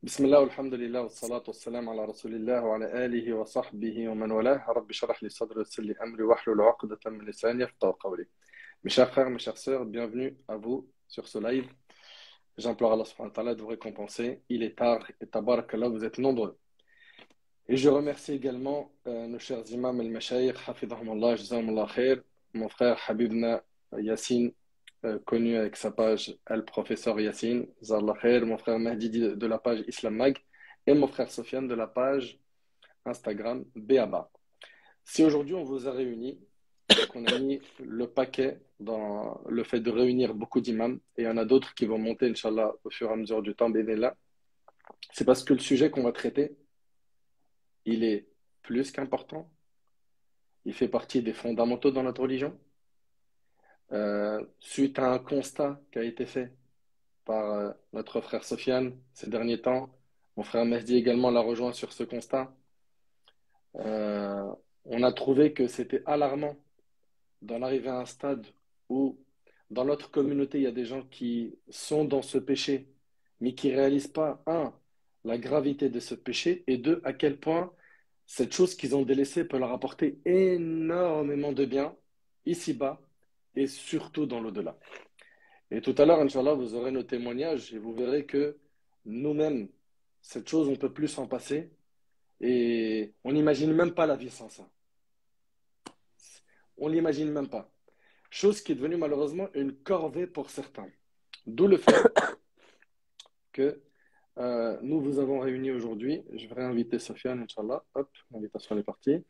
بسم الله والحمد لله والصلاة والسلام على رسول الله وعلى آله وصحبه ومن والاه. رب اشرح لي صدري ويسر لي أمري واحلل عقدة من لساني يفقهوا قولي. Mes chers frères, mes chères sœurs, bienvenue à vous sur ce live. J'implore Allah subhanahu wa ta'ala de vous récompenser. Il est tard et tabarakallah, vous êtes nombreux. Et je remercie également nos chers imams al-mashayikh, hafidhahumullah, jazakumullah khair, mon frère Habibna Yassine, connu avec sa page Al-Professeur Yassine, jazakallah khair, mon frère Mahdi de la page Islam Mag, et mon frère Sofiane de la page Instagram Béaba. Si aujourd'hui on vous a réunis, c'est qu'on a mis le paquet dans le fait de réunir beaucoup d'imams, et il y en a d'autres qui vont monter, Inch'Allah, au fur et à mesure du temps, bénéla. C'est parce que le sujet qu'on va traiter, il est plus qu'important. Il fait partie des fondamentaux dans notre religion. Suite à un constat qui a été fait par notre frère Sofiane ces derniers temps, mon frère Mehdi également l'a rejoint sur ce constat. Euh, on a trouvé que c'était alarmant d'en arriver à un stade où, dans notre communauté, il y a des gens qui sont dans ce péché, mais qui ne réalisent pas, un, la gravité de ce péché, et deux, à quel point cette chose qu'ils ont délaissée peut leur apporter énormément de bien, ici-bas, et surtout dans l'au-delà. Et tout à l'heure, Inch'Allah, vous aurez nos témoignages et vous verrez que nous-mêmes, cette chose, on ne peut plus s'en passer et on n'imagine même pas la vie sans ça. On ne l'imagine même pas. Chose qui est devenue malheureusement une corvée pour certains. D'où le fait que nous vous avons réunis aujourd'hui. Je vais réinviter Sofiane, Inch'Allah. Hop, l'invitation est partie.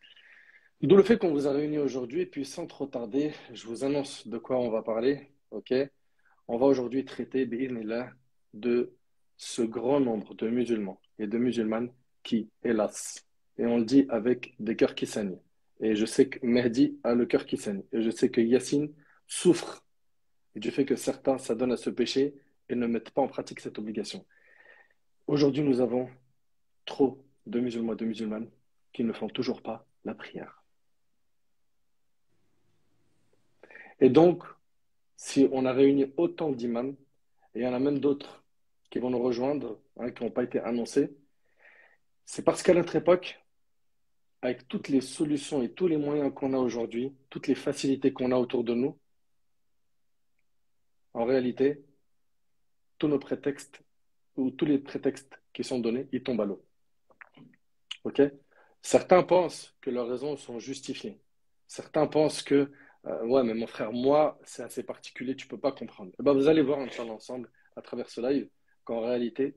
D'où le fait qu'on vous a réunis aujourd'hui. Et puis sans trop tarder, je vous annonce de quoi on va parler. Ok? On va aujourd'hui traiter, bi'idhnillah, de ce grand nombre de musulmans et de musulmanes qui, hélas, et on le dit avec des cœurs qui saignent. Et je sais que Mehdi a le cœur qui saigne. Et je sais que Yassine souffre du fait que certains s'adonnent à ce péché et ne mettent pas en pratique cette obligation. Aujourd'hui, nous avons trop de musulmans et de musulmanes qui ne font toujours pas la prière. Et donc, si on a réuni autant d'imams, et il y en a même d'autres qui vont nous rejoindre, hein, qui n'ont pas été annoncés, c'est parce qu'à notre époque, avec toutes les solutions et tous les moyens qu'on a aujourd'hui, toutes les facilités qu'on a autour de nous, en réalité, tous nos prétextes ou tous les prétextes qui sont donnés, ils tombent à l'eau. Ok? Certains pensent que leurs raisons sont justifiées. Certains pensent que, ouais, mais mon frère, moi, c'est assez particulier, tu ne peux pas comprendre. Eh ben, vous allez voir, Inch'Allah, ensemble, à travers ce live, qu'en réalité,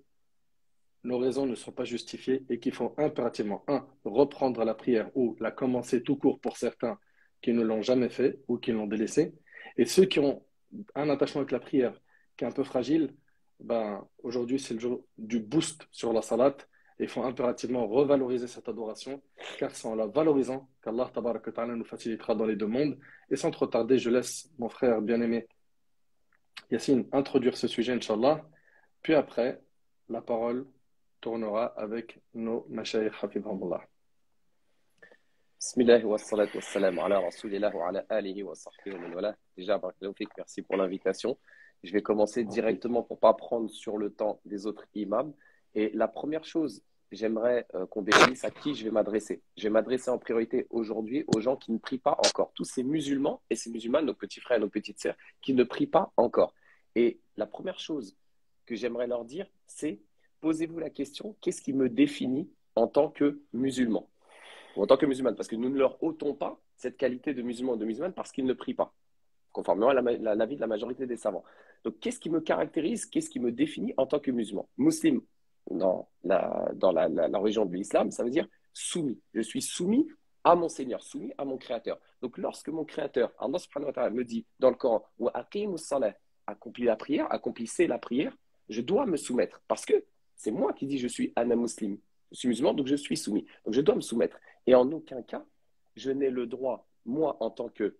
nos raisons ne sont pas justifiées et qu'il faut impérativement, un, reprendre la prière ou la commencer tout court pour certains qui ne l'ont jamais fait ou qui l'ont délaissé. Et ceux qui ont un attachement avec la prière qui est un peu fragile, ben, aujourd'hui, c'est le jour du boost sur la salat. Et il faut impérativement revaloriser cette adoration, car c'est en la valorisant qu'Allah tabaraka wa ta'ala nous facilitera dans les deux mondes. Et sans trop tarder, je laisse mon frère bien-aimé Yassine introduire ce sujet, Inch'Allah. Puis après, la parole tournera avec nos mashayikh hafidhahumullah. Bismillah wa salatu wa salam ala rasulillah wa ala alihi wa sahbihi wa man wala. Déjà, barakallahu fik, merci pour l'invitation. Je vais commencer directement pour ne pas prendre sur le temps des autres imams. Et la première chose, j'aimerais qu'on définisse à qui je vais m'adresser. Je vais m'adresser en priorité aujourd'hui aux gens qui ne prient pas encore. Tous ces musulmans et ces musulmanes, nos petits frères et nos petites sœurs, qui ne prient pas encore. Et la première chose que j'aimerais leur dire, c'est posez-vous la question, qu'est-ce qui me définit en tant que musulman? Ou en tant que musulmane, parce que nous ne leur ôtons pas cette qualité de musulman ou de musulmane parce qu'ils ne prient pas, conformément à l'avis de la majorité des savants. Donc, qu'est-ce qui me caractérise, qu'est-ce qui me définit en tant que musulman? Musulman, dans la religion de l'islam, ça veut dire soumis. Je suis soumis à mon Seigneur, soumis à mon Créateur. Donc, lorsque mon Créateur, Allah subhanahu wa ta'ala, me dit dans le Coran, wa aqimus salah, accomplis la prière, accomplissez la prière, je dois me soumettre parce que c'est moi qui dis je suis ana muslim. Je suis musulman, donc je suis soumis. Donc, je dois me soumettre. Et en aucun cas, je n'ai le droit, moi, en tant que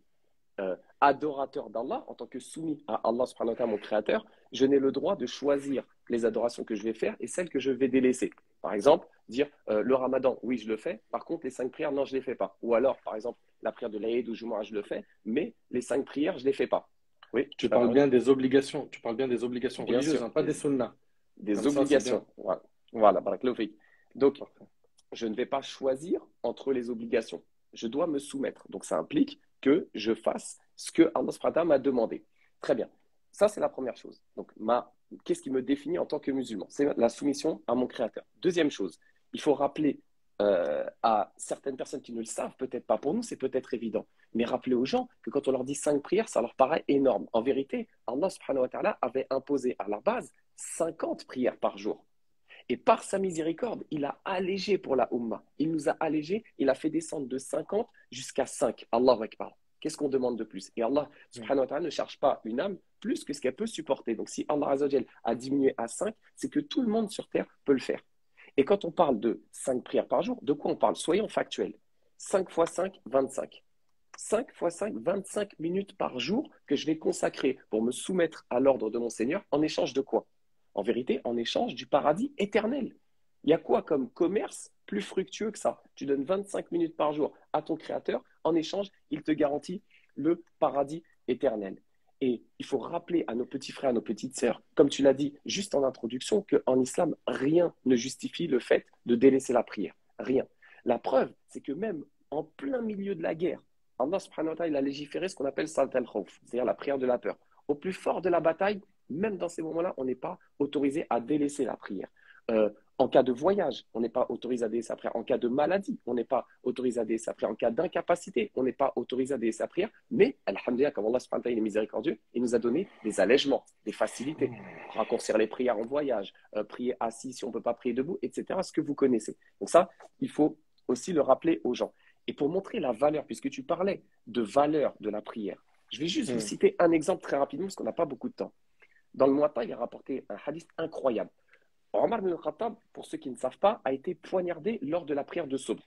adorateur d'Allah, en tant que soumis à Allah subhanahu wa ta'ala, mon créateur, je n'ai le droit de choisir les adorations que je vais faire et celles que je vais délaisser. Par exemple, dire le ramadan, oui, je le fais, par contre, les 5 prières, non, je ne les fais pas. Ou alors, par exemple, la prière de l'Aïd ou Jumu'ah, je le fais, mais les 5 prières, je ne les fais pas. Oui, Tu tu parles permets? bien des obligations, tu parles bien des obligations Bien religieuses, sûr, hein, pas des sunnas. des Comme ça, c'est bien. obligations. Voilà. Voilà, barakallahu fik. Donc, Parfait. je ne vais pas choisir entre les obligations. Je dois me soumettre. Donc, ça implique que je fasse ce que Allah subhanahu wa ta'ala m'a demandé. Très bien. Ça, c'est la première chose. Donc, qu'est-ce qui me définit en tant que musulman? C'est la soumission à mon Créateur. Deuxième chose, il faut rappeler à certaines personnes qui ne le savent peut-être pas. Pour nous, c'est peut-être évident. Mais rappeler aux gens que quand on leur dit 5 prières, ça leur paraît énorme. En vérité, Allah subhanahu wa ta'ala avait imposé à la base 50 prières par jour. Et par sa miséricorde, il a allégé pour la Ummah. Il nous a allégé, il a fait descendre de 50 jusqu'à 5. Allahu Akbar. Qu'est-ce qu'on demande de plus? Et Allah subhanahu wa ta'ala ne charge pas une âme plus que ce qu'elle peut supporter. Donc si Allah Azza wa Jal a diminué à 5, c'est que tout le monde sur terre peut le faire. Et quand on parle de 5 prières par jour, de quoi on parle? Soyons factuels. 5 fois 5, 25. 5 fois 5, 25 minutes par jour que je vais consacrer pour me soumettre à l'ordre de mon Seigneur en échange de quoi? En vérité, en échange du paradis éternel. Il y a quoi comme commerce plus fructueux que ça? Tu donnes 25 minutes par jour à ton Créateur, en échange, il te garantit le paradis éternel. Et il faut rappeler à nos petits frères, à nos petites sœurs, comme tu l'as dit juste en introduction, qu'en islam, rien ne justifie le fait de délaisser la prière. Rien. La preuve, c'est que même en plein milieu de la guerre, Allah subhanahu wa ta'ala il a légiféré ce qu'on appelle Salat al-Khawf, c'est-à-dire la prière de la peur. Au plus fort de la bataille, même dans ces moments-là, on n'est pas autorisé à délaisser la prière. En cas de voyage, on n'est pas autorisé à délaisser la prière. En cas de maladie, on n'est pas autorisé à délaisser la prière. En cas d'incapacité, on n'est pas autorisé à délaisser la prière. Mais, alhamdulillah, comme Allah subhanahu wa ta'ala est miséricordieux, il nous a donné des allègements, des facilités. Raccourcir les prières en voyage, prier assis si on ne peut pas prier debout, etc. Ce que vous connaissez. Donc ça, il faut aussi le rappeler aux gens. Et pour montrer la valeur, puisque tu parlais de valeur de la prière, je vais juste vous citer un exemple très rapidement parce qu'on n'a pas beaucoup de temps. Dans le Muwatta, il a rapporté un hadith incroyable. Omar ibn al-Khattab, pour ceux qui ne savent pas, a été poignardé lors de la prière de Subh.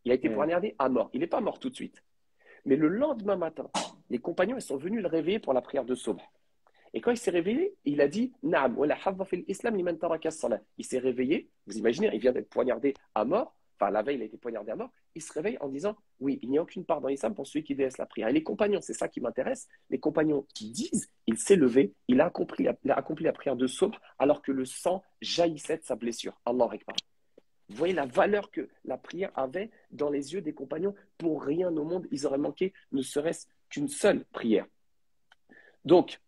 Il a été poignardé à mort. Il n'est pas mort tout de suite. Mais le lendemain matin, les compagnons ils sont venus le réveiller pour la prière de Subh. Et quand il s'est réveillé, il a dit Na'am, wa la hadda fil islam liman taraka as-salah. Il s'est réveillé, vous imaginez, il vient d'être poignardé à mort. Enfin, la veille, il a été poignardé à mort. Il se réveille en disant oui, il n'y a aucune part dans l'islam pour celui qui délaisse la prière. Et les compagnons, c'est ça qui m'intéresse. Les compagnons qui disent il s'est levé, il a accompli la prière de Subh alors que le sang jaillissait de sa blessure. Allahu Akbar. Vous voyez la valeur que la prière avait dans les yeux des compagnons. Pour rien au monde, ils auraient manqué ne serait-ce qu'une seule prière. Donc,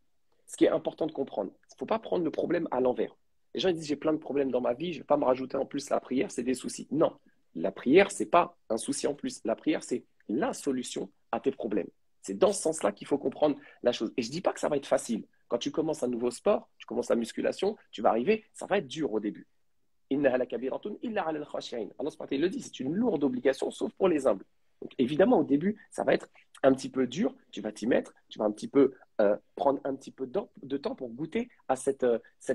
ce qui est important de comprendre, il ne faut pas prendre le problème à l'envers. Les gens ils disent j'ai plein de problèmes dans ma vie, je ne vais pas me rajouter en plus la prière, c'est des soucis. Non, la prière, ce n'est pas un souci en plus. La prière, c'est la solution à tes problèmes. C'est dans ce sens-là qu'il faut comprendre la chose. Et je ne dis pas que ça va être facile. Quand tu commences un nouveau sport, tu commences la musculation, tu vas arriver, ça va être dur au début. Allah le dit, c'est une lourde obligation, sauf pour les humbles. Donc évidemment, au début, ça va être un petit peu dur, tu vas t'y mettre, tu vas un petit peu prendre un petit peu de temps pour goûter à cette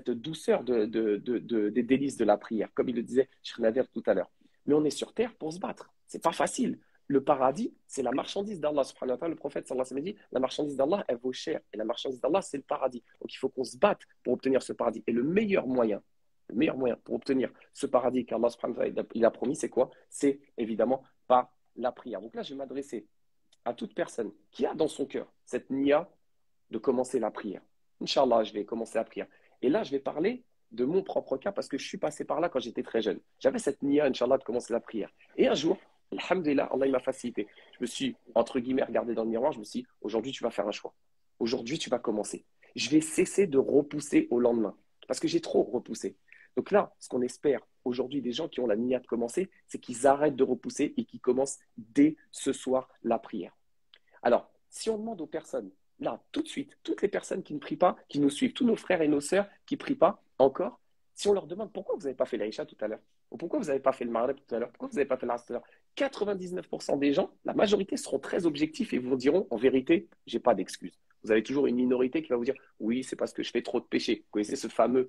douceur des délices de la prière, comme il le disait Shrenader tout à l'heure. Mais on est sur terre pour se battre, c'est pas facile. Le paradis, c'est la marchandise d'Allah subhanahu wa ta'ala. Le prophète sallallahu alayhi wa sallam dit, la marchandise d'Allah, elle vaut cher. Et la marchandise d'Allah, c'est le paradis. Donc il faut qu'on se batte pour obtenir ce paradis. Et le meilleur moyen pour obtenir ce paradis qu'Allah subhanahu wa ta'ala il a promis, c'est quoi? C'est évidemment par la prière. Donc là, je vais m'adresser à toute personne qui a dans son cœur cette niya de commencer la prière. Inch'Allah, je vais commencer la prière. Et là, je vais parler de mon propre cas parce que je suis passé par là quand j'étais très jeune. J'avais cette niya, Inch'Allah, de commencer la prière. Et un jour, alhamdulillah, Allah il m'a facilité. Je me suis, entre guillemets, regardé dans le miroir, je me suis dit, aujourd'hui, tu vas faire un choix. Aujourd'hui, tu vas commencer. Je vais cesser de repousser au lendemain parce que j'ai trop repoussé. Donc là, ce qu'on espère aujourd'hui des gens qui ont la niya de commencer, c'est qu'ils arrêtent de repousser et qu'ils commencent dès ce soir la prière. Alors, si on demande aux personnes, là, tout de suite, toutes les personnes qui ne prient pas, qui nous suivent, tous nos frères et nos sœurs qui ne prient pas encore, si on leur demande pourquoi vous n'avez pas fait l'Aïcha tout à l'heure, ou pourquoi vous n'avez pas fait le Maghreb tout à l'heure, pourquoi vous n'avez pas fait l'Asr tout à l'heure, 99% des gens, la majorité seront très objectifs et vous diront, en vérité, j'ai pas d'excuse. Vous avez toujours une minorité qui va vous dire, oui, c'est parce que je fais trop de péchés. Vous connaissez ce fameux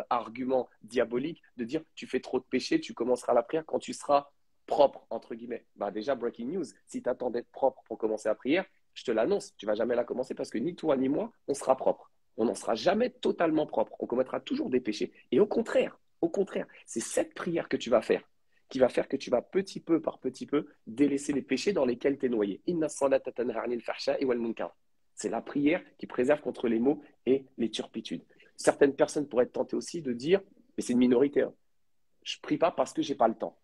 argument diabolique de dire, tu fais trop de péchés, tu commenceras la prière quand tu seras propre, entre guillemets. Bah déjà, breaking news, si tu attends d'être propre pour commencer la prière, je te l'annonce, tu ne vas jamais la commencer parce que ni toi ni moi, on sera propre. On n'en sera jamais totalement propre. On commettra toujours des péchés. Et au contraire, c'est cette prière que tu vas faire qui va faire que tu vas petit peu par petit peu délaisser les péchés dans lesquels tu es noyé. Inna salata tanha 'anil fahsha'i wal munkar. C'est la prière qui préserve contre les maux et les turpitudes. Certaines personnes pourraient être tentées aussi de dire, mais c'est une minorité, hein, je prie pas parce que j'ai pas le temps.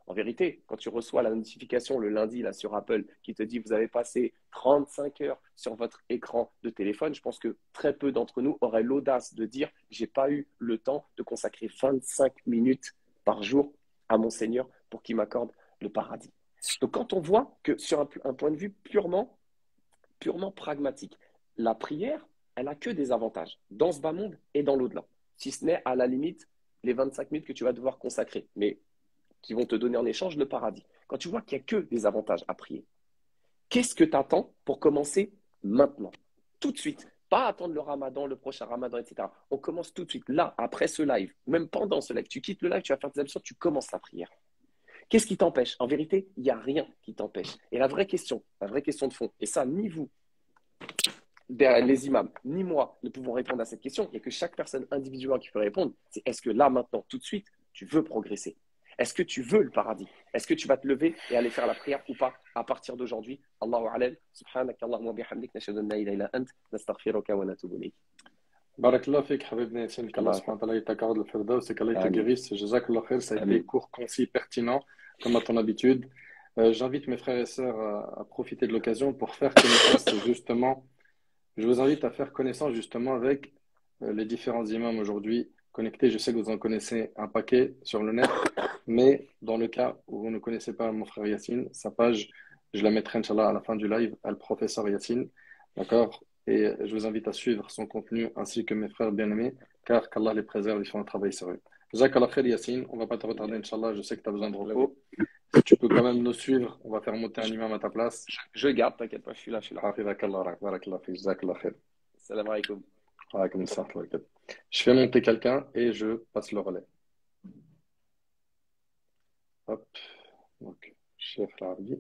En vérité, quand tu reçois la notification le lundi là, sur Apple qui te dit vous avez passé 35 heures sur votre écran de téléphone, je pense que très peu d'entre nous auraient l'audace de dire j'ai pas eu le temps de consacrer 25 minutes par jour à mon Seigneur pour qu'il m'accorde le paradis. Donc quand on voit que sur un point de vue purement pragmatique, la prière, elle n'a que des avantages dans ce bas monde et dans l'au-delà, si ce n'est à la limite les 25 minutes que tu vas devoir consacrer. Mais qui vont te donner en échange le paradis. Quand tu vois qu'il n'y a que des avantages à prier, qu'est-ce que tu attends pour commencer maintenant? Tout de suite. Pas attendre le ramadan, le prochain ramadan, etc. On commence tout de suite, là, après ce live, même pendant ce live. Tu quittes le live, tu vas faire tes ablutions, tu commences la prière. Qu'est-ce qui t'empêche? En vérité, il n'y a rien qui t'empêche. Et la vraie question de fond, et ça, ni vous, les imams, ni moi ne pouvons répondre à cette question, il n'y a que chaque personne individuellement qui peut répondre, c'est est-ce que là, maintenant, tout de suite, tu veux progresser? Est-ce que tu veux le paradis? Est-ce que tu vas te lever et aller faire la prière ou pas à partir d'aujourd'hui? Allahu a'lam. Subhanaka Allahumma bihamdik nashhadu an la ilaha illa ant nastaghfiruka wa natubu ilayk. Barakallah fik, Habibna Yassine, qu'Allah subhanahu wa ta'ala t'accorde le firdaus et qu'Allah te guérisse. Jazakallah khair, ça a été court, concis, pertinent, comme à ton habitude. J'invite mes frères et sœurs à profiter de l'occasion pour faire connaissance justement. Je vous invite à faire connaissance justement avec les différents imams aujourd'hui connectés. Je sais que vous en connaissez un paquet sur le net, mais dans le cas où vous ne connaissez pas mon frère Yassine, sa page, je la mettrai, Inch'Allah, à la fin du live, à le professeur Yassine. D'accord? Et je vous invite à suivre son contenu ainsi que mes frères bien-aimés, car qu'Allah les préserve, ils font un travail sérieux. Jazakallah khair Yassine, on ne va pas te retarder, Inch'Allah, je sais que tu as besoin de repos. Si tu peux quand même nous suivre, on va faire monter un imam à ta place. Je garde, t'inquiète pas, je suis là. Barakallah fik, jazakallah khair. Salam alaikum. Je fais monter quelqu'un et je passe le relais. Hop. Donc, Cheikh Al-Arbi.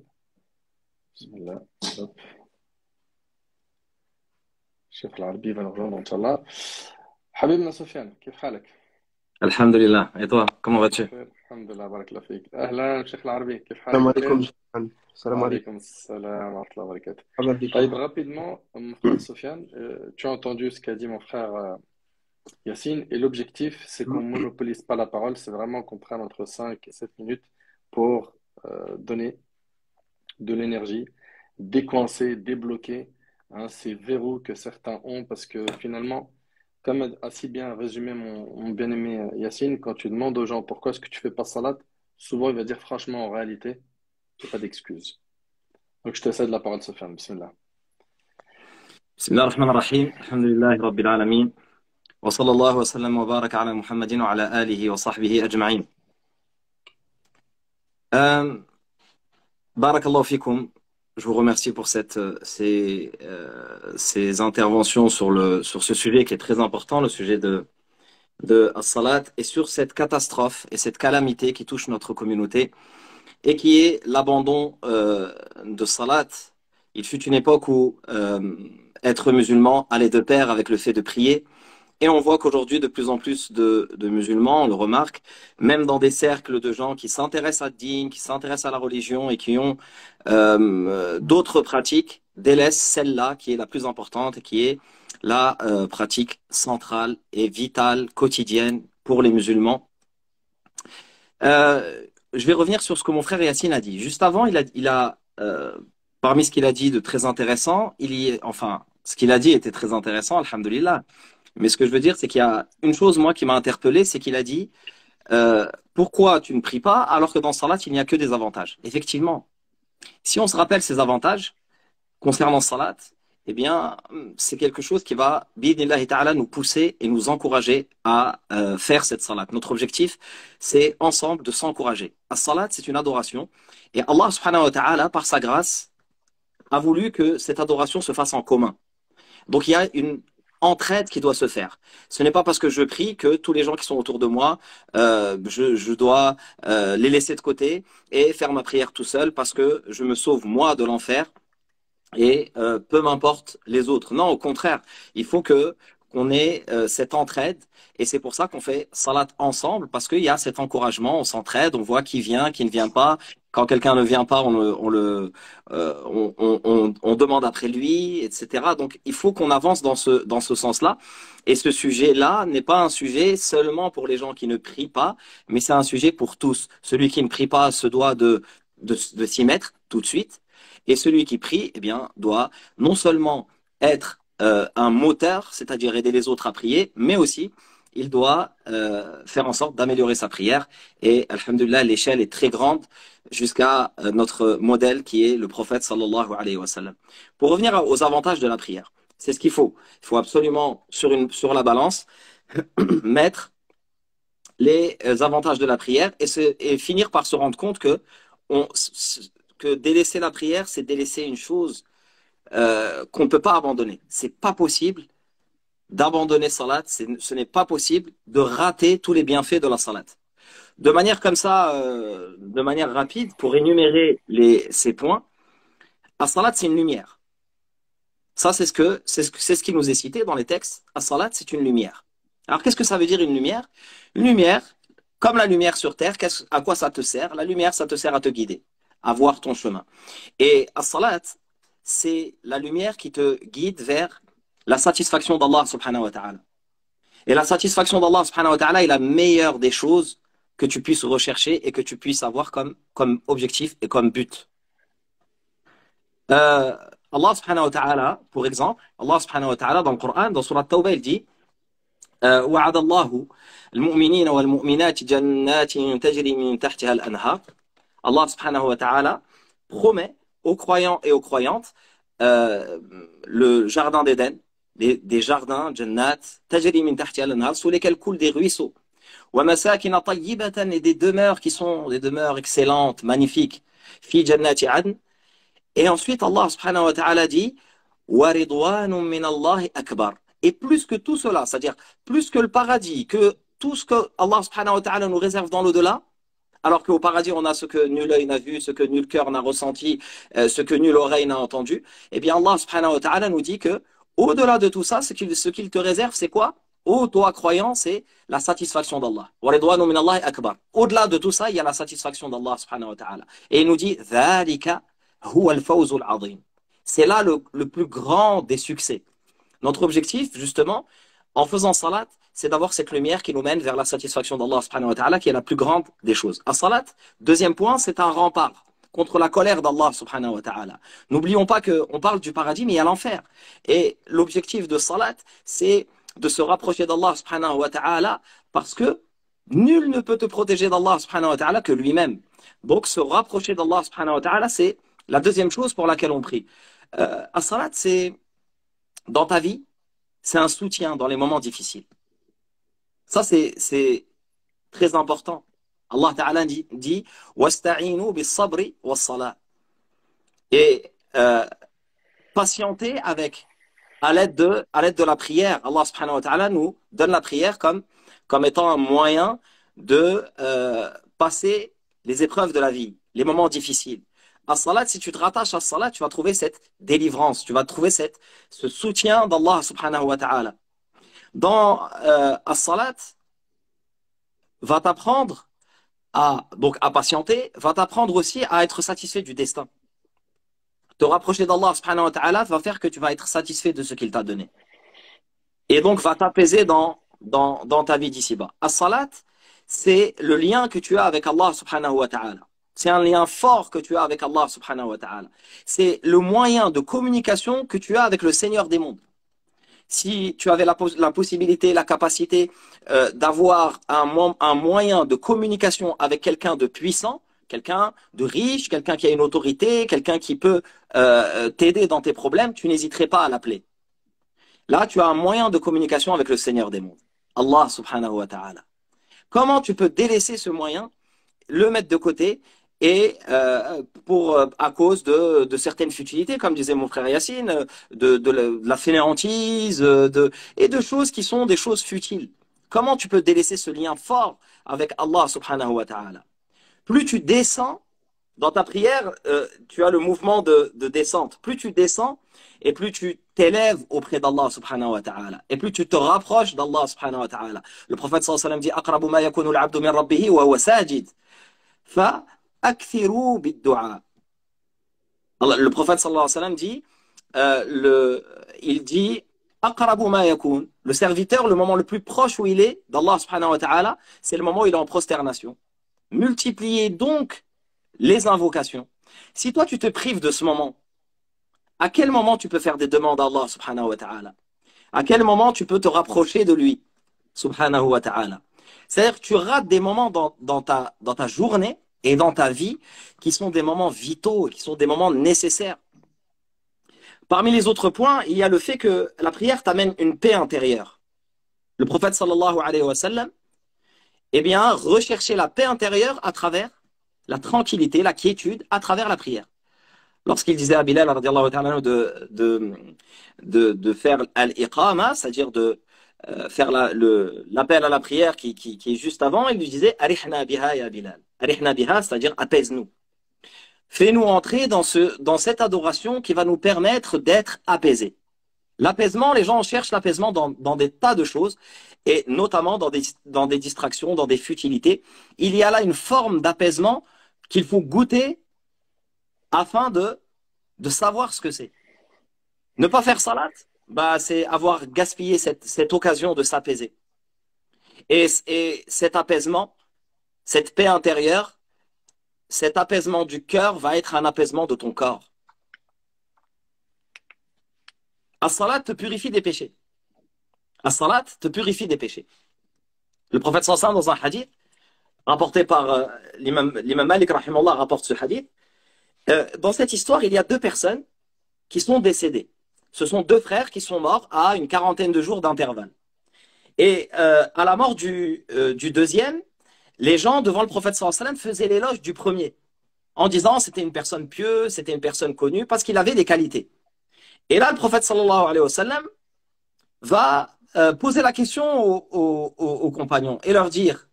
Bismillah. Hop. Cheikh Al-Arbi va nous rejoindre, Inch'Allah. Habibna Sofiane, كيف حالك? Alhamdulillah. Et toi, comment vas-tu? الحمد لله بارك الله فيك. أهلا شيخ العربي كيف حالك؟ السلام عليكم. السلام عليكم. وعليكم السلام ورحمة الله وبركاته. مرحبا بكم. طيب, rapidement, mon frère Sofiane, tu as entendu ce qu'a dit mon frère Yassine, et l'objectif, c'est qu'on ne monopolise pas la parole, c'est vraiment qu'on prenne entre 5 et 7 minutes pour donner de l'énergie, décoincer, débloquer ces verrous que certains ont, parce que finalement, comme a si bien résumé mon bien-aimé Yassine, quand tu demandes aux gens pourquoi est-ce que tu fais pas salat, souvent il va dire franchement, en réalité, il n'y a pas d'excuse. Donc je te cède la parole, Sofiane. Bismillah. Bismillah ar-Rahman ar-Rahim. Alhamdulillahi Rabbil Alamin. Wa sallallahu wa sallam wa baraka ala Muhammadin wa ala alihi wa sahbihi ajma'in. Barakallahu fikum. Je vous remercie pour ces interventions sur ce sujet qui est très important, le sujet de as-salat, et sur cette catastrophe et cette calamité qui touche notre communauté et qui est l'abandon de salat. Il fut une époque où être musulman allait de pair avec le fait de prier. Et on voit qu'aujourd'hui, de plus en plus de musulmans, on le remarque, même dans des cercles de gens qui s'intéressent à Din, qui s'intéressent à la religion et qui ont d'autres pratiques, délaissent celle-là qui est la plus importante et qui est la pratique centrale et vitale, quotidienne pour les musulmans. Je vais revenir sur ce que mon frère Yassine a dit. Juste avant, parmi ce qu'il a dit de très intéressant, ce qu'il a dit était très intéressant, alhamdulillah. Mais ce que je veux dire, c'est qu'il y a une chose, moi, qui m'a interpellé, c'est qu'il a dit pourquoi tu ne pries pas alors que dans Salat, il n'y a que des avantages. Effectivement, si on se rappelle ces avantages concernant Salat, eh bien, c'est quelque chose qui va, bi'idhnillahi ta'ala, nous pousser et nous encourager à faire cette Salat. Notre objectif, c'est ensemble de s'encourager. La Salat, c'est une adoration. Et Allah, subhanahu wa ta'ala, par sa grâce, a voulu que cette adoration se fasse en commun. Donc, il y a une entraide qui doit se faire. Ce n'est pas parce que je prie que tous les gens qui sont autour de moi, je dois les laisser de côté et faire ma prière tout seul parce que je me sauve moi de l'enfer et peu m'importe les autres. Non, au contraire, il faut qu'on ait cette entraide. Et c'est pour ça qu'on fait salat ensemble, parce qu'il y a cet encouragement, on s'entraide, on voit qui vient, qui ne vient pas. Quand quelqu'un ne vient pas, on demande après lui, etc. Donc, il faut qu'on avance dans ce sens-là. Et ce sujet-là n'est pas un sujet seulement pour les gens qui ne prient pas, mais c'est un sujet pour tous. Celui qui ne prie pas se doit de s'y mettre tout de suite. Et celui qui prie, eh bien, doit non seulement être un moteur, c'est-à-dire aider les autres à prier, mais aussi il doit faire en sorte d'améliorer sa prière. Et alhamdoulilah, l'échelle est très grande jusqu'à notre modèle qui est le prophète sallallahu alayhi wa sallam. Pour revenir aux avantages de la prière, c'est ce qu'il faut. Il faut absolument sur la balance mettre les avantages de la prière et finir par se rendre compte que délaisser la prière, c'est délaisser une chose qu'on ne peut pas abandonner. C'est pas possible d'abandonner salat, ce n'est pas possible de rater tous les bienfaits de la salat. De manière comme ça, de manière rapide, pour énumérer ces points, la salat c'est une lumière. Ça c'est ce qui nous est cité dans les textes. La salat c'est une lumière. Alors qu'est-ce que ça veut dire une lumière? Une lumière, comme la lumière sur terre, à quoi ça te sert? La lumière, ça te sert à te guider, à voir ton chemin. Et la salat, c'est la lumière qui te guide vers la satisfaction d'Allah subhanahu wa ta'ala. Et la satisfaction d'Allah subhanahu wa ta'ala est la meilleure des choses que tu puisses rechercher et que tu puisses avoir comme objectif et comme but. Allah subhanahu wa ta'ala, pour exemple, Allah subhanahu wa ta'ala dans le Coran, dans Surah Tawbah, il dit وعد الله المؤمنين والمؤمنات جنات تجري من تحتها الأنهار. Allah subhanahu wa ta'ala promet aux croyants et aux croyantes le jardin d'Éden, des jardins, jannat, tajri min tahtiha al-anhar, sous lesquels coulent des ruisseaux. Wa masakin tayyibatan, et des demeures qui sont des demeures excellentes, magnifiques. Fi jannati adn. Et ensuite Allah subhanahu wa ta'ala dit wa ridwanun min Allah akbar. Et plus que tout cela, c'est-à-dire plus que le paradis, que tout ce que Allah subhanahu wa ta'ala nous réserve dans l'au-delà, alors qu'au paradis, on a ce que nul œil n'a vu, ce que nul cœur n'a ressenti, ce que nulle oreille n'a entendu. Eh bien, Allah subhanahu wa ta'ala nous dit que, au-delà de tout ça, ce qu'il te réserve, c'est quoi? Ô toi croyant, c'est la satisfaction d'Allah. Au-delà de tout ça, il y a la satisfaction d'Allah subhanahu wa ta'ala. Et il nous dit, c'est là le plus grand des succès. Notre objectif, justement, en faisant salat, c'est d'avoir cette lumière qui nous mène vers la satisfaction d'Allah subhanahu wa ta'ala, qui est la plus grande des choses. As-salat, deuxième point, c'est un rempart contre la colère d'Allah subhanahu wa ta'ala. N'oublions pas qu'on parle du paradis, mais il y a l'enfer. Et l'objectif de salat, c'est de se rapprocher d'Allah subhanahu wa ta'ala, parce que nul ne peut te protéger d'Allah subhanahu wa ta'ala que lui-même. Donc, se rapprocher d'Allah subhanahu wa ta'ala, c'est la deuxième chose pour laquelle on prie. As-salat, c'est, dans ta vie, c'est un soutien dans les moments difficiles. Ça, c'est très important. Allah Ta'ala dit وَاسْتَعِينُوا بِالصَّبْرِ وَالصَّلَاةِ. Et patienter à l'aide de la prière. Allah Subhanahu wa Ta'ala nous donne la prière comme étant un moyen de passer les épreuves de la vie, les moments difficiles. As-salat, si tu te rattaches à salat, tu vas trouver cette délivrance, tu vas trouver ce soutien d'Allah Subhanahu wa Ta'ala. Dans as-salat, va t'apprendre à patienter, va t'apprendre aussi à être satisfait du destin. Te rapprocher d'Allah subhanahu wa ta'ala va faire que tu vas être satisfait de ce qu'il t'a donné. Et donc va t'apaiser dans ta vie d'ici-bas. As-salat, c'est le lien que tu as avec Allah subhanahu wa ta'ala. C'est un lien fort que tu as avec Allah subhanahu wa ta'ala. C'est le moyen de communication que tu as avec le Seigneur des mondes. Si tu avais la possibilité, la capacité d'avoir un moyen de communication avec quelqu'un de puissant, quelqu'un de riche, quelqu'un qui a une autorité, quelqu'un qui peut t'aider dans tes problèmes, tu n'hésiterais pas à l'appeler. Là, tu as un moyen de communication avec le Seigneur des mondes, Allah subhanahu wa ta'ala. Comment tu peux délaisser ce moyen, le mettre de côté et à cause de certaines futilités, comme disait mon frère Yacine, de la fainéantise, et de choses qui sont des choses futiles. Comment tu peux délaisser ce lien fort avec Allah subhanahu wa ta'ala? Plus tu descends dans ta prière, tu as le mouvement de descente. Plus tu descends, et plus tu t'élèves auprès d'Allah subhanahu wa ta'ala, et plus tu te rapproches d'Allah subhanahu wa ta'ala. Le prophète sallallahu alayhi wa sallam dit aqrabu ma yakunu al-'abdu min rabbih wa huwa sajid fa akthiru bid-du'a. Le prophète sallallahu alayhi wa sallam dit il dit aqrabu ma yakun, le serviteur, le moment le plus proche où il est d'Allah subhanahu wa ta'ala, c'est le moment où il est en prosternation. Multipliez donc les invocations. Si toi tu te prives de ce moment, à quel moment tu peux faire des demandes à Allah subhanahu wa ta'ala? À quel moment tu peux te rapprocher de lui subhanahu wa ta'ala? C'est-à-dire que tu rates des moments dans ta journée et dans ta vie qui sont des moments vitaux, qui sont des moments nécessaires. Parmi les autres points, il y a le fait que la prière t'amène une paix intérieure. Le prophète sallallahu alayhi wa sallam, eh bien, recherchait la paix intérieure à travers la tranquillité, la quiétude, à travers la prière. Lorsqu'il disait à Bilal radiallahu ta'ala de faire al-iqama, c'est-à-dire de faire l'appel à la prière qui est juste avant, il lui disait arihna biha ya Bilal. Arihna biha, c'est-à-dire apaise-nous. Fais-nous entrer dans cette adoration qui va nous permettre d'être apaisés. L'apaisement, les gens cherchent l'apaisement dans des tas de choses, et notamment dans des distractions, dans des futilités. Il y a là une forme d'apaisement qu'il faut goûter afin de savoir ce que c'est. Ne pas faire salat, bah, c'est avoir gaspillé cette occasion de s'apaiser. Et cet apaisement, cette paix intérieure, cet apaisement du cœur va être un apaisement de ton corps. As-salat te purifie des péchés. As-salat te purifie des péchés. Le prophète sallallahu dans un hadith, rapporté par l'imam Malik, rahimahullah, rapporte ce hadith. Dans cette histoire, il y a deux personnes qui sont décédées. Ce sont deux frères qui sont morts à une quarantaine de jours d'intervalle. Et à la mort du deuxième, les gens devant le prophète sallallahu alayhi wa sallam faisaient l'éloge du premier, en disant c'était une personne pieuse, c'était une personne connue, parce qu'il avait des qualités. Et là, le prophète sallallahu alayhi wa sallam va poser la question aux compagnons et leur dire,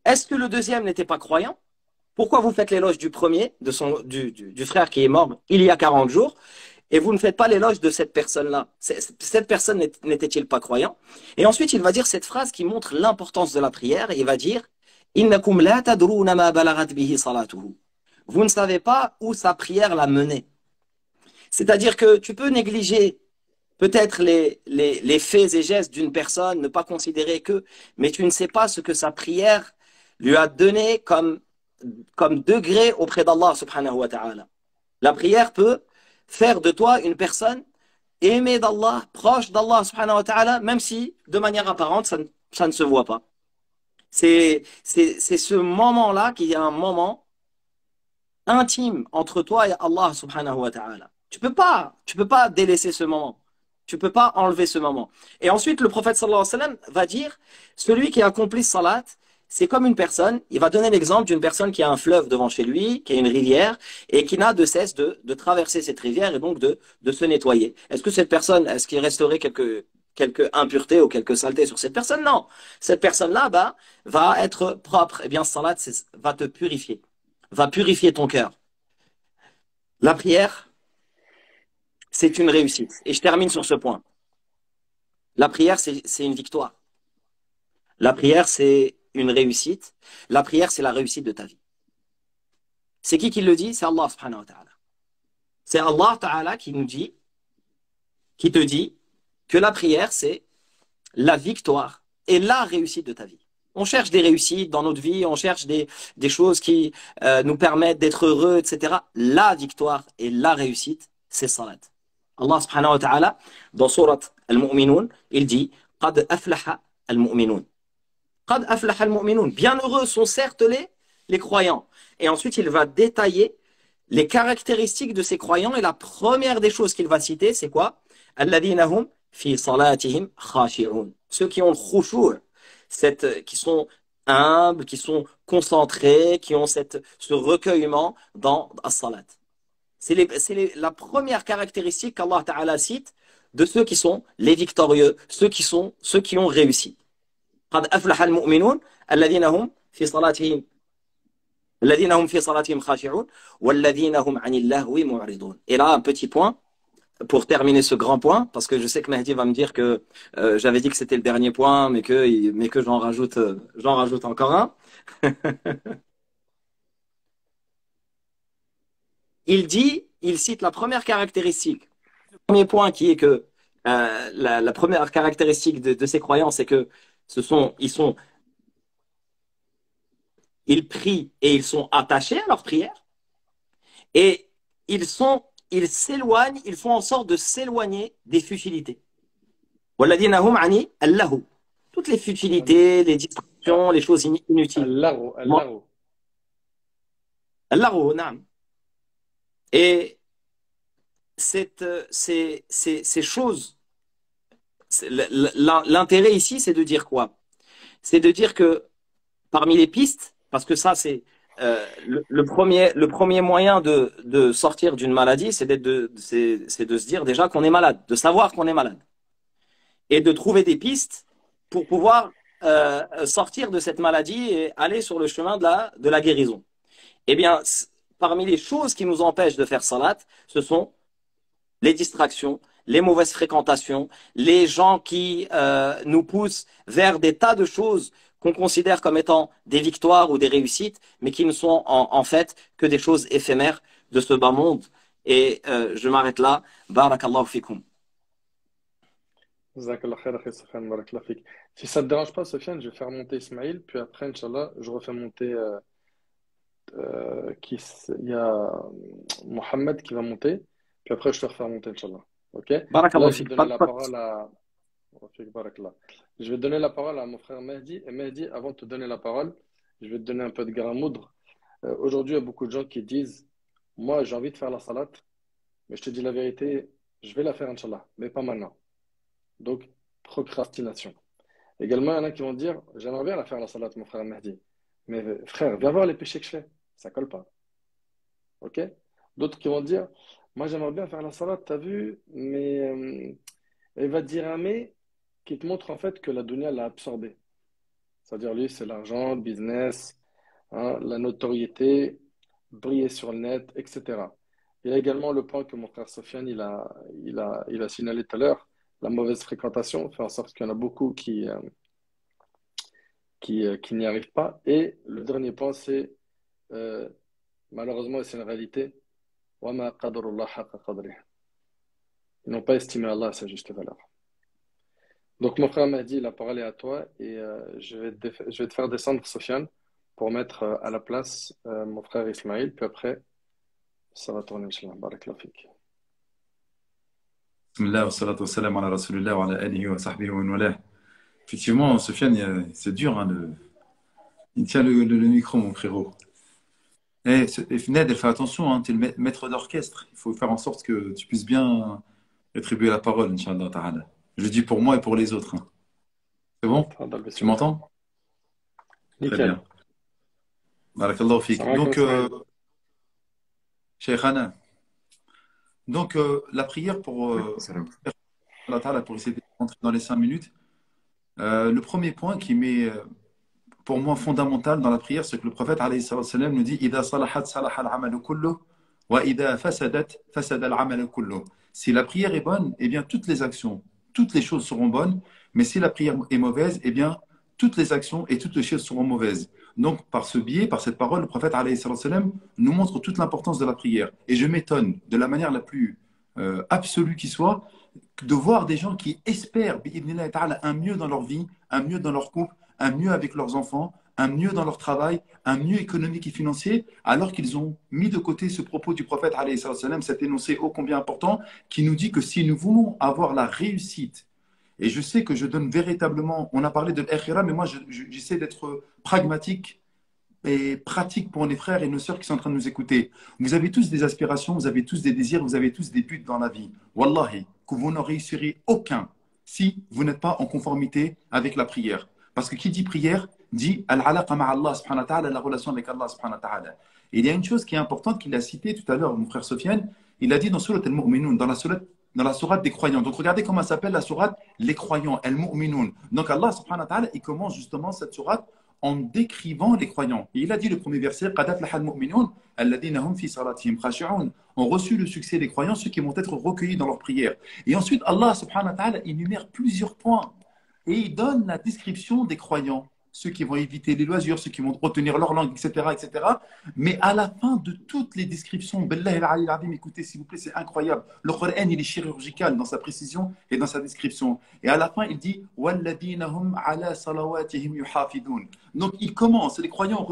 est-ce que le deuxième n'était pas croyant? Pourquoi vous faites l'éloge du premier, du frère qui est mort il y a 40 jours, et vous ne faites pas l'éloge de cette personne-là? Cette personne n'était-il pas croyant? Et ensuite, il va dire cette phrase qui montre l'importance de la prière, et il va dire Innakum la tadruna ma balagat bihi salatuhu. Vous ne savez pas où sa prière l'a mené. C'est-à-dire que tu peux négliger peut-être les faits et gestes d'une personne, ne pas considérer que, mais tu ne sais pas ce que sa prière lui a donné comme degré auprès d'Allah subhanahu wa ta'ala. La prière peut faire de toi une personne aimée d'Allah, proche d'Allah subhanahu wa ta'ala, même si de manière apparente ça ne se voit pas. C'est ce moment-là qu'il y a un moment intime entre toi et Allah subhanahu wa ta'ala. Tu peux pas délaisser ce moment. Tu peux pas enlever ce moment. Et ensuite, le prophète sallallahu alayhi wa sallam va dire, celui qui accomplit salat, c'est comme une personne, il va donner l'exemple d'une personne qui a un fleuve devant chez lui, qui a une rivière, et qui n'a de cesse de traverser cette rivière et donc de se nettoyer. Est-ce que cette personne, est-ce qu'il resterait quelques impuretés ou quelques saletés sur cette personne? Non. Cette personne-là, bah, va être propre. Eh bien, salat, va te purifier. Va purifier ton cœur. La prière, c'est une réussite. Et je termine sur ce point. La prière, c'est une victoire. La prière, c'est une réussite. La prière, c'est la réussite de ta vie. C'est qui le dit? C'est Allah subhanahu wa ta'ala. C'est Allah ta'ala qui te dit que la prière, c'est la victoire et la réussite de ta vie. On cherche des réussites dans notre vie, on cherche des choses qui nous permettent d'être heureux, etc. La victoire et la réussite, c'est salat. Allah subhanahu wa ta'ala, dans surat Al-Mu'minun, il dit « Qad aflaha al-mu'minun ». Qad aflaha al-mu'minun. Bienheureux sont certes les croyants. Et ensuite, il va détailler les caractéristiques de ces croyants. Et la première des choses qu'il va citer, c'est quoi? Alladhina hum fi salatihim khashi'un. Ceux qui ont le khushu', qui sont humbles, qui sont concentrés, qui ont ce recueillement dans as-salat. C'est la première caractéristique qu'Allah Ta'ala cite de ceux qui sont les victorieux, ceux qui ont réussi. قد أفلح المؤمنون الذين هم في صلاتهم خاشعون والذين هم عن اللهو معرضون. Et là, un petit point, pour terminer ce grand point, parce que je sais que Mehdi va me dire que j'avais dit que c'était le dernier point, mais que j'en rajoute encore un. Il cite la première caractéristique. Le premier point qui est que la première caractéristique de ces croyants, c'est que ils prient et ils sont attachés à leur prière et ils s'éloignent, ils font en sorte de s'éloigner des futilités. وَالَّذِينَ هُمْ عَنِ اللَّهُ. Toutes les futilités, les distractions, les choses inutiles. اللغو. اللغو, نعم. Et ces choses, l'intérêt ici, c'est de dire quoi? C'est de dire que parmi les pistes, parce que ça, c'est le premier moyen de sortir d'une maladie, c'est de se dire déjà qu'on est malade, de savoir qu'on est malade. Et de trouver des pistes pour pouvoir sortir de cette maladie et aller sur le chemin de la guérison. Eh bien, parmi les choses qui nous empêchent de faire salat, ce sont les distractions, les mauvaises fréquentations, les gens qui nous poussent vers des tas de choses qu'on considère comme étant des victoires ou des réussites, mais qui ne sont en fait que des choses éphémères de ce bas monde. Et je m'arrête là. Barakallahu fikum. Jazakallah khair, akhi Sofiane, barakallah fik. Si ça ne te dérange pas, Sofiane, je vais faire monter Ismaïl, puis après, Inch'Allah, je refais monter. Il y a Mohamed qui va monter, puis après, je te refais monter, Inch'Allah. Ok? Là, Barakallahu je vais fik. donner la parole à. Barakallah. Je vais donner la parole à mon frère Mehdi. Et Mehdi, avant de te donner la parole, je vais te donner un peu de grain à moudre. Aujourd'hui, il y a beaucoup de gens qui disent, moi, j'ai envie de faire la salat, mais je te dis la vérité, je vais la faire, Inch'Allah, mais pas maintenant. Donc, procrastination. Également, il y en a qui vont dire, j'aimerais bien la faire la salat, mon frère Mehdi. Mais frère, viens voir les péchés que je fais. Ça colle pas. Ok? D'autres qui vont dire, moi j'aimerais bien faire la salat, t'as vu, mais il va te dire un mais qui te montre en fait que la dunya l'a absorbé. C'est-à-dire, lui, c'est l'argent, le business, hein, la notoriété, briller sur le net, etc. Il y a également le point que mon frère Sofiane il a signalé tout à l'heure, la mauvaise fréquentation, fait en sorte qu'il y en a beaucoup qui n'y arrivent pas. Et le dernier point, c'est euh, malheureusement, et c'est une réalité, وَمَا قَدَرُ اللَّهَ حَقَّ قَدْرِهِ. Ils n'ont pas estimé Allah à sa juste valeur. Donc, mon frère Mahdi, la parole est à toi et je vais te faire descendre Sofiane pour mettre à la place mon frère Ismaïl. Puis après, ça va tourner, Inch'Allah. Barakallahu fik. Bismillah, wa salatu wa salam ala rasulillah wa ala alihi wa sahbihi wa man walah. Effectivement, Sofiane, c'est dur, hein, il tient le micro, mon frérot. Et Fned, fais attention, hein, tu es le maître d'orchestre. Il faut faire en sorte que tu puisses bien rétribuer la parole, Inch'Allah ta'ala. Je le dis pour moi et pour les autres. Hein. C'est bon? Tu m'entends? Très Nickel. bien. Barakallahu fik. Salam Donc, alaikum, Shaykhana, donc la prière pour Allah ta'ala, pour essayer de rentrer dans les 5 minutes. Le premier point qui met pour moi fondamental dans la prière, c'est que le prophète alayhi sallam nous dit إِذَا صَلَحَتْ صَلَحَ الْعَمَلُ كُلُّهُ وَإِذَا فَسَدَتْ فَسَدَ الْعَمَلُ كُلُّهُ. Si la prière est bonne, eh bien toutes les actions, toutes les choses seront bonnes. Mais si la prière est mauvaise, eh bien toutes les actions et toutes les choses seront mauvaises. Donc par ce biais, par cette parole, le prophète alayhi sallam nous montre toute l'importance de la prière. Et je m'étonne de la manière la plus absolue qui soit, de voir des gens qui espèrent bi'idhnillah ta'ala, un mieux dans leur vie, un mieux dans leur couple, un mieux avec leurs enfants, un mieux dans leur travail, un mieux économique et financier, alors qu'ils ont mis de côté ce propos du prophète, alayhi sallam, cet énoncé ô combien important, qui nous dit que si nous voulons avoir la réussite, et je sais que je donne véritablement, on a parlé de l'akhira, mais moi j'essaie d'être pragmatique et pratique pour les frères et nos sœurs qui sont en train de nous écouter. Vous avez tous des aspirations, vous avez tous des désirs, vous avez tous des buts dans la vie. Wallahi, que vous n'en réussirez aucun si vous n'êtes pas en conformité avec la prière. Parce que qui dit prière, dit al-alaqa ma'Allah subhanahu wa ta'ala, la relation avec Allah subhanahu wa ta'ala. Et il y a une chose qui est importante qu'il a citée tout à l'heure, mon frère Sofiane, il a dit dans Surat al-Mu'minun, dans la sourate des croyants. Donc regardez comment s'appelle la sourate, les croyants, al-Mu'minun. Donc Allah subhanahu wa ta'ala, il commence justement cette sourate en décrivant les croyants. Et il a dit le premier verset, قَدْ أَفْلَحَ الْمُؤْمِنُونَ الَّذِينَ هُمْ فِي صَلَاتِهِمْ خَاشِعُونَ, ont reçu le succès des croyants, ceux qui vont être recueillis dans leur prière. Et ensuite, Allah subhanahu wa ta'ala énumère plusieurs points et il donne la description des croyants, ceux qui vont éviter les loisirs, ceux qui vont retenir leur langue, etc., etc. Mais à la fin de toutes les descriptions, Billahi al-Ali al-Azim, écoutez s'il vous plaît, c'est incroyable. Le Coran, il est chirurgical dans sa précision et dans sa description. Et à la fin, il dit وَالَّذِينَ هُمْ عَلَى صَلَوَاتِهِمْ يُحَافِظُونَ. Donc il commence, les croyants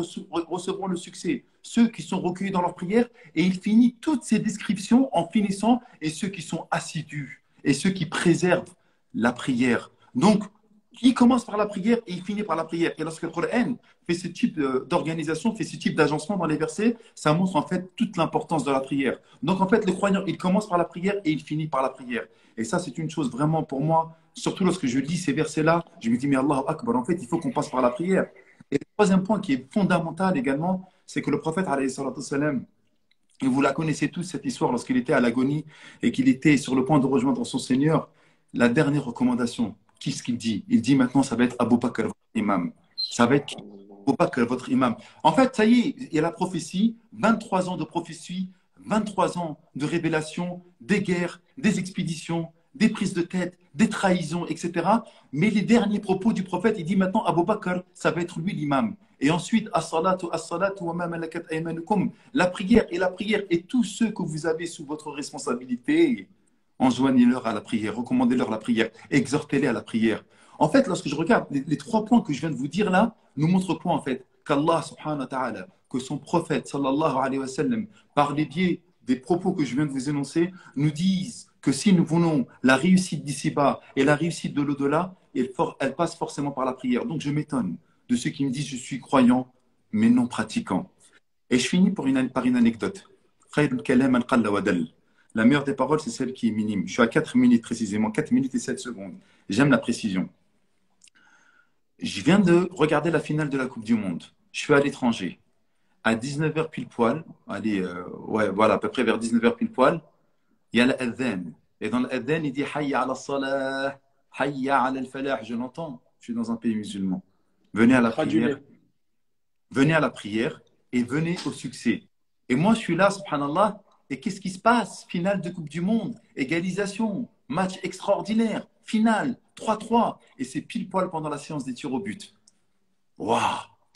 recevront le succès, ceux qui sont recueillis dans leur prière, et il finit toutes ces descriptions en finissant, et ceux qui sont assidus, et ceux qui préservent la prière. Donc, il commence par la prière et il finit par la prière. Et lorsque le Coran fait ce type d'organisation, fait ce type d'agencement dans les versets, ça montre en fait toute l'importance de la prière. Donc en fait, le croyant, il commence par la prière et il finit par la prière. Et ça, c'est une chose vraiment pour moi, surtout lorsque je lis ces versets-là, je me dis, mais Allahu Akbar, en fait, il faut qu'on passe par la prière. Et le troisième point qui est fondamental également, c'est que le prophète, alayhi salatu wassalam, et vous la connaissez tous, cette histoire, lorsqu'il était à l'agonie et qu'il était sur le point de rejoindre son Seigneur, la dernière recommandation, qu'est-ce qu'il dit? Il dit maintenant, ça va être Abu Bakr, votre imam. Ça va être Abu Bakr, votre imam. En fait, ça y est, il y a la prophétie, 23 ans de prophétie, 23 ans de révélation, des guerres, des expéditions, des prises de tête, des trahisons, etc. Mais les derniers propos du prophète, il dit maintenant Abu Bakr, ça va être lui l'imam. Et ensuite, as-salatu wa ma malakat aymanukum, la prière et tous ceux que vous avez sous votre responsabilité, enjoignez-leur à la prière, recommandez-leur la prière, exhortez-les à la prière. En fait, lorsque je regarde les 3 points que je viens de vous dire là, nous montrent quoi en fait? Qu'Allah subhanahu wa ta'ala, que son prophète sallallahu alayhi wa sallam, par les biais des propos que je viens de vous énoncer, nous disent que si nous voulons la réussite d'ici-bas et la réussite de l'au-delà, elle passe forcément par la prière. Donc je m'étonne de ceux qui me disent je suis croyant, mais non pratiquant. Et je finis par une anecdote. La meilleure des paroles, c'est celle qui est minime. Je suis à 4 minutes précisément, 4 minutes et 7 secondes. J'aime la précision. Je viens de regarder la finale de la Coupe du Monde. Je suis à l'étranger. À 19h pile poil, allez, voilà, à peu près vers 19h pile poil, il y a l'adhan. Et dans l'adhan, il dit Hayya ala salah, Hayya ala al-falah. Je l'entends, je suis dans un pays musulman. Venez à la prière. Venez à la prière et venez au succès. Et moi, je suis là, subhanallah. Et qu'est-ce qui se passe? Finale de Coupe du Monde, égalisation, match extraordinaire, finale, 3-3. Et c'est pile poil pendant la séance des tirs au but. Waouh!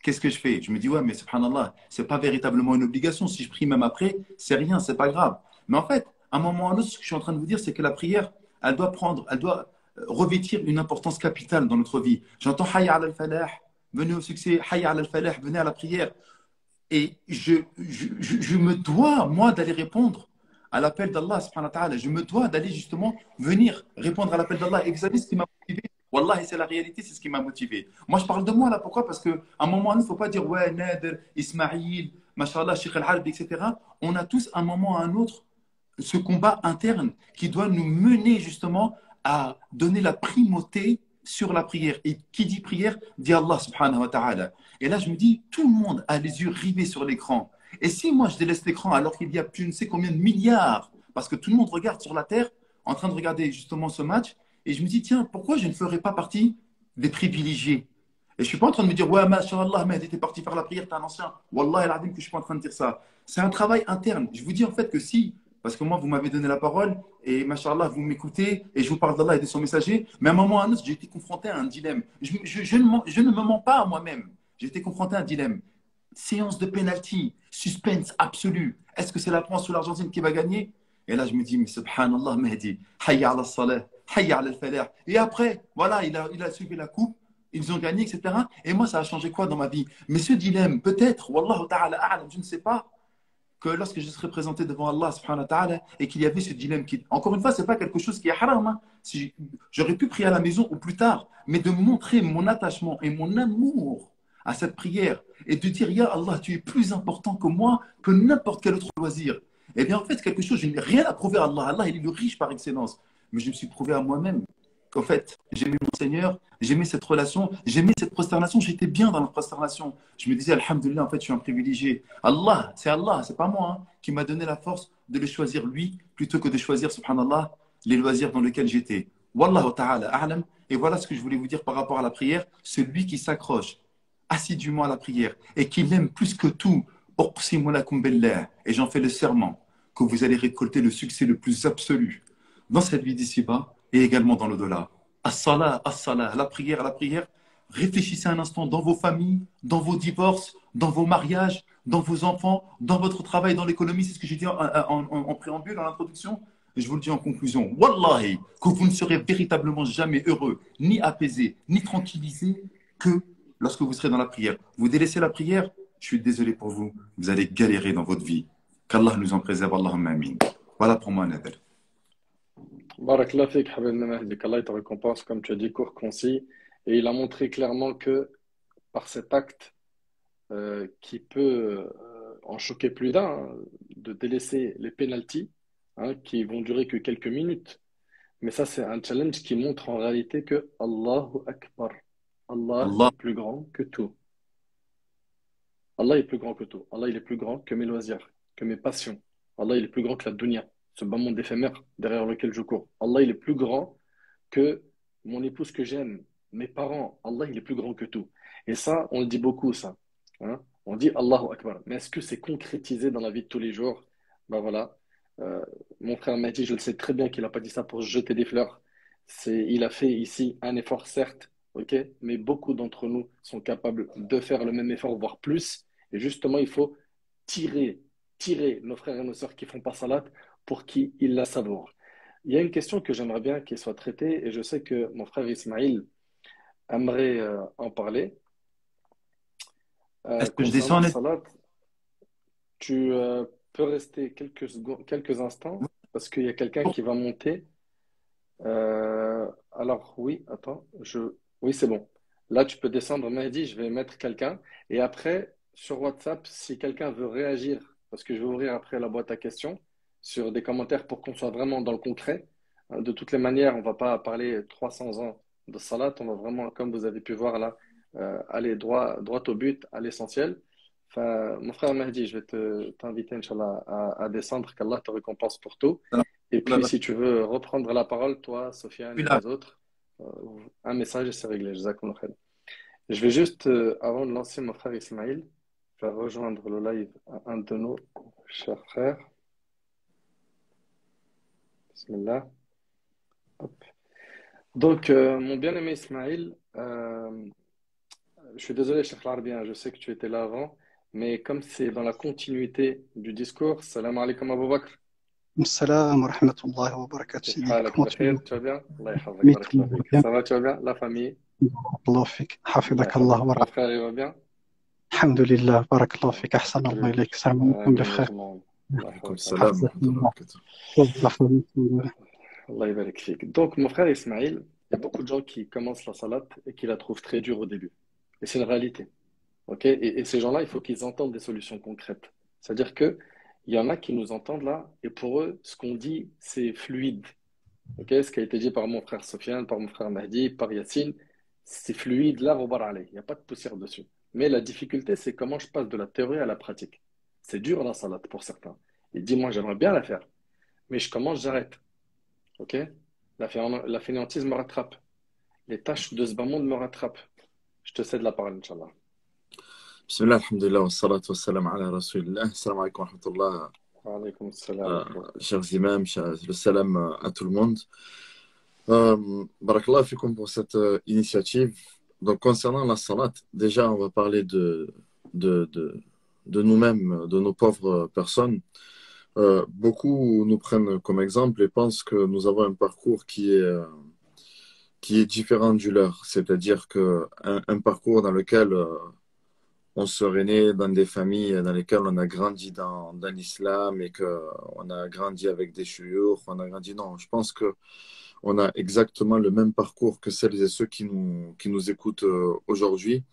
Qu'est-ce que je fais? Je me dis, ouais, mais subhanallah, c'est pas véritablement une obligation. Si je prie même après, c'est rien, c'est pas grave. Mais en fait, à un moment ou à un autre, ce que je suis en train de vous dire, c'est que la prière, elle doit revêtir une importance capitale dans notre vie. J'entends Hayya ala al-falah, venez au succès, Hayya ala al-falah, venez à la prière. Et je me dois, moi, d'aller répondre à l'appel d'Allah, subhanahu wa ta'ala. Je me dois d'aller justement venir répondre à l'appel d'Allah. Et vous savez ce qui m'a motivé? Wallah, c'est la réalité, c'est ce qui m'a motivé. Moi, je parle de moi là. Pourquoi? Parce qu'à un moment, il ne faut pas dire, ouais, Nader, Ismaïl, Mashallah, Sheikh Al-Harb, etc. On a tous, à un moment ou à un autre, ce combat interne qui doit nous mener justement à donner la primauté sur la prière. Et qui dit prière, dit Allah subhanahu wa ta'ala. Et là, je me dis, tout le monde a les yeux rivés sur l'écran. Et si moi, je délaisse l'écran alors qu'il y a je ne sais combien de milliards, parce que tout le monde regarde sur la terre, en train de regarder justement ce match, et je me dis, tiens, pourquoi je ne ferais pas partie des privilégiés? Et je ne suis pas en train de me dire, ouais, mashallah, mais t'es parti faire la prière, t'es un ancien. Wallah, el adim que je ne suis pas en train de dire ça. C'est un travail interne. Je vous dis en fait que si, parce que moi, vous m'avez donné la parole, et mashallah, vous m'écoutez, et je vous parle d'Allah et de son messager, mais à un moment ou à un autre, j'ai été confronté à un dilemme. Je ne me mens pas à moi-même. J'ai été confronté à un dilemme. Séance de penalty, suspense absolu. Est-ce que c'est la France ou l'Argentine qui va gagner? Et là, je me dis, mais subhanallah, Mahdi, hayya ala salah, hayya ala al-falah. Et après, voilà, il a suivi la coupe, ils ont gagné, etc. Et moi, ça a changé quoi dans ma vie? Mais ce dilemme, peut-être, wallahu ta'ala a'lam, je ne sais pas, que lorsque je serai présenté devant Allah subhanahu wa ta'ala et qu'il y avait ce dilemme qui, encore une fois, c'est pas quelque chose qui est haram. Hein. Si j'aurais pu prier à la maison ou plus tard, mais de montrer mon attachement et mon amour à cette prière et de dire, Ya Allah, tu es plus important que moi, que n'importe quel autre loisir. Eh bien, en fait, quelque chose, je n'ai rien à prouver à Allah. Allah, il est le riche par excellence. Mais je me suis prouvé à moi-même qu'en fait, j'aimais mon Seigneur, j'aimais cette relation, j'aimais cette prosternation, j'étais bien dans la prosternation. Je me disais, Alhamdulillah, en fait, je suis un privilégié. Allah, c'est pas moi, hein, qui m'a donné la force de le choisir lui, plutôt que de choisir, subhanallah, les loisirs dans lesquels j'étais. Wallahu ta'ala a'lam. Et voilà ce que je voulais vous dire par rapport à la prière. Celui qui s'accroche assidûment à la prière et qu'il aime plus que tout, uqsimu lakum billah, et j'en fais le serment, que vous allez récolter le succès le plus absolu dans cette vie d'ici-bas et également dans l'au-delà. As-salah, as-salah, la prière, la prière. Réfléchissez un instant dans vos familles, dans vos divorces, dans vos mariages, dans vos enfants, dans votre travail, dans l'économie. C'est ce que j'ai dit en préambule, en introduction. Et je vous le dis en conclusion. Wallahi, que vous ne serez véritablement jamais heureux, ni apaisé, ni tranquillisé que lorsque vous serez dans la prière. Vous délaissez la prière, je suis désolé pour vous, vous allez galérer dans votre vie. Qu'Allah nous en préserve, Allahumma amin. Voilà pour moi, Nadal. Barakallah fik, Habibna Mahdi, qu'Allah te récompense, comme tu as dit, court, concis. Et il a montré clairement que par cet acte qui peut en choquer plus d'un, hein, de délaisser les pénaltys, hein, qui vont durer que quelques minutes. Mais ça, c'est un challenge qui montre en réalité que Allahu Akbar. Allah Allah, est plus grand que tout. Allah est plus grand que tout. Allah, il est plus grand que mes loisirs, que mes passions. Allah, il est plus grand que la dunya, ce bas monde éphémère derrière lequel je cours. Allah, il est plus grand que mon épouse que j'aime, mes parents. Allah, il est plus grand que tout. Et ça, on le dit beaucoup, ça. Hein. On dit Allahu Akbar. Mais est-ce que c'est concrétisé dans la vie de tous les jours? Ben voilà. Mon frère m'a dit, je le sais très bien qu'il n'a pas dit ça pour se jeter des fleurs. Il a fait ici un effort, certes, ok, mais beaucoup d'entre nous sont capables de faire le même effort, voire plus. Et justement, il faut tirer, tirer nos frères et nos sœurs qui font pas salat pour qu'ils la savourent. Il y a une question que j'aimerais bien qu'elle soit traitée, et je sais que mon frère Ismaïl aimerait en parler. est-ce que je Concernant descends, le Nadal? salat, tu peux rester quelques secondes, quelques instants, parce qu'il y a quelqu'un qui va monter. Alors, oui, attends, oui, c'est bon. Là, tu peux descendre, Mehdi, je vais mettre quelqu'un. Et après, sur WhatsApp, si quelqu'un veut réagir, parce que je vais ouvrir après la boîte à questions, sur des commentaires pour qu'on soit vraiment dans le concret. De toutes les manières, on ne va pas parler 300 ans de salat, on va vraiment, comme vous avez pu voir là, aller droit au but, à l'essentiel. Enfin, mon frère Mehdi, je vais t'inviter, Inch'Allah, à descendre, qu'Allah te récompense pour tout. Et puis, si tu veux reprendre la parole, toi, Sofiane et Là, les autres, euh, un message et c'est réglé. Jazakumullah khair. Je vais juste, avant de lancer mon frère Ismaïl, faire rejoindre le live à un de nos chers frères. Bismillah. Hop. Donc, mon bien-aimé Ismaïl, je suis désolé, Cheikh Larbien, je sais que tu étais là avant, mais comme c'est dans la continuité du discours, salam alaikum Abu Bakr. السلام ورحمة الله وبركاته كيف سيدي. حالك؟ Comment tu vas? بخير؟ tu vas bien? Allah yahfazek, Oui, barak tout Allah va fik. bien. Ça va, tu vas bien? La famille? بارك الله فيك Allah حفظك الله yahfazek. Ton ورعاك. frère, il va bien? الحمد لله بارك الله فيك أحسن الله إليك. السلام عليكم Amin, بخير. ajma'in. Allah Alaikum yahfazek. salam wa حفظك rahmatullahi wa الله. barakatuh. الله يحفظك. Allah yabarak fik. Donc, mon frère Ismaïl, il y a beaucoup de gens qui commencent la salat et qui la trouvent très dure au début. Et c'est une réalité. Ok, et ces gens-là, il faut qu'ils entendent des solutions concrètes. C'est-à-dire que il y en a qui nous entendent là, et pour eux, ce qu'on dit, c'est fluide. Ok, ce qui a été dit par mon frère Sofiane, par mon frère Mahdi, par Yassine, c'est fluide, là, il n'y a pas de poussière dessus. Mais la difficulté, c'est comment je passe de la théorie à la pratique. C'est dur la salat pour certains. Ils disent, moi, j'aimerais bien la faire, mais je commence, j'arrête. Ok, la fainéantise me rattrape. Les tâches de ce bas monde me rattrapent. Je te cède la parole, Inch'Allah. Bismillah, alhamdulillah, wa salatu wa salam ala rasulillah. Assalamu alaikum wa rahmatullah. Wa alaykum salam wa rahmatullah. Chers imams, le salam à tout le monde. Barakallah fikum pour cette initiative. Donc, concernant la salat, déjà, on va parler de nous-mêmes, de nos pauvres personnes. Beaucoup nous prennent comme exemple et pensent que nous avons un parcours qui est différent du leur. C'est-à-dire un parcours dans lequel on serait né dans des familles dans lesquelles on a grandi dans l'islam et qu'on a grandi avec des chouyours, on a grandi. Non, je pense que on a exactement le même parcours que celles et ceux qui nous écoutent aujourd'hui.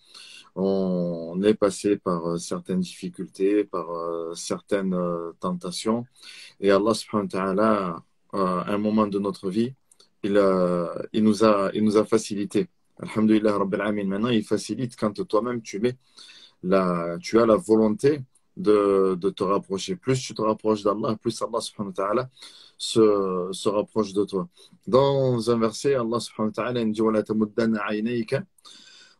On est passé par certaines difficultés, par certaines tentations. Et Allah subhanahu wa ta'ala, à un moment de notre vie, il nous a facilité. Alhamdulillah Rabbil Alamin. Maintenant, il facilite quand toi-même tu as la volonté de te rapprocher. Plus tu te rapproches d'Allah, plus Allah subhanahu wa ta'ala se rapproche de toi. Dans un verset, Allah subhanahu wa ta'ala dit وَلَا تَمُدَّنَّ عَيْنَيْكَ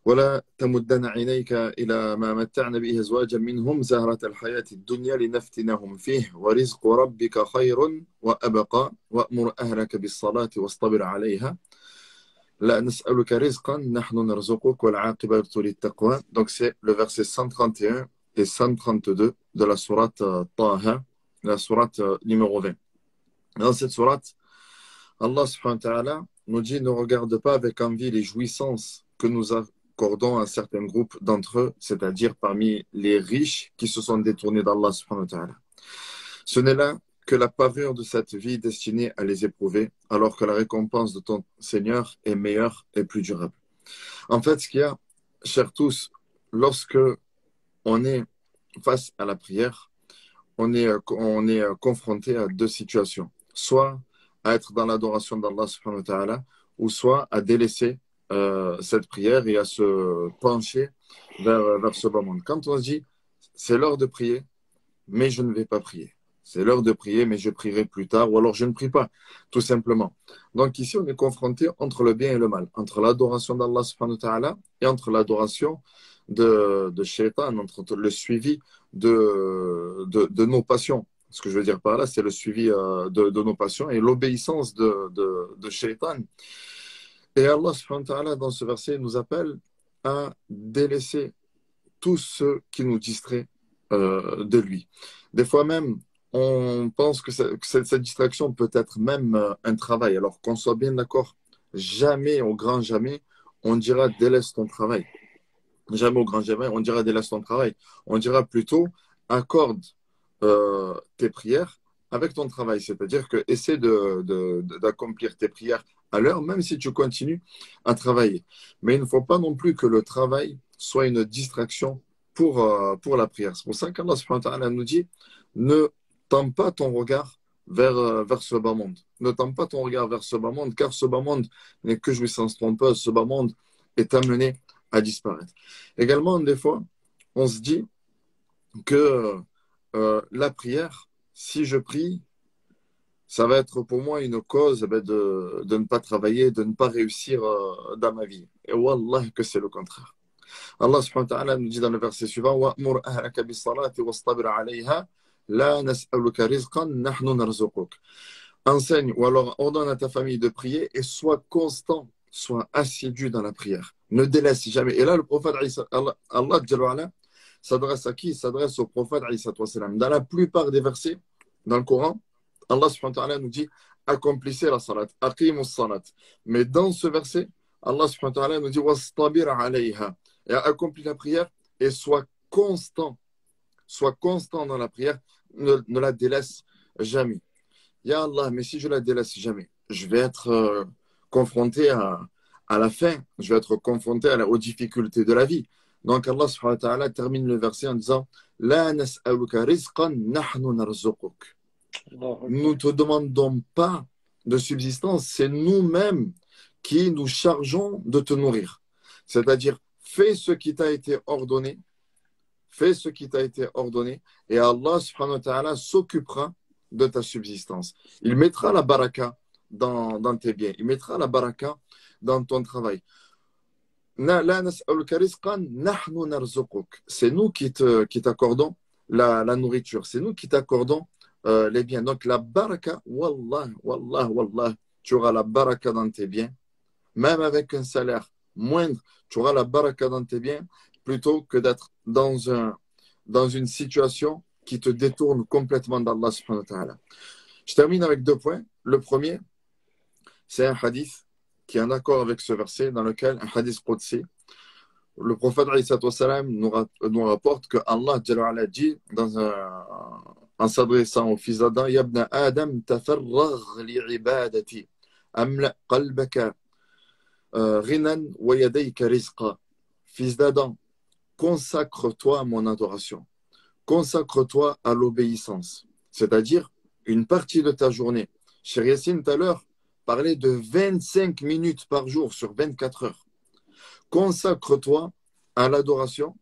ولا تمدن عينيك إلى ما متعنا به أزواجا منهم زهرة الحياة الدنيا لنفتنهم فيه ورزق ربك خير وأبقى وأمر أهلك بالصلاة واصطبر عليها لا نسألك رزقا نحن نرزقك والعاقبة للتقوى. Donc c'est le verset 131 et 132 de la sourate Taha, la sourate numéro 20. Dans cette sourate, Allah subhanahu wa ta'ala nous dit ne regarde pas avec envie les jouissances que nous accordons à certains groupes d'entre eux, c'est-à-dire parmi les riches qui se sont détournés d'Allah subhanahu wa ta'ala. Ce n'est là que la parure de cette vie destinée à les éprouver, alors que la récompense de ton Seigneur est meilleure et plus durable. En fait, ce qu'il y a, chers tous, lorsque on est face à la prière, on est confronté à deux situations. Soit à être dans l'adoration d'Allah subhanahu wa ta'ala, ou soit à délaisser cette prière et à se pencher vers ce bas monde. Quand on se dit, c'est l'heure de prier, mais je ne vais pas prier. C'est l'heure de prier, mais je prierai plus tard, ou alors je ne prie pas, tout simplement. Donc ici, on est confronté entre le bien et le mal, entre l'adoration d'Allah subhanahu wa ta'ala et entre l'adoration de Shaitan, entre le suivi de nos passions. Ce que je veux dire par là, c'est le suivi de nos passions et l'obéissance de Shaitan. Et Allah subhanahu wa ta'ala, dans ce verset, nous appelle à délaisser tout ce qui nous distrait de lui. Des fois même, on pense que cette distraction peut être même un travail. Alors qu'on soit bien d'accord, jamais, au grand jamais, on dira délaisse ton travail. Jamais au grand jamais, on dira délaisse ton travail. On dira plutôt accorde tes prières avec ton travail. C'est-à-dire que essaie d'accomplir tes prières à l'heure, même si tu continues à travailler. Mais il ne faut pas non plus que le travail soit une distraction pour la prière. C'est pour ça qu'Allah subhanahu wa ta'ala nous dit ne tends pas ton regard vers ce bas monde. Ne tends pas ton regard vers ce bas monde, car ce bas monde n'est que jouissance trompeuse. Ce bas monde est amené à disparaître. Également, des fois, on se dit que la prière, si je prie, ça va être pour moi une cause de ne pas travailler, de ne pas réussir dans ma vie. Et wallah que c'est le contraire. Allah subhanahu wa ta'ala nous dit dans le verset suivant وَأْمُرْ أَهْلَكَ بِالصَّلَاةِ وَاصْطَبِرْ عَلَيْهَا لَا نَسْأَلُكَ رِزْقًا نَحْنُ نَرْزُقُكَ. Enseigne ou alors ordonne à ta famille de prier et sois constant, sois assidu dans la prière. Ne délaisse jamais. Et là, le prophète Allah Jalla wa Ala s'adresse à qui? Il s'adresse au prophète Isa. Dans la plupart des versets dans le Coran, Allah subhanahu wa ta'ala nous dit accomplissez la salat, aqimus salat. Mais dans ce verset, Allah subhanahu wa ta'ala nous dit wastabir alayha. Et accomplis la prière et sois constant. Sois constant dans la prière, ne la délaisse jamais. Ya Allah, mais si je la délaisse jamais, je vais être confronté à la faim, je vais être confronté aux difficultés de la vie. Donc Allah subhanahu wa ta'ala termine le verset en disant La nas'aluka rizqan nahnu narzuquk. Nous ne te demandons pas de subsistance, c'est nous-mêmes qui nous chargeons de te nourrir. C'est-à-dire, fais ce qui t'a été ordonné, et Allah subhanahu wa ta'ala s'occupera de ta subsistance. Il mettra la baraka dans tes biens, il mettra la baraka dans ton travail. C'est nous qui t'accordons la nourriture, c'est nous qui t'accordons les biens. Donc la baraka, wallah, tu auras la baraka dans tes biens, même avec un salaire moindre, tu auras la baraka dans tes biens, plutôt que d'être dans une situation qui te détourne complètement d'Allah subhanahu wa ta'ala. Je termine avec 2 points. Le premier, c'est un hadith qui est en accord avec ce verset, dans lequel, un hadith qudsi, le prophète nous rapporte que Allah dit en s'adressant au fils d'Adam, Ya ibn Adam, tafarragh li'ibadati, amla qalbaka ghinan wa yadayka rizqa. Fils d'Adam, consacre-toi à mon adoration, consacre-toi à l'obéissance, c'est-à-dire une partie de ta journée. Cheikh Yassine, tout à l'heure, parlait de 25 minutes par jour sur 24 heures. Consacre-toi à l'adoration.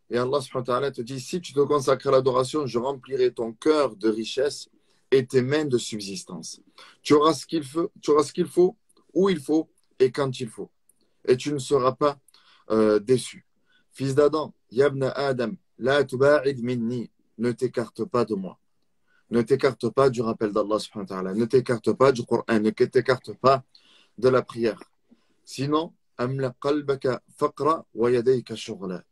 Et Allah subhanahu wa ta'ala te dit, si tu te consacres à l'adoration, je remplirai ton cœur de richesse et tes mains de subsistance. Tu auras ce qu'il faut, où il faut et quand il faut. Et tu ne seras pas déçu. Fils d'Adam, Yabna Adam, la tuba'id minni, ne t'écarte pas de moi. Ne t'écarte pas du rappel d'Allah subhanahu wa ta'ala. Ne t'écarte pas du Coran. Ne t'écarte pas de la prière. Sinon, amla qalbaka faqra wa yadayka shughla.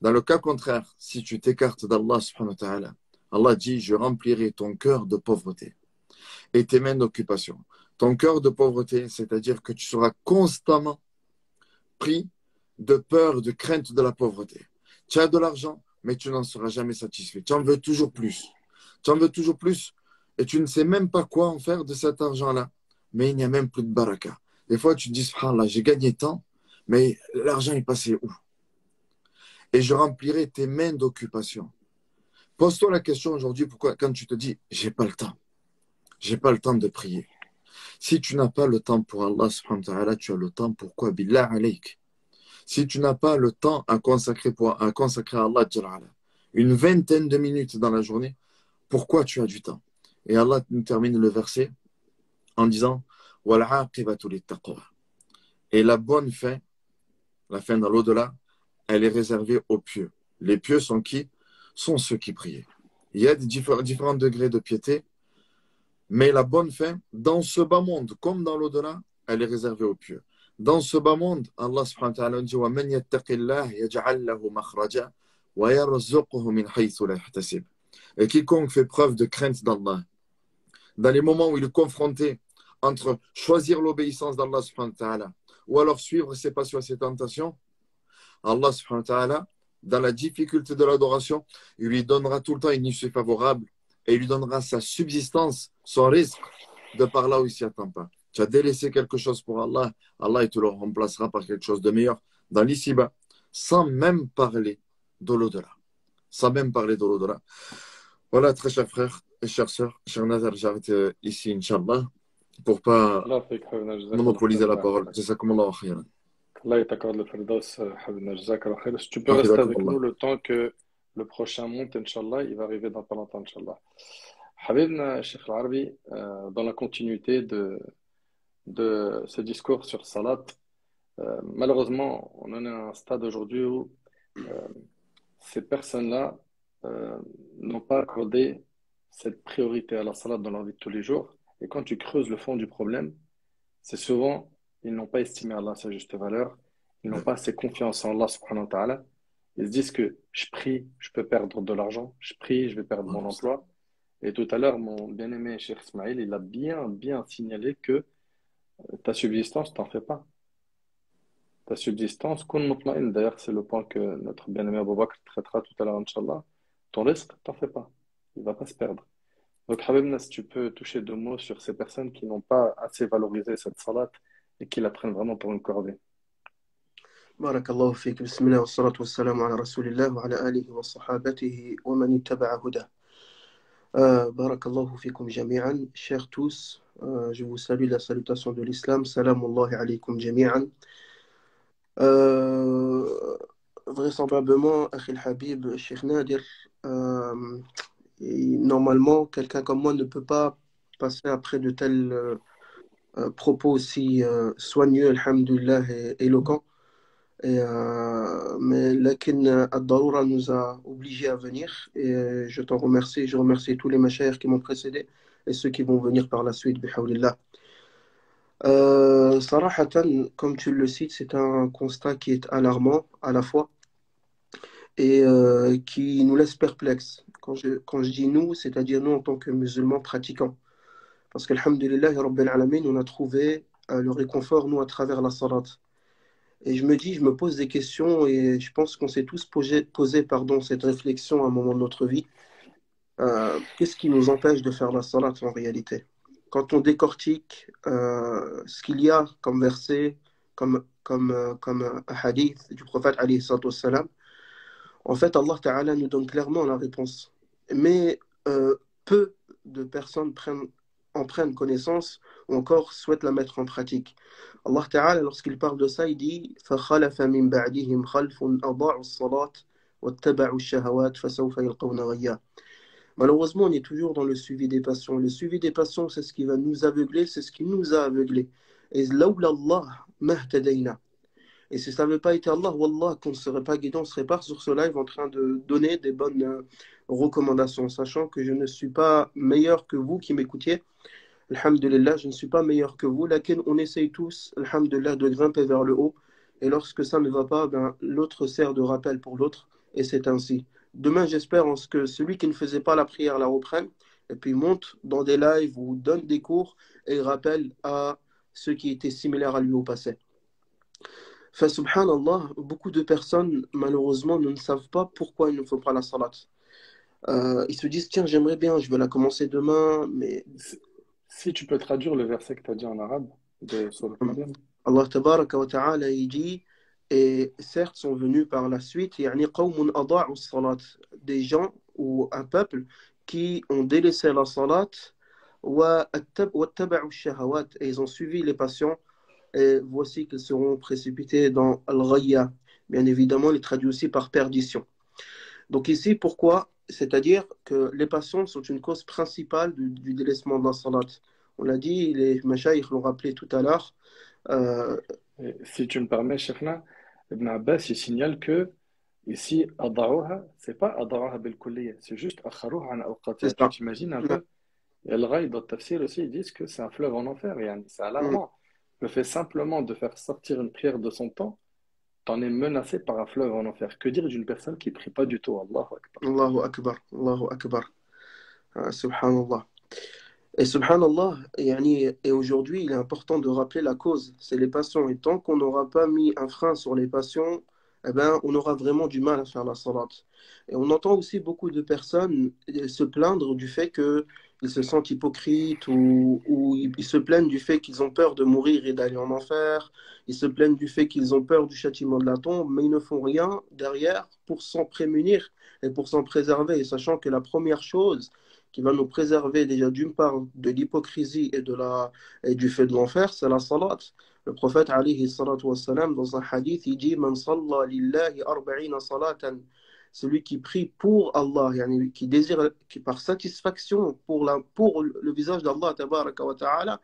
Dans le cas contraire, si tu t'écartes d'Allah subhanahu wa ta'ala, Allah dit, je remplirai ton cœur de pauvreté et tes mains d'occupation. Ton cœur de pauvreté, c'est-à-dire que tu seras constamment pris de peur, de crainte de la pauvreté. Tu as de l'argent, mais tu n'en seras jamais satisfait. Tu en veux toujours plus. Tu en veux toujours plus et tu ne sais même pas quoi en faire de cet argent-là. Mais il n'y a même plus de baraka. Des fois, tu te dis, subhanallah, j'ai gagné tant, mais l'argent est passé où? Et je remplirai tes mains d'occupation. Pose-toi la question aujourd'hui, pourquoi, quand tu te dis, j'ai pas le temps de prier. Si tu n'as pas le temps pour Allah subhanahu wa ta'ala, tu as le temps pour quoi? Billah alayk. Si tu n'as pas le temps à consacrer à Allah, une vingtaine de minutes dans la journée, pourquoi tu as du temps? Et Allah nous termine le verset en disant وَالْعَاقِبَةُ لِلتَّقْوَى. Et la bonne fin, la fin dans l'au-delà, elle est réservée aux pieux. Les pieux sont qui? Sont ceux qui prient. Il y a différents degrés de piété, mais la bonne fin, dans ce bas monde, comme dans l'au-delà, elle est réservée aux pieux. Dans ce bas monde, Allah subhanahu wa ta'ala dit وَمَنْ يَتَّقِ اللَّهِ يَجْعَلْ لَهُ مَخْرَجًا وَيَرْزُقْهُ مِنْ حَيْثُ لَا يَحْتَسِبُ. Et quiconque fait preuve de crainte d'Allah, dans les moments où il est confronté entre choisir l'obéissance d'Allah subhanahu wa ta'ala ou alors suivre ses passions et ses tentations, Allah subhanahu wa ta'ala, dans la difficulté de l'adoration, il lui donnera tout le temps une issue favorable et il lui donnera sa subsistance, son risque, de par là où il ne s'y attend pas. Tu as délaissé quelque chose pour Allah, Allah il te le remplacera par quelque chose de meilleur dans l'ici-bas, sans même parler de l'au-delà. Sans même parler de l'au-delà. Voilà, très chers frères et chères sœurs, cher Nazar, j'arrête ici, Inch'Allah, pour ne pas Allah fait que monopoliser la parole. Jazakumullahu khairan. Allah t'accorde le firdaus, Habibna, jazakallah khair. Si tu peux rester avec Afidakumullah. nous le temps que le prochain monte, Inch'Allah, il va arriver dans pas longtemps, Inch'Allah. Habibna, Cheikh Al-Arabi, dans la continuité de ce discours sur Salat, malheureusement, on en est à un stade aujourd'hui où ces personnes-là n'ont pas accordé cette priorité à la Salat dans leur vie de tous les jours. Et quand tu creuses le fond du problème, c'est souvent, ils n'ont pas estimé Allah à sa juste valeur, ils n'ont pas assez confiance en Allah subhanahu wa ta'ala. Ils se disent que je prie, je peux perdre de l'argent, je prie, je vais perdre mon emploi. Et tout à l'heure, mon bien-aimé Cheikh Ismail, il a bien signalé que ta subsistance, t'en fais pas. Ta subsistance, kun mutmaïn. D'ailleurs, c'est le point que notre bien-aimé Abou Bakr traitera tout à l'heure, Inch'Allah. Ton risque, t'en fais pas. Il va pas se perdre. Donc, Habibna, si tu peux toucher deux mots sur ces personnes qui n'ont pas assez valorisé cette salat et qui la prennent vraiment pour une corvée. بارك الله فيك بسم الله والصلاة والسلام على رسول الله وعلى آله وصحابته ومن اتبع هداه بارك الله فيكم جميعا chers tous je vous salue la salutation de l'islam salamullahi alaykum jami'an vraisemblablement Akhi al-Habib Cheikh Nadir et normalement quelqu'un comme moi ne peut pas passer après de tels propos aussi soigneux alhamdulillah et éloquents. Mais lakin ad-darura nous a obligés à venir et je t'en remercie, je remercie tous les mashayikh qui m'ont précédé et ceux qui vont venir par la suite bihawlillah. Sarahatan, comme tu le cites, c'est un constat qui est alarmant à la fois et qui nous laisse perplexes. Quand je dis nous, c'est-à-dire nous en tant que musulmans pratiquants, parce qu'alhamdulillah rabbil alamin, on a trouvé le réconfort nous à travers la salat. Et je me pose des questions et je pense qu'on s'est tous posé cette réflexion à un moment de notre vie. Qu'est-ce qui nous empêche de faire la salat en réalité? Quand on décortique ce qu'il y a comme verset, comme hadith du prophète alayhi salatu wassalam, en fait Allah Ta'ala nous donne clairement la réponse. Mais peu de personnes en prennent connaissance ou encore souhaitent la mettre en pratique. Allah Ta'ala, lorsqu'il parle de ça, il dit فَخَلَفَ مِن بَعْدِهِمْ خَلْفٌ أَضَاعُوا الصَّلَاةَ وَاتَّبَعُوا الشَّهَوَاتِ فَسَوْفَ يَلْقَوْنَ غَيًّا. Malheureusement, on est toujours dans le suivi des passions. Le suivi des passions, c'est ce qui va nous aveugler, c'est ce qui nous a aveuglés. Et لَوْلَا اللَّهِ مَا اهْتَدَيْنَا. Et si ça n'avait pas été Allah, Wallah, qu'on ne serait pas guidé, on ne serait pas sur ce live en train de donner des bonnes recommandations, sachant que je ne suis pas meilleur que vous qui m'écoutiez. Alhamdulillah, je ne suis pas meilleur que vous. Laquelle on essaye tous, alhamdulillah, de grimper vers le haut. Et lorsque ça ne va pas, ben, l'autre sert de rappel pour l'autre. Et c'est ainsi. Demain, j'espère en ce que celui qui ne faisait pas la prière la reprenne. Et puis monte dans des lives ou donne des cours et rappelle à ceux qui étaient similaires à lui au passé. Enfin, subhanallah, beaucoup de personnes, malheureusement, ne savent pas pourquoi il ne faut pas la salat. Ils se disent, tiens, j'aimerais bien, je vais la commencer demain, mais Si tu peux traduire le verset que tu as dit en arabe de Sourate Maryam. Allah tabaraka wa ta'ala, il dit, et certes sont venus par la suite, yani qawmun ada'u salat, des gens ou un peuple qui ont délaissé la salat, wa wattaba'u shahawat, et ils ont suivi les passions, et voici qu'ils seront précipités dans al-ghayya. Bien évidemment, il est traduit aussi par perdition. Donc ici, pourquoi? C'est-à-dire que les passions sont une cause principale du délaissement de la salat. On l'a dit, les mashayikh l'ont rappelé tout à l'heure. Et si tu me permets, Cheikhna, Ibn Abbas, il signale que ici, ada'uha, c'est pas ada'uha bil kulliya, c'est juste akharuha an awqatiha. C'est Tu ça. t'imagines un peu? Et Al-Ghaï, dans le tafsir aussi, ils disent que c'est un fleuve en enfer, yani, c'est alarmant. Le fait simplement de faire sortir une prière de son temps, t'en es menacé par un fleuve en enfer. Que dire d'une personne qui prie pas du tout? Allahu Akbar. Allahu Akbar, Allahu Akbar. Subhanallah. Et subhanallah, et aujourd'hui, il est important de rappeler la cause, c'est les passions. Et tant qu'on n'aura pas mis un frein sur les passions, eh ben, on aura vraiment du mal à faire la salat. Et on entend aussi beaucoup de personnes se plaindre du fait qu'ils se sentent hypocrites ou ils se plaignent du fait qu'ils ont peur de mourir et d'aller en enfer. Ils se plaignent du fait qu'ils ont peur du châtiment de la tombe, mais ils ne font rien derrière pour s'en prémunir et pour s'en préserver. Et sachant que la première chose qui va nous préserver déjà d'une part de l'hypocrisie et du fait de l'enfer, c'est la salat. Le prophète alayhi salatu wassalam, dans un hadith, il dit Man salla lillahi arba'ina salatan, celui qui prie pour Allah, yani, qui désire, qui par satisfaction pour le visage d'Allah tabaraka wa ta'ala,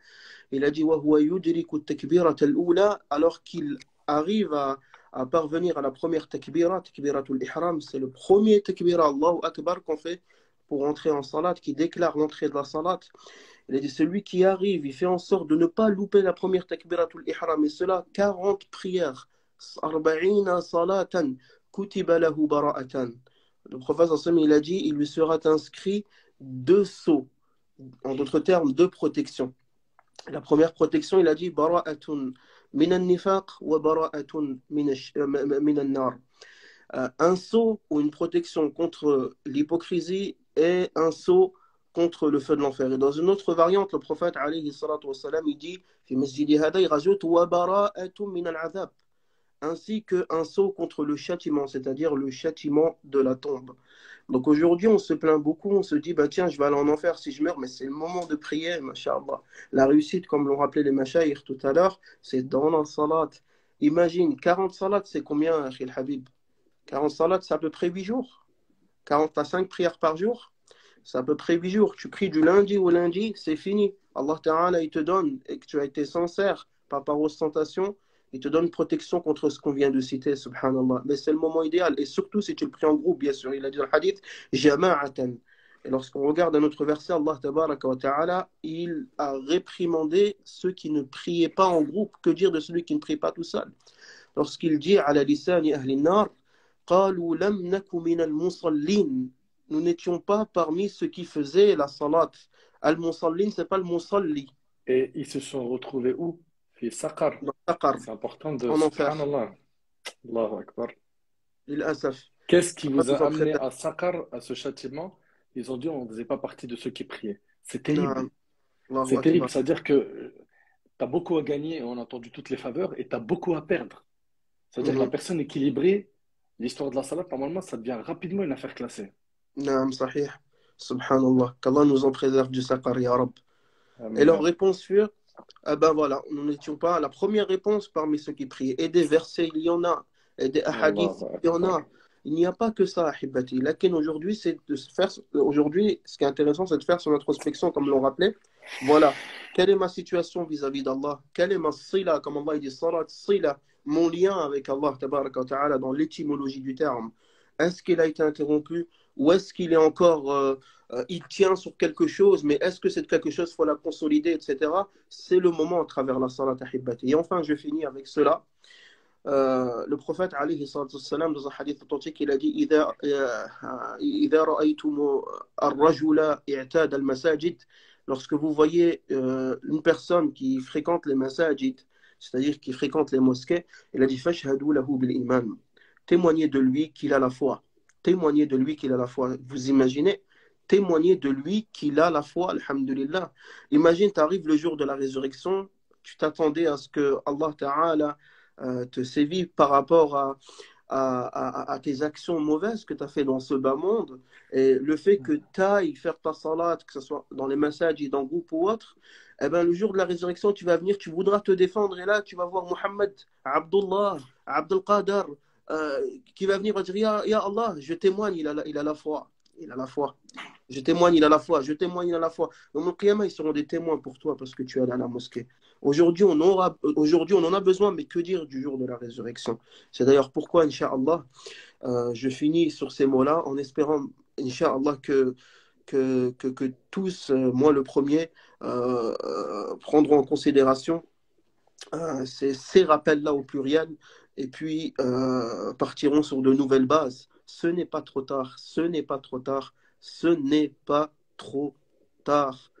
il a dit Wa huwa yudriku at-takbirat al-ula, alors qu'il arrive à parvenir à la première takbira, takbiratul ihram, c'est le premier takbira Allahu Akbar qu'on fait pour entrer en salat, qui déclare l'entrée de la salat. Il a dit, celui qui arrive, il fait en sorte de ne pas louper la première takbiratul ihram, et cela 40 prières, arba'ina salatan, kutiba lahu bara'atan. Le prophète il a dit, il lui sera inscrit 2 sceaux, en d'autres termes, 2 protections. La première protection, il a dit, bara'atun minan nifaq wa bara'atun minan nar. Un sceau ou une protection contre l'hypocrisie et un sceau contre le feu de l'enfer. Et dans une autre variante, le prophète alayhi salatu wassalam, il dit fi masjidi hada, il rajoute wa bara'atun min al-'adhab, ainsi qu'un sceau contre le châtiment, c'est-à-dire le châtiment de la tombe. Donc aujourd'hui, on se plaint beaucoup, on se dit bah tiens, je vais aller en enfer si je meurs, mais c'est le moment de prier, masha'Allah. La réussite, comme l'ont rappelé les mashayikh tout à l'heure, c'est dans la salat. Imagine 40 salats, c'est combien, Akhil Habib? 40 salats, c'est à peu près 8 jours. 40 à 5 prières par jour, c'est à peu près 8 jours. Tu pries du lundi au lundi, c'est fini. Allah Ta'ala, il te donne, et que tu as été sincère, pas par ostentation, il te donne protection contre ce qu'on vient de citer, subhanallah. Mais c'est le moment idéal. Et surtout si tu le pries en groupe, bien sûr. Il a dit dans le hadith, jama'atan. Et lorsqu'on regarde un autre verset, Allah Tabaraka wa Ta'ala, il a réprimandé ceux qui ne priaient pas en groupe. Que dire de celui qui ne prie pas tout seul? Lorsqu'il dit, ala lisani ahli nar, قالوا لم نكن من المصلين, nous n'étions pas parmi ceux qui faisaient la salat. Al-musallin, c'est pas le musalli. Et ils se sont retrouvés où? Fi Saqar. Dans Saqar, C'est important de en enfer. subhanallah. Allahu Akbar. L'asaf. Qu'est-ce qui vous a Pas amené à Saqar, à ce châtiment? Ils ont dit on ne faisait pas partie de ceux qui priaient. C'est terrible. Allahu C'est terrible. Akbar. C'est-à-dire que tu as beaucoup à gagner, on a entendu toutes les faveurs, et tu as beaucoup à perdre. C'est-à-dire que la personne équilibrée, l'histoire de la salat, normalement, ça devient rapidement une affaire classée. Naam, sahih. Subhanallah. Qu'Allah nous en préserve du Saqar, ya Rab. Amen. Et leur réponse fut, ah ben voilà, nous n'étions pas la première réponse parmi ceux qui priaient. Et des versets, il y en a. Et des hadiths, il y en a. Il n'y a pas que ça, ahibati. Lakin aujourd'hui, c'est de se faire. Aujourd'hui, ce qui est intéressant, c'est de faire son introspection, comme l'ont rappelé. Voilà. Quelle est ma situation vis-à-vis d'Allah? Quelle est ma sila? Comme Allah dit, salat, sila. mon lien avec Allah tabaraka wa ta'ala dans l'étymologie du terme, est-ce qu'il a été interrompu ou est-ce qu'il est encore, il tient sur quelque chose, mais est-ce que cette quelque chose, il faut la consolider, etc. C'est le moment à travers la salat ahibbati. Et enfin, je finis avec cela. Le prophète alayhi salatu wassalam, dans un hadith authentique, il a dit إذا رأيتم الرجل اعتاد المساجد, lorsque vous voyez une personne qui fréquente les masajid, c'est-à-dire qui fréquente les mosquées, il a dit fashhadu lahu bil iman, témoignez de lui qu'il a la foi, témoignez de lui qu'il a la foi. Vous imaginez, témoigner de lui qu'il a la foi, alhamdulillah. Imagine, tu arrives le jour de la résurrection, tu t'attendais à ce que Allah Ta'ala te sévit par rapport à tes actions mauvaises que tu as fait dans ce bas monde, et le fait que tu ailles faire ta salat, que ce soit dans les masajid, dans groupe ou autre, eh ben, le jour de la résurrection, tu vas venir, tu voudras te défendre, et là, tu vas voir Muhammad, Abdullah, Abdul Qadir, qui va venir et dire ya Allah, je témoigne, il a la foi. Il a la foi. Je témoigne, il a la foi. Je témoigne, il a la foi. Donc, au Qiyamah, ils seront des témoins pour toi parce que tu es allé à la mosquée. Aujourd'hui, on en a besoin, mais que dire du jour de la résurrection? C'est d'ailleurs pourquoi, Inch'Allah, je finis sur ces mots-là en espérant, Inch'Allah, que tous, moi le premier, prendront en considération ces rappels-là au pluriel et puis partiront sur de nouvelles bases. Ce n'est pas trop tard, ce n'est pas trop tard, ce n'est pas trop tard.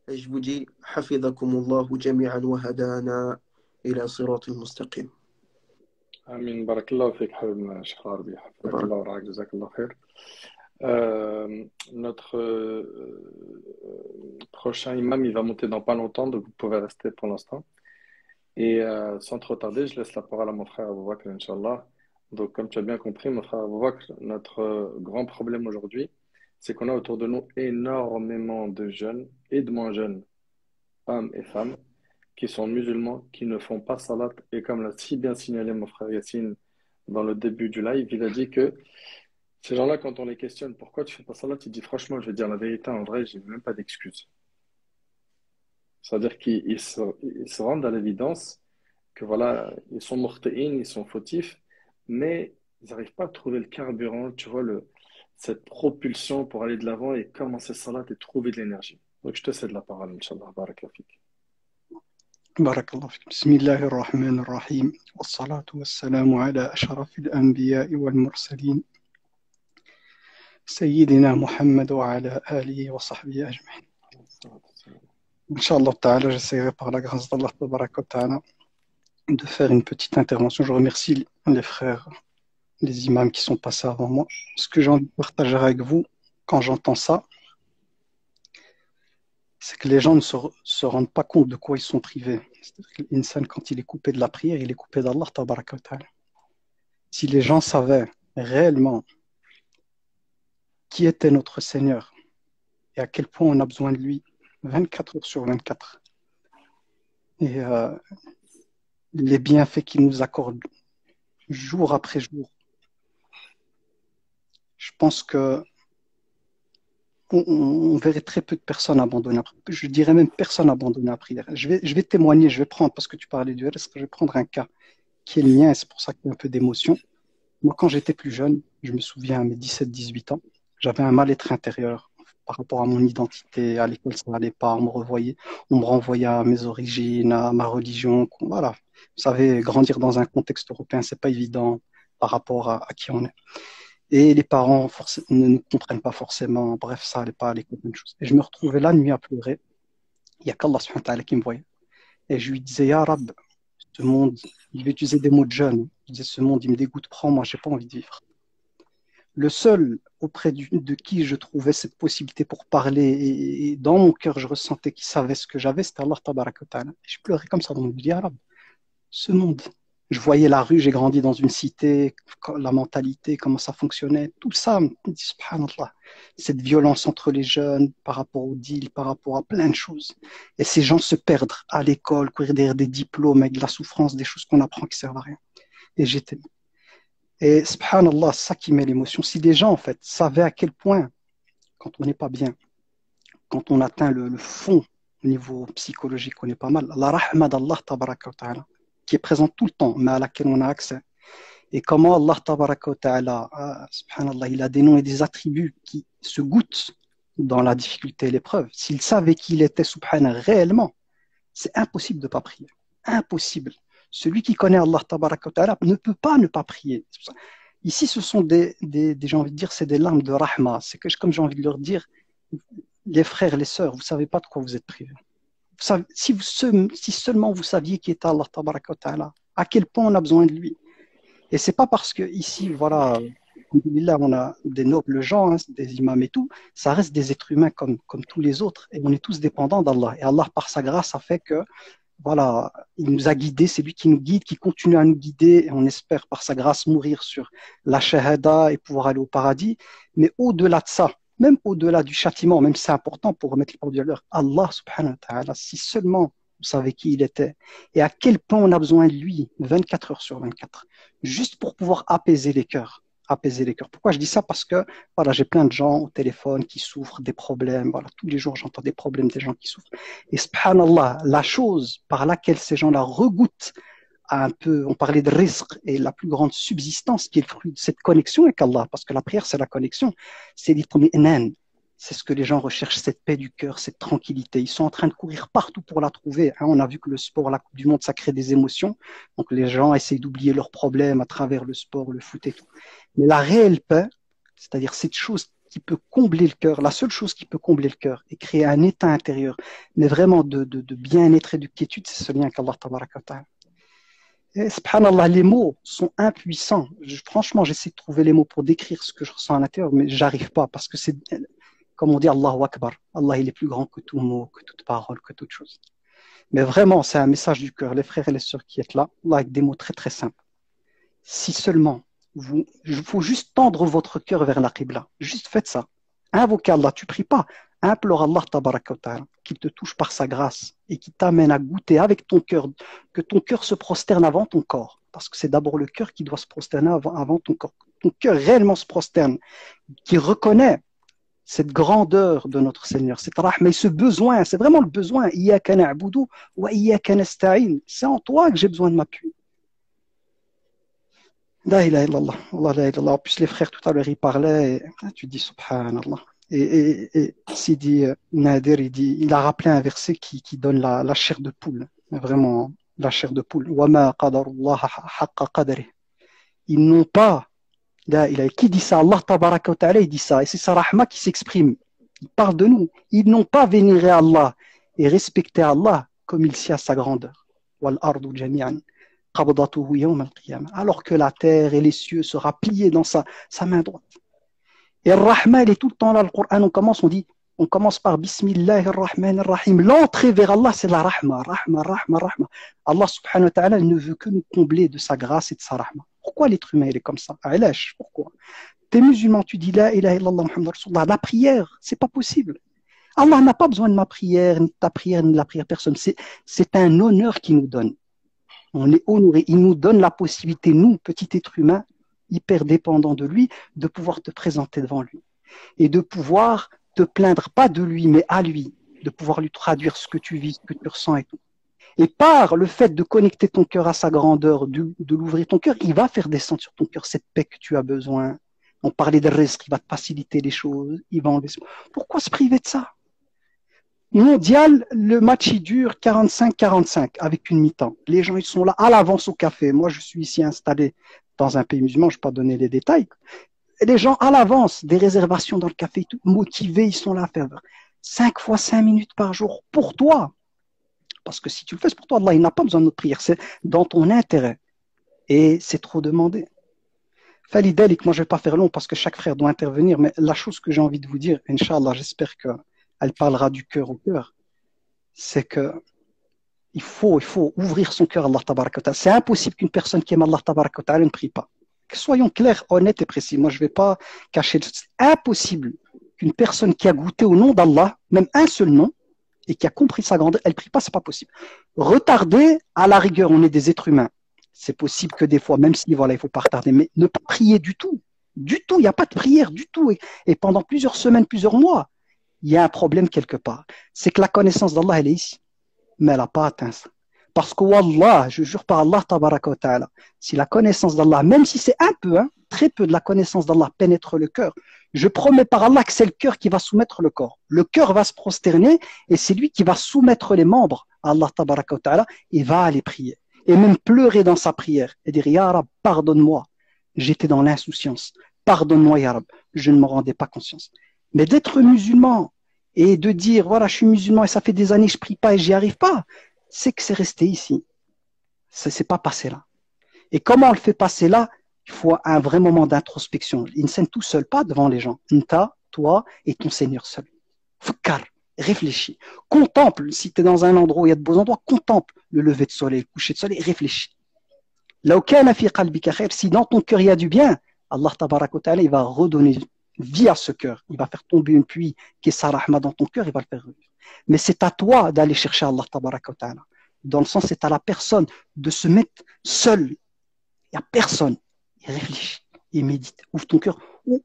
Et je vous dis, hafidhakumullahu jami'an wa hadana ila siratil mustaqim. Amin, barakallahu fik, habibna, Cheikh Arabi, hafidhakallah wa ra'ak, jazakallah khair. Notre prochain imam, il va monter dans pas longtemps, donc vous pouvez rester pour l'instant. Et sans trop tarder, je laisse la parole à mon frère Abou Bakr, Inch'Allah. Donc, comme tu as bien compris, mon frère Abou Bakr, notre grand problème aujourd'hui, c'est qu'on a autour de nous énormément de jeunes et de moins jeunes, hommes et femmes, qui sont musulmans, qui ne font pas salat. Et comme l'a si bien signalé mon frère Yassine dans le début du live, il a dit que ces gens-là, quand on les questionne, pourquoi tu fais pas salat, ils disent franchement, je vais dire la vérité, en vrai, j'ai même pas d'excuses. C'est-à-dire qu'ils se rendent à l'évidence que voilà, ils sont mortéines, ils sont fautifs, mais ils n'arrivent pas à trouver le carburant, tu vois, cette propulsion pour aller de l'avant et commencer salat et trouver de l'énergie. Donc je te cède la parole, Inch'Allah. Barakallahu fik. بارك الله فيك بسم الله الرحمن الرحيم والصلاة والسلام على أشرف الأنبياء والمرسلين سيدنا محمد وعلى آله وصحبه أجمعين إن شاء الله تعالى j'essaierai par la grâce d'Allah tabaraka wa ta'ala de faire une petite intervention. Je remercie les frères, les imams qui sont passés avant moi. Ce que j'ai envie de partager avec vous quand j'entends ça, c'est que les gens ne se rendent pas compte de quoi ils sont privés. C'est-à-dire que l'insan, quand il est coupé de la prière, il est coupé d'Allah tabaraka wa ta'ala. Si les gens savaient réellement qui était notre Seigneur et à quel point on a besoin de lui 24 heures sur 24, et les bienfaits qu'il nous accorde jour après jour, je pense que on verrait très peu de personnes abandonner. Je dirais même personne abandonner la prière. Je vais témoigner, je vais prendre, parce que tu parlais du risque, je vais prendre un cas qui est le mien, et c'est pour ça qu'il y a un peu d'émotion. Moi, quand j'étais plus jeune, je me souviens à mes 17-18 ans, j'avais un mal-être intérieur par rapport à mon identité. À l'école, ça n'allait pas, on me renvoyait à mes origines, à ma religion. Voilà. Vous savez, grandir dans un contexte européen, c'est pas évident par rapport à qui on est. Et les parents ne comprennent pas forcément. Bref, ça n'allait pas à l'école, une chose. Et je me retrouvais la nuit à pleurer. Il n'y a qu'Allah subhanahu wa ta'ala qui me voyait. Et je lui disais, Ya Rab, ce monde, je vais utiliser des mots de jeune. Je disais, ce monde, il me dégoûte, prends-moi, j'ai pas envie de vivre. Le seul auprès de qui je trouvais cette possibilité pour parler, et dans mon cœur, je ressentais qu'il savait ce que j'avais, c'était Allah tabaraka wa ta'ala. Et je pleurais comme ça dans mon vie, Ya Rab, ce monde. Je voyais la rue, j'ai grandi dans une cité, la mentalité, comment ça fonctionnait, tout ça, me dit, subhanallah, cette violence entre les jeunes par rapport au deal, par rapport à plein de choses. Et ces gens se perdent à l'école, courir derrière des diplômes avec de la souffrance, des choses qu'on apprend qui ne servent à rien. Et subhanallah, c'est ça qui met l'émotion. Si les gens, en fait, savaient à quel point, quand on n'est pas bien, quand on atteint le fond, au niveau psychologique, on est pas mal, la rahma d'Allah tabaraka wa ta'ala, qui est présente tout le temps, mais à laquelle on a accès. Et comment Allah tabaraka wa ta'ala, subhanallah, il a des noms et des attributs qui se goûtent dans la difficulté et l'épreuve. S'il savait qui il était, subhanallah, réellement, c'est impossible de ne pas prier. Impossible. Celui qui connaît Allah tabaraka wa ta'ala ne peut pas ne pas prier. Ici, ce sont j'ai envie de dire, c'est des larmes de rahma. C'est que, comme j'ai envie de leur dire, les frères, les sœurs, vous ne savez pas de quoi vous êtes privés. Si seulement vous saviez qui est Allah tabaraka wa ta'ala, à quel point on a besoin de lui. Et c'est pas parce que ici, voilà, là, on a des nobles gens, hein, des imams et tout, ça reste des êtres humains comme tous les autres, et on est tous dépendants d'Allah. Et Allah, par sa grâce, a fait que, voilà, il nous a guidés, c'est lui qui nous guide, qui continue à nous guider, et on espère par sa grâce mourir sur la shahada et pouvoir aller au paradis. Mais au-delà de ça, même au-delà du châtiment, même c'est important pour remettre les produits à l'heure, Allah subhanahu wa ta'ala, si seulement vous savez qui il était et à quel point on a besoin de lui 24 heures sur 24, juste pour pouvoir apaiser les cœurs. Apaiser les cœurs. Pourquoi je dis ça? Parce que voilà, j'ai plein de gens au téléphone qui souffrent des problèmes. Voilà, tous les jours, j'entends des problèmes des gens qui souffrent. Et subhanallah, la chose par laquelle ces gens-là regouttent un peu, on parlait de risque et la plus grande subsistance qui est le fruit de cette connexion avec Allah, parce que la prière, c'est la connexion, c'est l'itmi'nan. C'est ce que les gens recherchent, cette paix du cœur, cette tranquillité. Ils sont en train de courir partout pour la trouver. Hein, on a vu que le sport, la Coupe du Monde, ça crée des émotions. Donc les gens essayent d'oublier leurs problèmes à travers le sport, le foot et tout. Mais la réelle paix, c'est-à-dire cette chose qui peut combler le cœur, la seule chose qui peut combler le cœur et créer un état intérieur, mais vraiment de bien-être et de quiétude, c'est ce lien qu'Allah tabaraka wa ta'ala. Et subhanallah, les mots sont impuissants. Franchement, j'essaie de trouver les mots pour décrire ce que je ressens à l'intérieur, mais j'arrive pas parce que c'est, comme on dit, Allahu Akbar. Allah, il est plus grand que tout mot, que toute parole, que toute chose. Mais vraiment, c'est un message du cœur. Les frères et les sœurs qui êtes là, Allah, avec des mots très très simples. Si seulement, il faut juste tendre votre cœur vers la Qibla. Juste faites ça. Invoquez Allah, tu pries pas. Implore Allah tabaraka wa ta'ala, qu'il te touche par sa grâce et qui t'amène à goûter avec ton cœur, que ton cœur se prosterne avant ton corps. Parce que c'est d'abord le cœur qui doit se prosterner avant ton corps. Ton cœur réellement se prosterne, qui reconnaît cette grandeur de notre Seigneur, cette rahma et ce besoin, c'est vraiment le besoin. Iyyaka na'budu wa iyyaka nasta'in. C'est en toi que j'ai besoin de m'appuyer. La ilaha illallah. Allah, la ilaha illallah. En plus, les frères tout à l'heure, ils parlaient, et tu dis subhanallah. Et Sidi Nader, il a rappelé un verset qui donne la chair de poule, vraiment la chair de poule. Wama qadarullah haqqa qadri. Ils n'ont pas, qui dit ça? Allah tabaraka wa ta'ala, il dit ça, et c'est sa rahma qui s'exprime. Il parle de nous. Ils n'ont pas vénéré Allah et respecté Allah comme il sait à sa grandeur. Wal ardu jami'an qabdatuhu yawm al-qiyamah. Alors que la terre et les cieux sera pliés dans sa main droite. Et le Rahman, il est tout le temps là, le Coran, on commence par Bismillah ar-Rahman ar-Rahim. L'entrée vers Allah, c'est la Rahma, Rahma, Rahma, Rahma. Allah subhanahu wa ta'ala ne veut que nous combler de sa grâce et de sa Rahma. Pourquoi l'être humain, il est comme ça? Pourquoi? T'es musulman, tu dis La ilaha illallah Muhammad Rasulullah. La prière, c'est pas possible. Allah n'a pas besoin de ma prière, ni de ta prière, ni de la prière de personne. C'est un honneur qu'il nous donne. On est honoré. Il nous donne la possibilité, nous, petit être humain, hyper dépendant de lui, de pouvoir te présenter devant lui et de pouvoir te plaindre, pas de lui, mais à lui, de pouvoir lui traduire ce que tu vis, ce que tu ressens et tout. Et par le fait de connecter ton cœur à sa grandeur, de l'ouvrir ton cœur, il va faire descendre sur ton cœur cette paix que tu as besoin. On parlait de risque, il va te faciliter les choses, il va enlever. Pourquoi se priver de ça? Mondial, le match il dure 45-45 avec une mi-temps. Les gens ils sont là à l'avance au café. Moi je suis ici installé dans un pays musulman, je ne vais pas donner les détails. Et les gens à l'avance, des réservations dans le café, et tout, motivés, ils sont là à faire 5 fois 5 minutes par jour pour toi. Parce que si tu le fais, c'est pour toi, Allah, il n'a pas besoin de notre prière, c'est dans ton intérêt. Et c'est trop demandé. Falidalik, moi je ne vais pas faire long parce que chaque frère doit intervenir, mais la chose que j'ai envie de vous dire, Inch'Allah, j'espère qu'elle parlera du cœur au cœur, c'est que il faut ouvrir son cœur à Allah tabaraka wa ta'ala. C'est impossible qu'une personne qui aime Allah tabaraka wa ta'ala ne prie pas. Soyons clairs, honnêtes et précis. Moi, je ne vais pas cacher. C'est impossible qu'une personne qui a goûté au nom d'Allah, même un seul nom, et qui a compris sa grandeur, elle ne prie pas, ce n'est pas possible. Retarder, à la rigueur, on est des êtres humains. C'est possible que des fois, même si voilà, il ne faut pas retarder, mais ne pas prier du tout. Du tout, il n'y a pas de prière du tout. Et pendant plusieurs semaines, plusieurs mois, il y a un problème quelque part. C'est que la connaissance d'Allah, elle est ici. Mais elle n'a pas atteint ça. Parce que Wallah, je jure par Allah, tabaraka wa ta'ala, si la connaissance d'Allah, même si c'est un peu, hein, très peu de la connaissance d'Allah pénètre le cœur, je promets par Allah que c'est le cœur qui va soumettre le corps. Le cœur va se prosterner et c'est lui qui va soumettre les membres à Allah tabaraka wa ta'ala et va aller prier. Et même pleurer dans sa prière et dire, Ya Rab, pardonne-moi. J'étais dans l'insouciance. Pardonne-moi, Ya Rab. Je ne me rendais pas conscience. Mais d'être musulman et de dire, voilà, je suis musulman et ça fait des années que je prie pas et j'y arrive pas, c'est que c'est resté ici. Ça s'est pas passé là. Et comment on le fait passer là? Il faut un vrai moment d'introspection. Il ne scène tout seul, pas devant les gens. Nta, toi et ton Seigneur seul. Fakar, réfléchis. Contemple, si tu es dans un endroit où il y a de beaux endroits, contemple le lever de soleil, le coucher de soleil, réfléchis. Là, si dans ton cœur il y a du bien, Allah tabaraka wa ta'ala, il va redonner vie à ce cœur. Il va faire tomber une pluie qui est sa rahma dans ton cœur, il va le faire revivre. Mais c'est à toi d'aller chercher Allah tabaraka wa ta'ala. Dans le sens, c'est à la personne de se mettre seul. Il n'y a personne. Il réfléchit, il médite, ouvre ton cœur, ou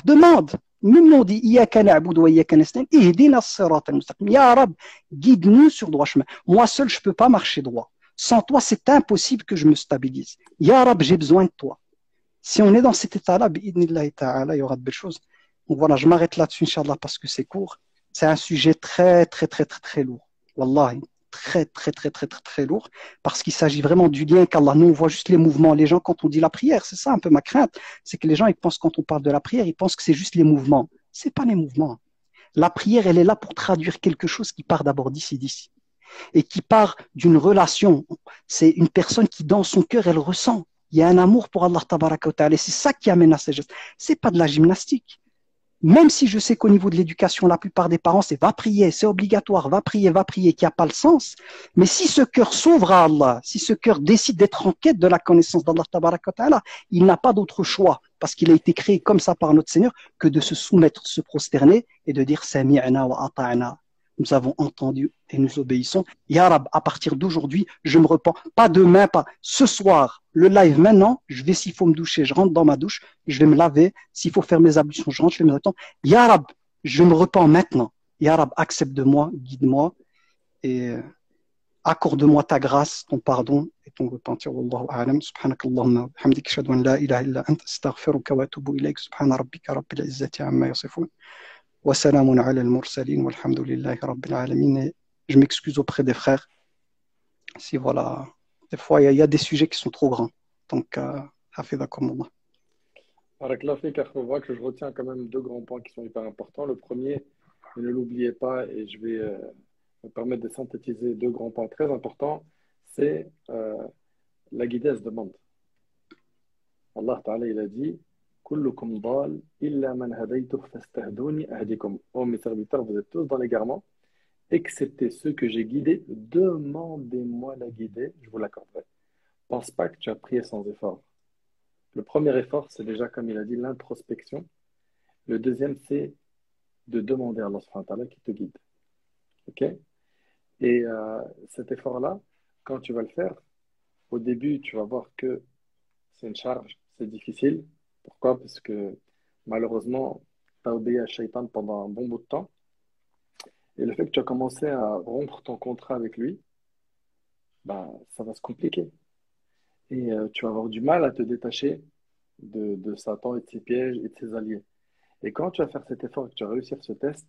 demande. Même nous on dit Iyyaka na'budu wa iyyaka nasta'in, ihdina as-sirata al-mustaqim. Ya Rab, guide-nous sur droit chemin. Moi seul, je ne peux pas marcher droit. Sans toi, c'est impossible que je me stabilise. Ya Rab, j'ai besoin de toi. Si on est dans cet état-là, bi'idnillahi ta'ala, il y aura de belles choses. Donc voilà, je m'arrête là-dessus, Inch'Allah, parce que c'est court. C'est un sujet très, très, très, très, très lourd. Wallahi, très, très, très, très, très, très lourd, parce qu'il s'agit vraiment du lien qu'Allah. Nous, on voit juste les mouvements. Les gens, quand on dit la prière, c'est ça un peu ma crainte, c'est que les gens, ils pensent, quand on parle de la prière, ils pensent que c'est juste les mouvements. C'est pas les mouvements. La prière, elle est là pour traduire quelque chose qui part d'abord d'ici, et qui part d'une relation. C'est une personne qui, dans son cœur, elle ressent. Il y a un amour pour Allah tabaraka wa ta'ala. C'est ça qui amène à ces gestes. C'est pas de la gymnastique. Même si je sais qu'au niveau de l'éducation, la plupart des parents, c'est va prier, c'est obligatoire, va prier, qui n'a pas le sens. Mais si ce cœur s'ouvre à Allah, si ce cœur décide d'être en quête de la connaissance d'Allah tabaraka wa ta'ala, il n'a pas d'autre choix, parce qu'il a été créé comme ça par notre Seigneur, que de se soumettre, se prosterner et de dire Sami'na wa ata'na. Nous avons entendu et nous obéissons. Ya Rab, à partir d'aujourd'hui, je me repens. Pas demain, pas ce soir. Le live maintenant, je vais, s'il faut me doucher, je rentre dans ma douche, je vais me laver. S'il faut faire mes ablutions, je rentre, je fais mes ablutions. Ya Rab, je me repens maintenant. Ya Rab, accepte de moi, guide-moi et accorde-moi ta grâce, ton pardon et ton repentir. Wallahu a'lam. Subhanakallahumma hamdika ashhadu an la ilaha illa anta astaghfiruka wa atubu ilayk. Subhana rabbika rabbil izzati amma yasifun. وسلام على المرسلين والحمد لله رب العالمين. Je m'excuse auprès des frères. Si voilà, des fois il y a des sujets qui sont trop grands. Donc, hafidhakumullah. Barakallahu fik, on voit que je retiens quand même deux grands points qui sont hyper importants. Le premier, ne l'oubliez pas, et je vais me permettre de synthétiser deux grands points très importants, c'est la guidance de monde. Allah Ta'ala, il a dit Kullukum dal illa man hadaytuh fastahduni ahdikum. Oh mes serviteurs, vous êtes tous dans l'égarement, excepté ceux que j'ai guidés. Demandez-moi la guider, je vous l'accorderai. Pense pas que tu as prié sans effort. Le premier effort, c'est déjà, comme il a dit, l'introspection. Le deuxième, c'est de demander à Allah subhanahu wa ta'ala qui te guide. Ok? Et cet effort-là, quand tu vas le faire, au début, tu vas voir que c'est une charge, c'est difficile. Pourquoi? Parce que malheureusement, tu as obéi à Shaitan pendant un bon bout de temps. Et le fait que tu as commencé à rompre ton contrat avec lui, bah, ça va se compliquer. Et tu vas avoir du mal à te détacher de Satan et de ses pièges et de ses alliés. Et quand tu vas faire cet effort et que tu vas réussir ce test,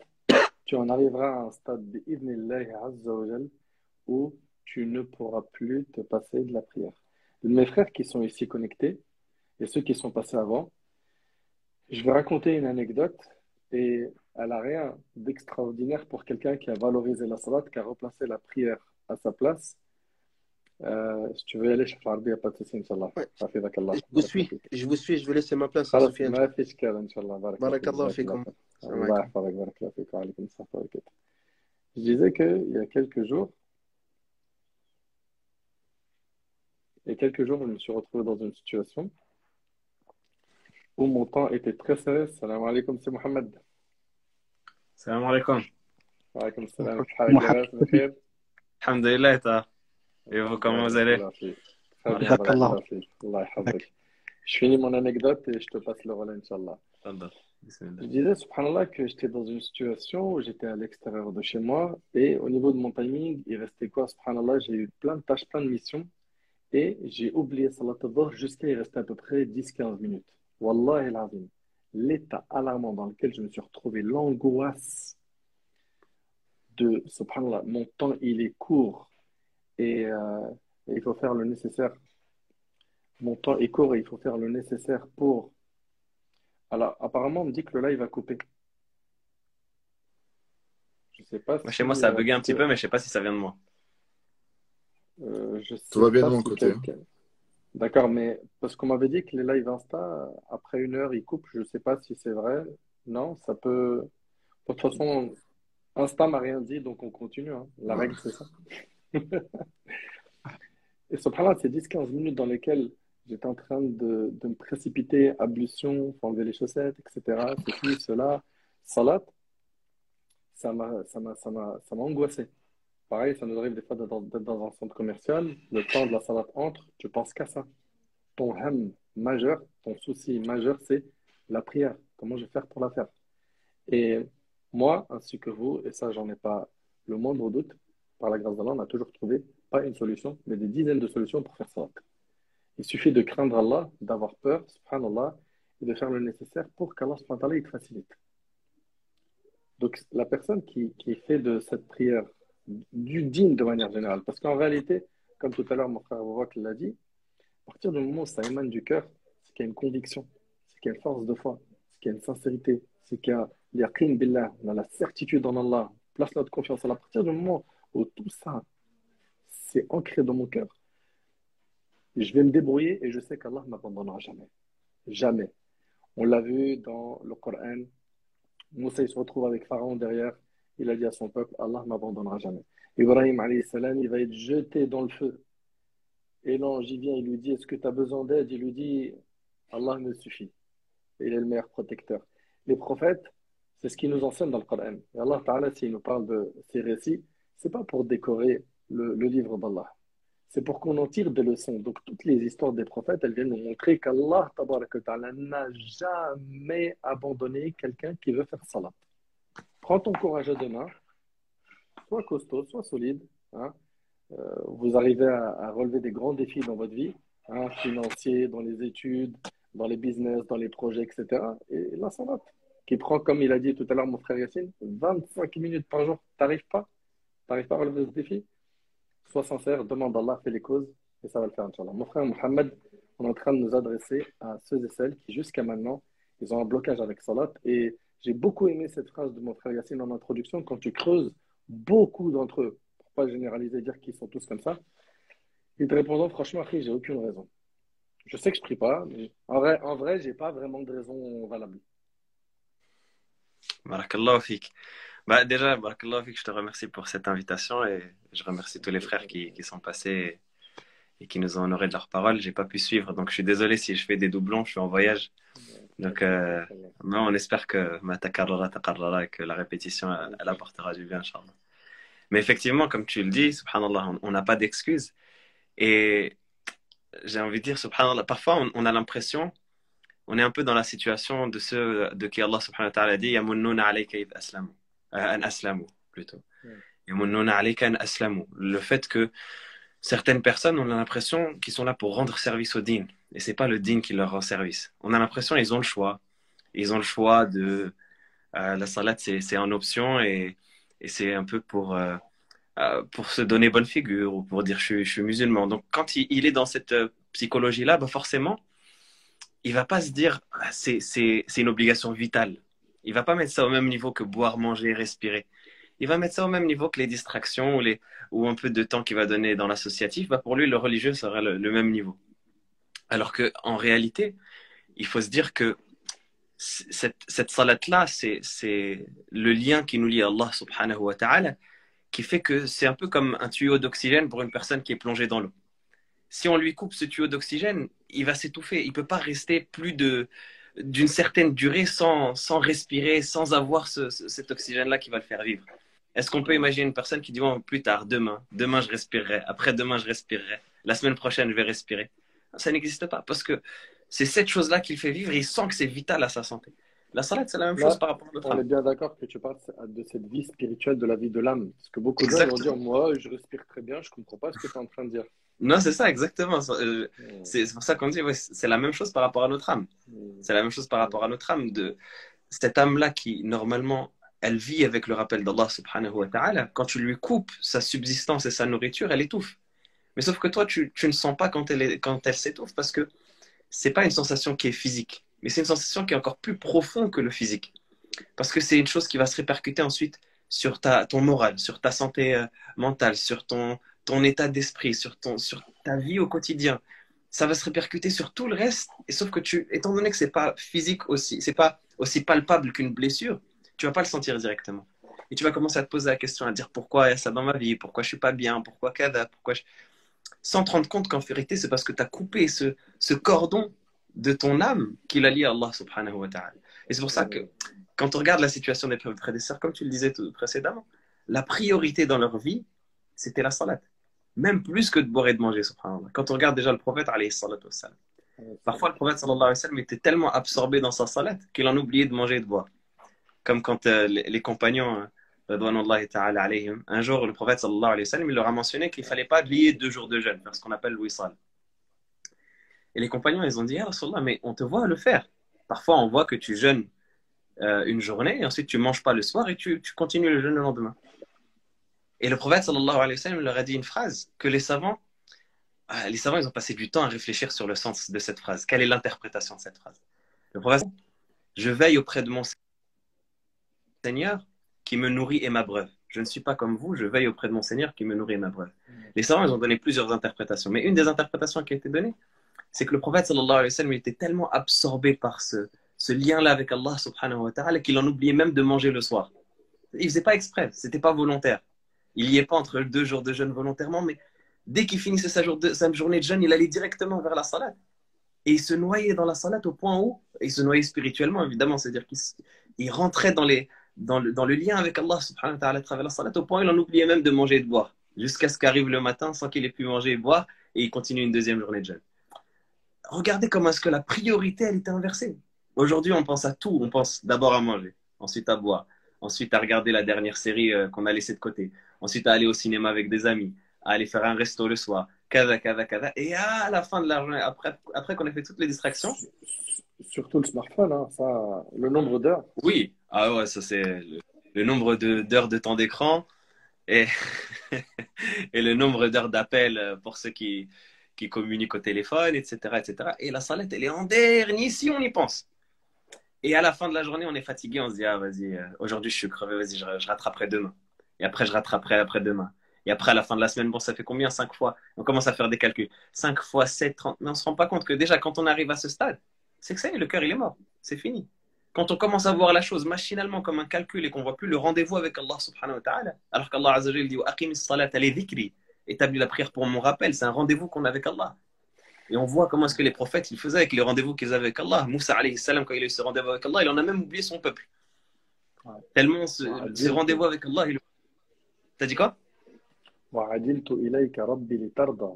tu en arriveras à un stade bi'idhnillahi azza wa jal où tu ne pourras plus te passer de la prière. Mes frères qui sont ici connectés et ceux qui sont passés avant, je vais raconter une anecdote et elle n'a rien d'extraordinaire pour quelqu'un qui a valorisé la salat, qui a replacé la prière à sa place. Si tu veux y aller, Cheikh Arbi, il n'y a pas de souci, Inch'Allah. Ouais. Hafizakallah. Je vous suis, je vais laisser ma place à خلاص Sofiane. ما في إشكال إن شاء الله. بارك الله فيك. Barakallah جزاك الله fikum. خير. Salam الله alaikum. يحفظك. بارك الله فيك وعليكم السلام ورحمة الله. Je disais qu'il y a quelques jours, je me suis retrouvé dans une situation où mon temps était très serré. Salam alaikum, c'est Mohamed. السلام عليكم. وعليكم السلام. كيف حالك لاباس بخير؟ الحمد لله تا. Et vous, comment vous بارك allez? الله فيك. Très bien, Jazakallah. barakallah فيك. الله يحفظك. Je finis mon anecdote et je te passe le relais, Inch'Allah. تفضل. Bismillah. Je disais, subhanallah, que j'étais dans une situation où j'étais à l'extérieur de chez moi et au niveau de mon timing, il restait quoi, subhanallah, j'ai eu plein de tâches, plein de missions et j'ai oublié Salat al-Dhuhr jusqu'à il restait à peu près 10-15 minutes. Wallahi al-azim, l'état alarmant dans lequel je me suis retrouvé, l'angoisse de, subhanallah, mon temps il est court et il faut faire le nécessaire. Mon temps est court et il faut faire le nécessaire pour. Alors, apparemment, on me dit que le live va couper. Je sais pas Moi, si chez moi, ça a bugué un petit peu, mais je sais pas si ça vient de moi. je Tout va sais bien pas de mon si côté. quelqu'un. D'accord, mais parce qu'on m'avait dit que les lives Insta, après 1 heure, ils coupent. Je sais pas si c'est vrai. Non, ça peut. De toute façon, Insta m'a rien dit, donc on continue, hein. La Ouais. règle, c'est ça. Et subhanallah, c'est 10-15 minutes dans lesquelles j'étais en train de me précipiter, ablution, faut enlever les chaussettes, etc. Ceci, cela, salat, ça m'a angoissé. Pareil, ça nous arrive des fois d'être dans un centre commercial, le temps de la salat entre, tu penses qu'à ça. Ton ham majeur, ton souci majeur, c'est la prière. Comment je vais faire pour la faire? Et moi, ainsi que vous, et ça, j'en ai pas le moindre doute, par la grâce d'Allah, on a toujours trouvé, pas une solution, mais des dizaines de solutions pour faire salat. Il suffit de craindre Allah, d'avoir peur, subhanallah, et de faire le nécessaire pour qu'Allah, subhanahu wa ta'ala, il te facilite. Donc, la personne qui fait de cette prière du digne de manière générale, parce qu'en réalité, comme tout à l'heure mon frère Wawak l'a dit, à partir du moment où ça émane du cœur, c'est qu'il y a une conviction, c'est qu'il y a une force de foi, c'est qu'il y a une sincérité, c'est qu'il y a l'yaqin billah, on a la certitude en Allah, place notre confiance. À partir du moment où tout ça, c'est ancré dans mon cœur, je vais me débrouiller et je sais qu'Allah ne m'abandonnera jamais. Jamais. On l'a vu dans le Coran. Moussa, il se retrouve avec Pharaon derrière. Il a dit à son peuple, Allah ne m'abandonnera jamais. Ibrahim, alayhi salam, il va être jeté dans le feu. Et l'ange, il vient, il lui dit, est-ce que tu as besoin d'aide? Il lui dit, Allah me suffit. Il est le meilleur protecteur. Les prophètes, c'est ce qu'ils nous enseignent dans le Coran. Et Allah Ta'ala, s'il nous parle de ces récits, c'est pas pour décorer le livre d'Allah. C'est pour qu'on en tire des leçons. Donc, toutes les histoires des prophètes, elles viennent nous montrer qu'Allah Tabaraka wa Ta'ala n'a jamais abandonné quelqu'un qui veut faire salat. Prends ton courage à deux mains, sois costaud, sois solide, hein. Vous arrivez à relever des grands défis dans votre vie, hein, financiers, dans les études, dans les business, dans les projets, etc. Et la salat, qui prend, comme il a dit tout à l'heure mon frère Yassine, 25 minutes par jour. T'arrives pas à relever ce défi? Sois sincère, demande à Allah, fais les causes, et ça va le faire, Inch'Allah. Mon frère Mohamed, on est en train de nous adresser à ceux et celles qui, jusqu'à maintenant, ils ont un blocage avec salat. Et j'ai beaucoup aimé cette phrase de mon frère Yassine en introduction. Quand tu creuses, beaucoup d'entre eux, pour pas généraliser, dire qu'ils sont tous comme ça, ils te répondent, franchement, Akhi, j'ai aucune raison. Je sais que je prie pas, mais en vrai, j'ai pas vraiment de raison valable. Barakallahu fik. Bah, déjà, barakallahu fik, je te remercie pour cette invitation et je remercie tous les frères qui sont passés et qui nous ont honoré de leur parole. J'ai pas pu suivre, donc je suis désolé si je fais des doublons, je suis en voyage. Donc, mais on espère que ma takarrara et que la répétition, elle apportera du bien, Inch'Allah. Mais effectivement, comme tu le dis, subhanallah, on n'a pas d'excuses. Et j'ai envie de dire, subhanallah, parfois on a l'impression, on est un peu dans la situation de ceux de qui Allah subhanahu wa ta'ala dit yamunnuna alayka id aslamu, an aslamu plutôt. Yamunnuna alayka an aslamu. Le fait que certaines personnes, on a l'impression qu'ils sont là pour rendre service au dîn. Et c'est pas le dîn qui leur rend service. On a l'impression qu'ils ont le choix. Ils ont le choix de la salat, c'est en option et c'est un peu pour se donner bonne figure ou pour dire je suis musulman. Donc quand il est dans cette psychologie-là, bah forcément, il va pas se dire c'est une obligation vitale. Il va pas mettre ça au même niveau que boire, manger, respirer. Il va mettre ça au même niveau que les distractions ou un peu de temps qu'il va donner dans l'associatif. Bah pour lui, le religieux sera le même niveau. Alors que en réalité, il faut se dire que cette salat-là, c'est le lien qui nous lie à Allah subhanahu wa ta'ala, qui fait que c'est un peu comme un tuyau d'oxygène pour une personne qui est plongée dans l'eau. Si on lui coupe ce tuyau d'oxygène, il va s'étouffer. Il ne peut pas rester plus d'une certaine durée sans respirer, sans avoir cet oxygène-là qui va le faire vivre. Est-ce qu'on peut imaginer une personne qui dit oh, plus tard, demain je respirerai, après-demain je respirerai, la semaine prochaine je vais respirer? Ça n'existe pas parce que c'est cette chose-là qu'il fait vivre et il sent que c'est vital à sa santé. La salat, c'est la même chose Là, par rapport à notre on est âme. bien d'accord que tu parles de cette vie spirituelle, de la vie de l'âme. Parce que beaucoup de gens ils vont dire, Exactement. moi, je respire très bien, je comprends pas ce que tu es en train de dire. Non, c'est ça, exactement. Hmm, C'est pour ça qu'on dit, ouais, c'est la même chose par rapport à notre âme. hmm, C'est la même chose par hmm. rapport à notre âme. Cette âme-là qui, normalement, elle vit avec le rappel d'Allah subhanahu wa ta'ala. Quand tu lui coupes sa subsistance et sa nourriture, elle étouffe. Mais sauf que toi, tu ne sens pas quand elle s'étouffe parce que c'est pas une sensation qui est physique. Mais c'est une sensation qui est encore plus profonde que le physique. Parce que c'est une chose qui va se répercuter ensuite sur ton moral, sur ta santé mentale, sur ton état d'esprit, sur ta vie au quotidien. Ça va se répercuter sur tout le reste. Et sauf que étant donné que c'est pas physique aussi, c'est pas aussi palpable qu'une blessure, tu vas pas le sentir directement. Et tu vas commencer à te poser la question, à dire pourquoi il y a ça dans ma vie, pourquoi je suis pas bien, pourquoi kada, sans te rendre compte qu'en vérité, c'est parce que tu as coupé ce cordon de ton âme qui l'a lié à Allah subhanahu wa ta'ala. Et c'est pour ça que quand on regarde la situation des prédécesseurs, comme tu le disais tout précédemment, la priorité dans leur vie, c'était la salat. Même plus que de boire et de manger, subhanallah. Quand on regarde déjà le prophète, alayhi salatu wassalam, parfois le prophète sallallahu alayhi wa sallam était tellement absorbé dans sa salat qu'il en oubliait de manger et de boire. Comme quand les compagnons, radwanullahi ta'ala alayhim, un jour le prophète sallallahu alayhi wa sallam, il leur a mentionné qu'il ne fallait pas lier 2 jours de jeûne, faire ce qu'on appelle le wisal. Et les compagnons, ils ont dit, ah, Rasulallah, mais on te voit le faire. Parfois, on voit que tu jeûnes une journée et ensuite tu ne manges pas le soir et tu continues le jeûne le lendemain. Et le prophète sallallahu alayhi wa sallam leur a dit une phrase que les savants, ils ont passé du temps à réfléchir sur le sens de cette phrase. Quelle est l'interprétation de cette phrase? Le prophète, je veille auprès de mon Seigneur qui me nourrit et m'abreuve. Je ne suis pas comme vous, je veille auprès de mon Seigneur qui me nourrit et m'abreuve. Les savants, ils ont donné plusieurs interprétations, mais une des interprétations qui a été donnée, c'est que le prophète sallallahu alayhi wa sallam était tellement absorbé par ce lien-là avec Allah subhanahu wa ta'ala qu'il en oubliait même de manger le soir. Il ne faisait pas exprès, c'était pas volontaire. Il n'y est pas entre 2 jours de jeûne volontairement, mais dès qu'il finissait sa journée de jeûne, il allait directement vers la salat. Et il se noyait dans la salat au point où, il se noyait spirituellement évidemment, c'est-à-dire qu'il rentrait dans le lien avec Allah subhanahu wa ta'ala à travers la salat au point où il en oubliait même de manger et de boire, jusqu'à ce qu'arrive le matin sans qu'il ait pu manger et boire, et il continue une deuxième journée de jeûne. Regardez comment est-ce que la priorité, elle était inversée. Aujourd'hui, on pense à tout. On pense d'abord à manger, ensuite à boire, ensuite à regarder la dernière série qu'on a laissée de côté, ensuite à aller au cinéma avec des amis, à aller faire un resto le soir, kada. Et à la fin de la journée, après qu'on ait fait toutes les distractions. Surtout le smartphone, hein, ça, le nombre d'heures. Oui, ah ouais, ça c'est le nombre d'heures de temps d'écran et, et le nombre d'heures d'appel pour ceux qui communiquent au téléphone, etc., etc. Et la salette, elle est en dernier si on y pense. Et à la fin de la journée, on est fatigué, on se dit, ah vas-y, aujourd'hui je suis crevé, vas-y, je rattraperai demain. Et après, je rattraperai après-demain. Et après, à la fin de la semaine, bon, ça fait combien? 5 fois. On commence à faire des calculs. 5 fois 7, 30. Mais on ne se rend pas compte que déjà, quand on arrive à ce stade, c'est que ça y est, le cœur, il est mort. C'est fini. Quand on commence à voir la chose machinalement comme un calcul et qu'on ne voit plus le rendez-vous avec Allah subhanahu wa ta'ala, alors qu'Allah azza wa jalla dit, aqimis salata li dhikri, établis la prière pour mon rappel, c'est un rendez-vous qu'on a avec Allah. Et on voit comment est-ce que les prophètes ils faisaient avec les rendez-vous qu'ils avaient avec Allah. Moussa alayhi salam, quand il a eu ce rendez-vous avec Allah, il en a même oublié son peuple. Tellement ce rendez-vous avec Allah, T'as dit quoi?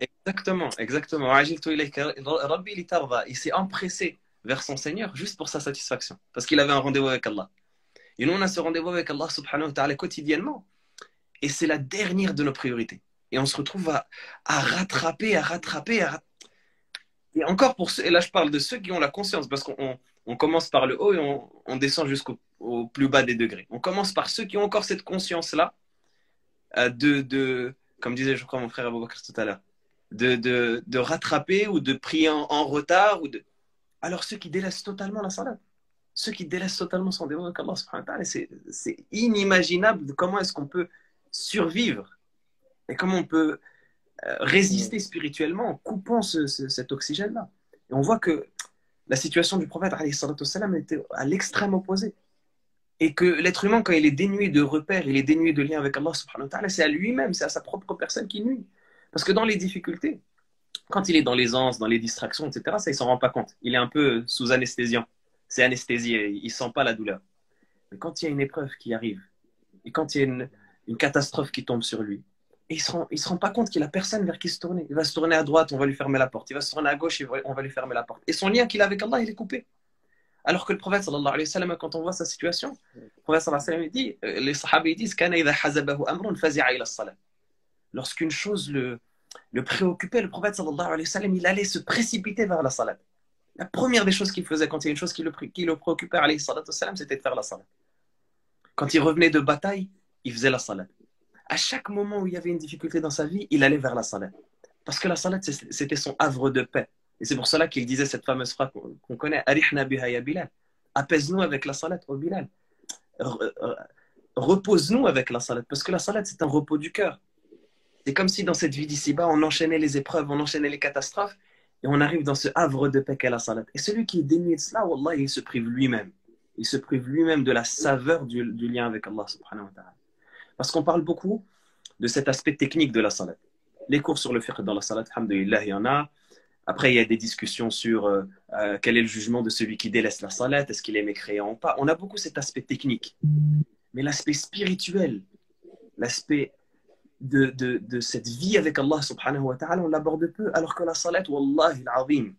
Exactement. Il s'est empressé vers son Seigneur juste pour sa satisfaction. Parce qu'il avait un rendez-vous avec Allah. Et nous, on a ce rendez-vous avec Allah subhanahu wa ta'ala quotidiennement. Et c'est la dernière de nos priorités. Et on se retrouve à rattraper. Et encore et là je parle de ceux qui ont la conscience, parce qu'on commence par le haut et on descend jusqu'au plus bas des degrés. On commence par ceux qui ont encore cette conscience-là comme disait je crois mon frère Abou Bakr tout à l'heure, de rattraper ou de prier en retard. Alors ceux qui délaissent totalement la salat, ceux qui délaissent totalement son dévot avec Allah subhanahu wa ta'ala, c'est inimaginable de comment est-ce qu'on peut survivre et comment on peut résister spirituellement en coupant cet oxygène-là. Et on voit que la situation du prophète alayhi salatu wassalam était à l'extrême opposé. Et que l'être humain, quand il est dénué de repères, il est dénué de lien avec Allah subhanahu wa ta'ala, c'est à lui-même, c'est à sa propre personne qui nuit. Parce que dans les difficultés, quand il est dans l'aisance, dans les distractions, etc., ça, il s'en rend pas compte. Il est un peu sous anesthésiant. C'est anesthésié, il sent pas la douleur. Mais quand il y a une épreuve qui arrive, et quand il y a une catastrophe qui tombe sur lui, et il se rend pas compte qu'il a personne vers qui se tourner. Il va se tourner à droite, on va lui fermer la porte. Il va se tourner à gauche, on va lui fermer la porte. Et son lien qu'il a avec Allah, il est coupé. Alors que le prophète sallallahu alayhi wa sallam, quand on voit sa situation, le prophète sallallahu alayhi wa sallam dit, les sahabis disent kana idha hazabahu amrun fazi'a ila as-salat. Lorsqu'une chose le préoccupait, le prophète sallallahu alayhi wa sallam, il allait se précipiter vers la salat. La première des choses qu'il faisait quand il y a une chose qui le préoccupait, alayhi salatu wassalam, c'était de faire la salat. Quand il revenait de bataille, il faisait la salat. À chaque moment où il y avait une difficulté dans sa vie, il allait vers la salat. Parce que la salat, c'était son havre de paix. Et c'est pour cela qu'il disait cette fameuse phrase qu'on connaît, Arihna biha ya Bilal. Apaise-nous avec la salat, ô Bilal. Repose-nous avec la salat. Parce que la salat, c'est un repos du cœur. C'est comme si dans cette vie d'ici-bas, on enchaînait les épreuves, on enchaînait les catastrophes, et on arrive dans ce havre de paix qu'est la salat. Et celui qui est dénué de cela, wallah, il se prive lui-même. Il se prive lui-même de la saveur du lien avec Allah subhanahu wa ta'ala. Parce qu'on parle beaucoup de cet aspect technique de la salat. Les cours sur le fiqh dans la salat, alhamdulillah, il y en a. Après, il y a des discussions sur quel est le jugement de celui qui délaisse la salat, est-ce qu'il est mécréant ou pas. On a beaucoup cet aspect technique. Mais l'aspect spirituel, l'aspect de cette vie avec Allah subhanahu wa ta'ala, on l'aborde peu, alors que la salat, wallahi al-azim,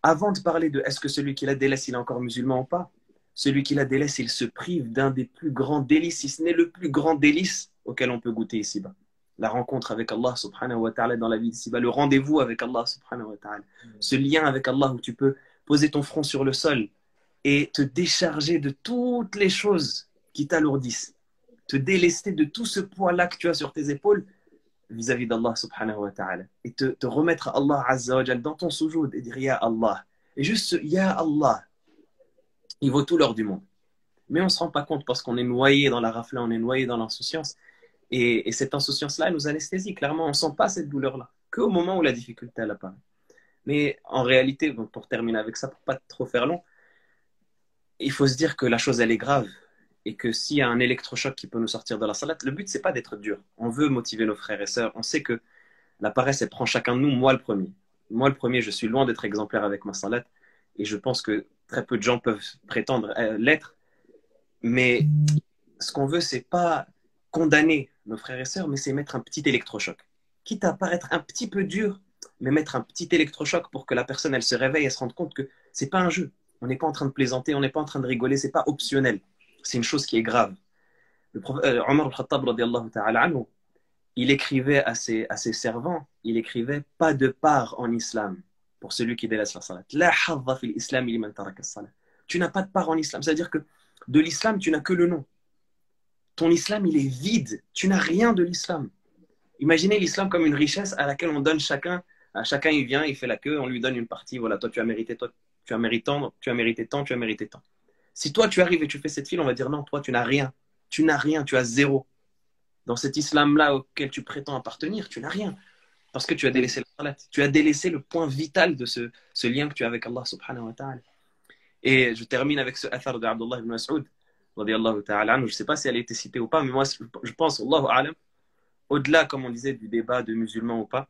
avant de parler de est-ce que celui qui la délaisse, il est encore musulman ou pas, celui qui la délaisse, il se prive d'un des plus grands délices, si ce n'est le plus grand délice auquel on peut goûter ici-bas. La rencontre avec Allah subhanahu wa ta'ala dans la vie d'ici-bas, le rendez-vous avec Allah subhanahu wa ta'ala, ce lien avec Allah où tu peux poser ton front sur le sol et te décharger de toutes les choses qui t'alourdissent, te délester de tout ce poids-là que tu as sur tes épaules vis-à-vis d'Allah subhanahu wa ta'ala et te remettre à Allah azza wa jal dans ton soujoud et dire Ya Allah. Et juste ce Ya Allah, il vaut tout l'or du monde. Mais on ne se rend pas compte parce qu'on est noyé dans la rafle, on est noyé dans l'insouciance. Et cette insouciance-là, elle nous anesthésie. Clairement, on ne sent pas cette douleur-là qu'au moment où la difficulté elle apparaît. Mais en réalité, donc pour terminer avec ça, pour ne pas trop faire long, il faut se dire que la chose, elle est grave. Et que s'il y a un électrochoc qui peut nous sortir de la salat, le but, ce n'est pas d'être dur. On veut motiver nos frères et sœurs. On sait que la paresse, elle prend chacun de nous, moi le premier. Moi le premier, je suis loin d'être exemplaire avec ma salat. Et je pense que très peu de gens peuvent prétendre l'être. Mais ce qu'on veut, ce n'est pas condamner nos frères et sœurs, mais c'est mettre un petit électrochoc. Quitte à paraître un petit peu dur, mais mettre un petit électrochoc pour que la personne, elle se réveille et se rende compte que ce n'est pas un jeu. On n'est pas en train de plaisanter, on n'est pas en train de rigoler, ce n'est pas optionnel. C'est une chose qui est grave. Omar al-Khattab, radiallahu ta'ala anhu, il écrivait à ses servants, il écrivait « Pas de part en islam pour celui qui délaisse la salat. La hadda fil islam liman taraka as-salat. » Tu n'as pas de part en islam. C'est-à-dire que de l'islam, tu n'as que le nom. Ton islam, il est vide. Tu n'as rien de l'islam. Imaginez l'islam comme une richesse à laquelle on donne chacun. À chacun, il vient, il fait la queue, on lui donne une partie. Voilà, toi, tu as mérité, toi, tu as mérité tant, tu as mérité tant, tu as mérité tant. Si toi, tu arrives et tu fais cette file, on va dire non, toi, tu n'as rien. Tu n'as rien, tu as zéro. Dans cet islam-là auquel tu prétends appartenir, tu n'as rien. Parce que tu as délaissé la salat. Tu as délaissé le point vital de ce lien que tu as avec Allah subhanahu wa ta'ala. Et je termine avec ce athar de Abdullah ibn Mas'ud, radiallahu ta'ala anhu. Je ne sais pas si elle a été citée ou pas, mais moi, je pense, Allahu a'lam, au-delà, comme on disait, du débat de musulmans ou pas,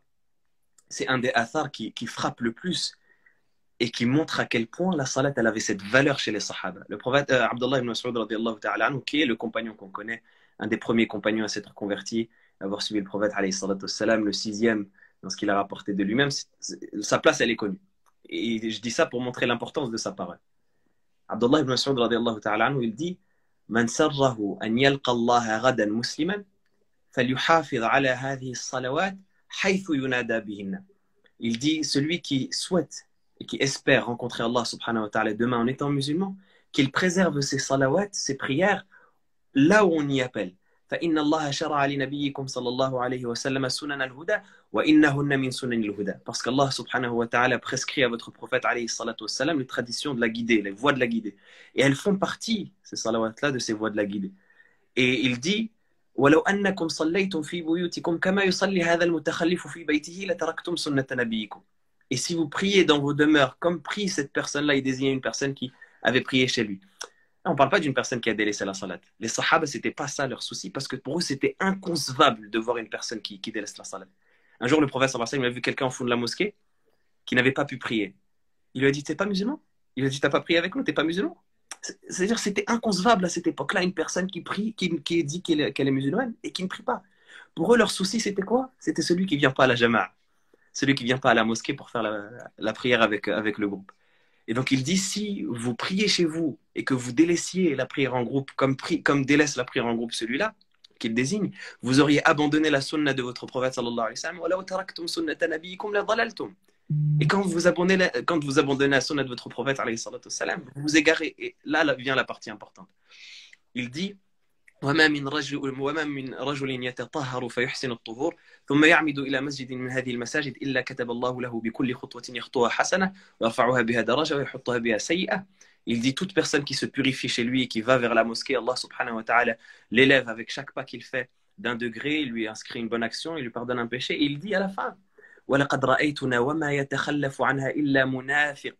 c'est un des athars qui frappe le plus et qui montre à quel point la salat, elle avait cette valeur chez les sahaba. Le prophète Abdullah ibn Mas'ud, radiallahu ta'ala anhu, qui est le compagnon qu'on connaît, un des premiers compagnons à s'être converti, à avoir suivi le prophète, alayhi salatu wassalam, le 6e, dans ce qu'il a rapporté de lui-même, sa place, elle est connue. Et je dis ça pour montrer l'importance de sa parole. Abdullah ibn Mas'ud, radiallahu ta'ala anhu, il dit Man sarrahu an yalqa Allah ghadan musliman falyuhafiz ala hadhihi as-salawat haythu yunada bihinna. Il dit celui qui souhaite et qui espère rencontrer Allah subhanahu wa ta'ala demain en étant musulman, qu'il préserve ses salawats, ses prières, là où on y appelle. فإن الله شرع لنبيكم صلى الله عليه وسلم سنن الهدى وإنهن من سنن الهدى. Parce qu'Allah subhanahu wa ta'ala prescrit à votre prophète alayhi salatu wassalam les traditions de la guidée, les voies de la guidée. Et elles font partie, ces salawats-là, de ces voies de la guidée. Et il dit ولو أنكم صليتم في بيوتكم كما يصلي هذا المتخلف في بيته لتركتم سنة نبيكم. Et si vous priez dans vos demeures, comme prie cette personne-là, il désignait une personne qui avait prié chez lui. On ne parle pas d'une personne qui a délaissé la salat. Les sahaba, ce n'était pas ça leur souci, parce que pour eux, c'était inconcevable de voir une personne qui délaisse la salat. Un jour, le prophète sallallahu alayhi wa sallam a vu quelqu'un au fond de la mosquée qui n'avait pas pu prier. Il lui a dit, tu n'es pas musulman? Il lui a dit, tu n'as pas prié avec nous, tu n'es pas musulman? C'est-à-dire, c'était inconcevable à cette époque-là, une personne qui prie, qui dit qu'elle est musulmane et qui ne prie pas. Pour eux, leur souci, c'était quoi? C'était celui qui ne vient pas à la jama'a, celui qui ne vient pas à la mosquée pour faire la prière avec le groupe. Et donc il dit, si vous priez chez vous et que vous délaissiez la prière en groupe comme délaisse la prière en groupe celui-là, qu'il désigne, vous auriez abandonné la sunna de votre prophète sallallahu alayhi wa sallam. وَلَوْ تَرَكْتُمْ سُنَّةَ نَبِيِّكُمْ لَضَلَلْتُمْ. Et quand vous abandonnez la sunna de votre prophète alayhi salatu wassalam, vous vous égarez. Et là vient la partie importante. Il dit, وما من رجل يتطهر فيحسن الطهور ثم يعمد إلى مسجد من هذه المساجد إلا كتب الله له بكل خطوة يخطوها حسنة ويرفعها بها درجة ويحطها بها سيئة. Il dit, toute personne qui se purifie chez lui et qui va vers la mosquée, Allah subhanahu wa ta'ala l'élève avec chaque pas qu'il fait d'un degré, il lui inscrit une bonne action, il lui pardonne un péché. Et il dit à la fin, وَلَقَدْ رَأَيْتُنَا وَمَا يَتَخَلَّفُ عَنْهَا إِلَّا مُنَافِقٌ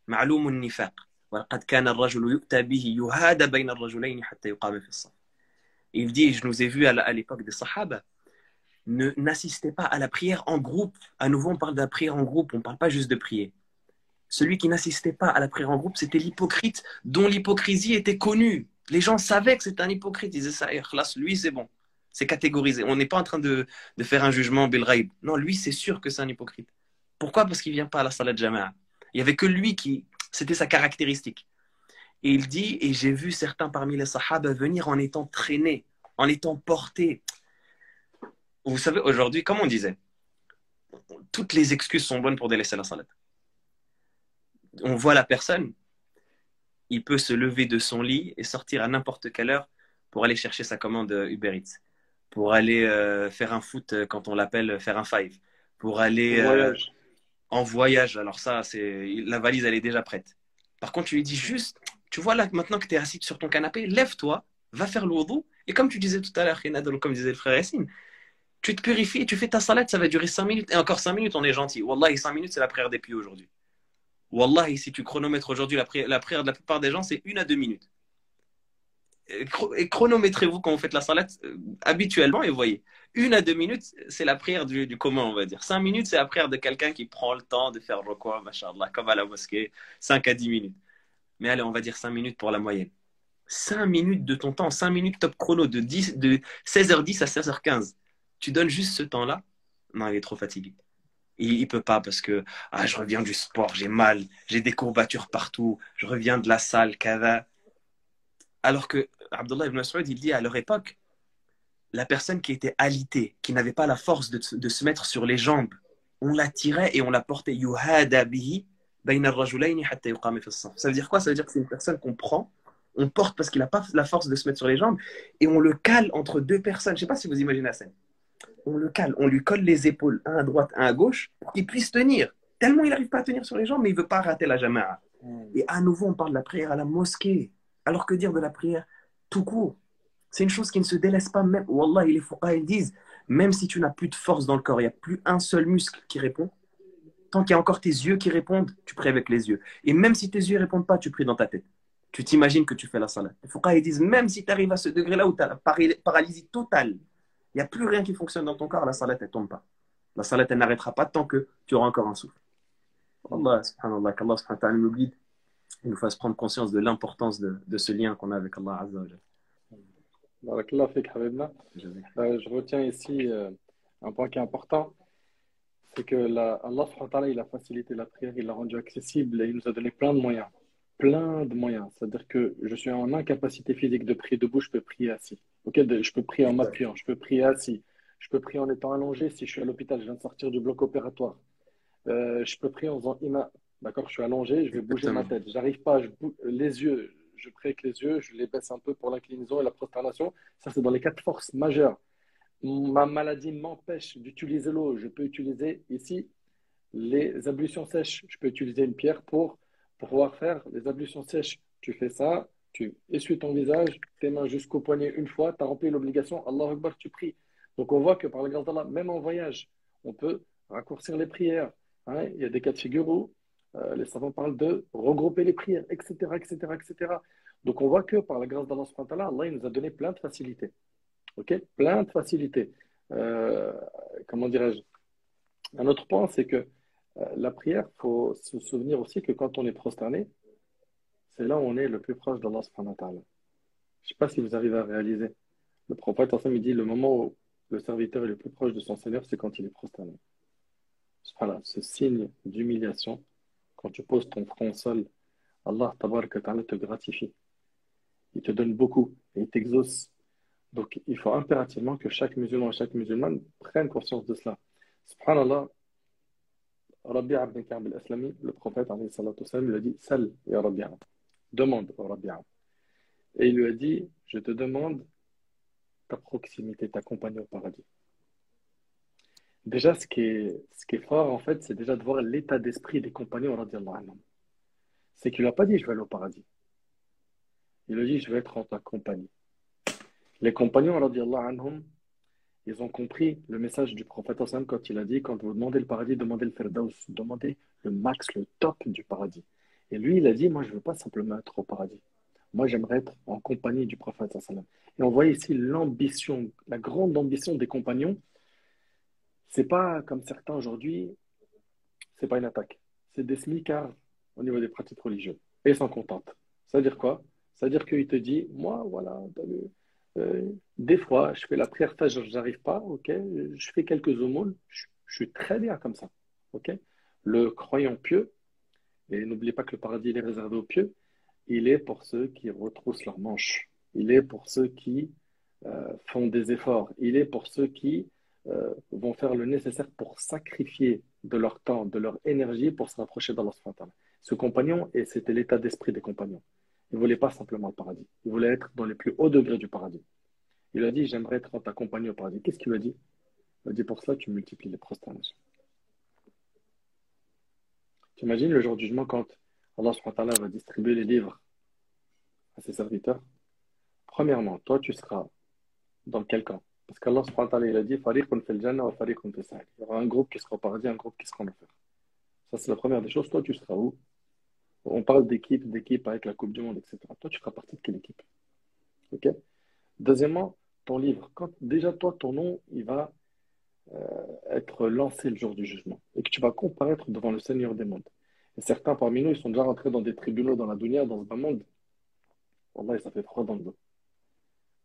معلوم النفاق وَلَقَدْ كَانَ الرَّجُلُ يُؤْتَى بِهِ يُهَادَ بَيْنَ الرَّجُلَيْنِ حَتَّى يُقَامَ في الصف. Il dit, je nous ai vus à l'époque des Sahaba, n'assistez pas à la prière en groupe. À nouveau, on parle de la prière en groupe, on ne parle pas juste de prier. Celui qui n'assistait pas à la prière en groupe, c'était l'hypocrite dont l'hypocrisie était connue. Les gens savaient que c'était un hypocrite. Ils disaient ça, lui, c'est bon. C'est catégorisé. On n'est pas en train de faire un jugement bil ghaib. Non, lui, c'est sûr que c'est un hypocrite. Pourquoi? Parce qu'il ne vient pas à la salat jama'a. Il n'y avait que lui c'était sa caractéristique. Et il dit, et j'ai vu certains parmi les sahaba venir en étant traînés, en étant portés. Vous savez, aujourd'hui, comme on disait, toutes les excuses sont bonnes pour délaisser la salat. On voit la personne, il peut se lever de son lit et sortir à n'importe quelle heure pour aller chercher sa commande Uber Eats, pour aller faire un foot quand on l'appelle faire un five, pour aller en voyage. Alors ça, la valise, elle est déjà prête. Par contre, tu lui dis juste, tu vois là, maintenant que tu es assis sur ton canapé, lève-toi, va faire le wudu, et comme tu disais tout à l'heure, comme disait le frère Yassine, tu te purifies et tu fais ta salat, ça va durer 5 minutes, et encore 5 minutes, on est gentil. Wallahi, 5 minutes, c'est la prière des pieds aujourd'hui. Wallahi, si tu chronomètres aujourd'hui la prière de la plupart des gens, c'est 1 à 2 minutes. Et chronométrez-vous quand vous faites la salat habituellement et vous voyez. 1 à 2 minutes, c'est la prière du commun, on va dire. 5 minutes, c'est la prière de quelqu'un qui prend le temps de faire le rukû, machallah, comme à la mosquée. 5 à 10 minutes. Mais allez, on va dire 5 minutes pour la moyenne. 5 minutes de ton temps, 5 minutes top chrono de 16h10 à 16h15. Tu donnes juste ce temps-là. Non, il est trop fatigué. Il ne peut pas parce que je reviens du sport, j'ai mal, j'ai des courbatures partout, je reviens de la salle, kada. Alors que Abdullah ibn Mas'ud, il dit à leur époque, la personne qui était alitée, qui n'avait pas la force de se mettre sur les jambes, on la tirait et on la portait. Yuhada bihi bayna ar-rajulayni hatta yuqama fi as-saf. Ça veut dire quoi? Ça veut dire que c'est une personne qu'on prend, on porte parce qu'il n'a pas la force de se mettre sur les jambes et on le cale entre deux personnes. Je ne sais pas si vous imaginez la scène. On le cale, on lui colle les épaules, un à droite, un à gauche, pour qu'il puisse tenir. Tellement il n'arrive pas à tenir sur les jambes, mais il ne veut pas rater la jama'a. Et à nouveau, on parle de la prière à la mosquée. Alors que dire de la prière tout court? C'est une chose qui ne se délaisse pas même. Wallah, les fuqaha, ils disent, même si tu n'as plus de force dans le corps, il n'y a plus un seul muscle qui répond, tant qu'il y a encore tes yeux qui répondent, tu pries avec les yeux. Et même si tes yeux ne répondent pas, tu pries dans ta tête. Tu t'imagines que tu fais la salat. Les fuqaha, ils disent, même si tu arrives à ce degré-là où tu as la paralysie totale, il n'y a plus rien qui fonctionne dans ton corps, la salat, elle ne tombe pas. La salat, elle n'arrêtera pas tant que tu auras encore un souffle. Allah, subhanallah, qu'Allah subhanahu wa ta'ala nous guide et nous fasse prendre conscience de l'importance de ce lien qu'on a avec Allah Azza wa Jalla. Barakallah fik, Habibna. Je retiens ici un point qui est important, c'est que Allah subhanahu wa ta'ala, il a facilité la prière, il l'a rendue accessible et il nous a donné plein de moyens. Plein de moyens. C'est-à-dire que je suis en incapacité physique de prier debout, je peux prier assis. Je peux prier en m'appuyant, je peux prier assis, je peux prier en étant allongé si je suis à l'hôpital, je viens de sortir du bloc opératoire. Je peux prier en faisant ima. D'accord, je suis allongé, je vais bouger ma tête. J'arrive pas, les yeux, je prie avec les yeux, je les baisse un peu pour l'inclinaison et la prosternation. Ça, c'est dans les 4 forces majeures. Ma maladie m'empêche d'utiliser l'eau. Je peux utiliser ici les ablutions sèches. Je peux utiliser une pierre pour pouvoir faire les ablutions sèches. Tu fais ça, tu essuies ton visage, tes mains jusqu'au poignet une fois, tu as rempli l'obligation, Allahu Akbar, tu pries. Donc on voit que par la grâce d'Allah, même en voyage, on peut raccourcir les prières. Hein. Il y a des cas de figure où les savants parlent de regrouper les prières, etc., etc., etc. Donc on voit que par la grâce d'Allah, Allah, il nous a donné plein de facilités. Ok, plein de facilités. Comment dirais-je? Un autre point, c'est que la prière, il faut se souvenir aussi que quand on est prosterné, c'est là où on est le plus proche d'Allah subhanahu wa ta'ala. Je ne sais pas si vous arrivez à réaliser. Le prophète ensemble, il dit le moment où le serviteur est le plus proche de son Seigneur, c'est quand il est prosterné. Voilà, ce signe d'humiliation quand tu poses ton front au sol, Allah tabaraka wa ta'ala te gratifie. Il te donne beaucoup et il t'exauce. Donc, il faut impérativement que chaque musulman et chaque musulmane prenne conscience de cela. Subhanallah, Rabi'a ibn Ka'b al-Aslami, le prophète, alayhi salatu wassalam, lui a dit, Sal, ya Rabi'a, demande, au Rabi'a. Et il lui a dit, je te demande ta proximité, ta compagnie au paradis. Déjà, ce qui est fort, en fait, c'est déjà de voir l'état d'esprit des compagnons, radiallahu anhum. C'est qu'il n'a pas dit, je vais aller au paradis. Il a dit, je vais être en ta compagnie. Les compagnons, radiallahu anhum, ils ont compris le message du prophète sallam quand il a dit, quand vous demandez le paradis, demandez le firdaus, demandez le max, le top du paradis. Et lui, il a dit, moi, je ne veux pas simplement être au paradis. Moi, j'aimerais être en compagnie du prophète sallam. Et on voit ici l'ambition, la grande ambition des compagnons. C'est pas comme certains aujourd'hui, c'est pas une attaque. C'est des smicards au niveau des pratiques religieuses. Et ils s'en contentent. Ça veut dire quoi? Ça veut dire qu'il te dit, moi, voilà, des fois, je fais la prière Fajr, j'arrive pas, ok, je fais quelques aumônes, je suis très bien comme ça, ok. Le croyant pieux, et n'oubliez pas que le paradis il est réservé aux pieux, il est pour ceux qui retroussent leurs manches, il est pour ceux qui font des efforts, il est pour ceux qui vont faire le nécessaire pour sacrifier de leur temps, de leur énergie pour se rapprocher d'Allah subhanahu wa ta'ala. Ce compagnon, et c'était l'état d'esprit des compagnons, il ne voulait pas simplement le paradis, il voulait être dans les plus hauts degrés du paradis. Il a dit, j'aimerais être en ta compagnie au paradis. Qu'est-ce qu'il a dit? Il a dit, pour cela, tu multiplies les prosternations. Tu imagines le jour du jugement quand Allah subhanahu wa ta'ala va distribuer les livres à ses serviteurs? Premièrement, toi, tu seras dans quel camp? Parce qu'Allah subhanahu wa ta'ala, il a dit, fariqun fil jannah wa fariqun fis sa'ir. Il y aura un groupe qui sera au paradis, un groupe qui sera en enfer. Ça, c'est la première des choses. Toi, tu seras où? On parle d'équipe avec la Coupe du Monde, etc. Toi, tu feras partie de quelle équipe? Ok? Deuxièmement, ton livre. Quand déjà, toi, ton nom, il va être lancé le jour du jugement et que tu vas comparaître devant le Seigneur des mondes. Et certains parmi nous, ils sont déjà rentrés dans des tribunaux dans la dunya, dans ce bas monde. Wallah, ça fait froid dans le dos.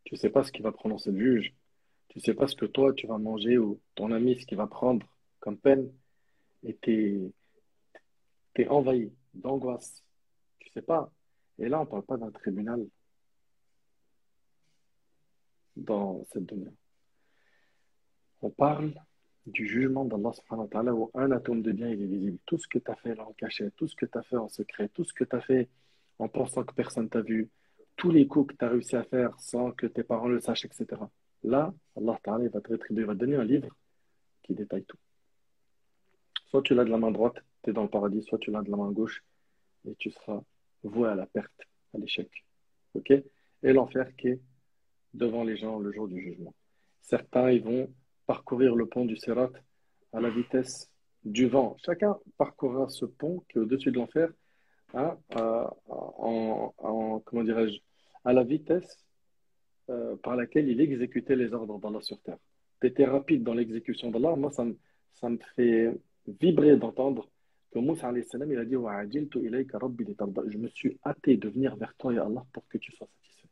Tu ne sais pas ce qu'il va prononcer le juge. Tu ne sais pas ce que toi, tu vas manger ou ton ami, ce qu'il va prendre comme peine. Et tu es envahi d'angoisse. Tu ne sais pas. Et là, on ne parle pas d'un tribunal dans cette dunya. On parle du jugement d'Allah subhanahu wa ta'ala où un atome de bien il est visible. Tout ce que tu as fait là en cachette, tout ce que tu as fait en secret, tout ce que tu as fait en pensant que personne t'a vu, tous les coups que tu as réussi à faire sans que tes parents le sachent, etc. Là, Allah ta'ala il va te rétribuer, il va te donner un livre qui détaille tout. Soit tu l'as de la main droite, tu es dans le paradis, soit tu l'as de la main gauche et tu seras voué à la perte, à l'échec. Ok? Et l'enfer qui est devant les gens le jour du jugement. Certains, ils vont parcourir le pont du Sirat à la vitesse du vent. Chacun parcourra ce pont qui est au-dessus de l'enfer hein, comment dirais-je, à la vitesse par laquelle il exécutait les ordres d'Allah sur terre. Tu étais rapide dans l'exécution d'Allah. Moi, ça me fait vibrer d'entendre que Moussa alayhi salam, il a dit وَعَجِلْتُ إِلَيْكَ رَبِّي لِتَرْضَى. Je me suis hâté de venir vers toi, ya Allah, pour que tu sois satisfait.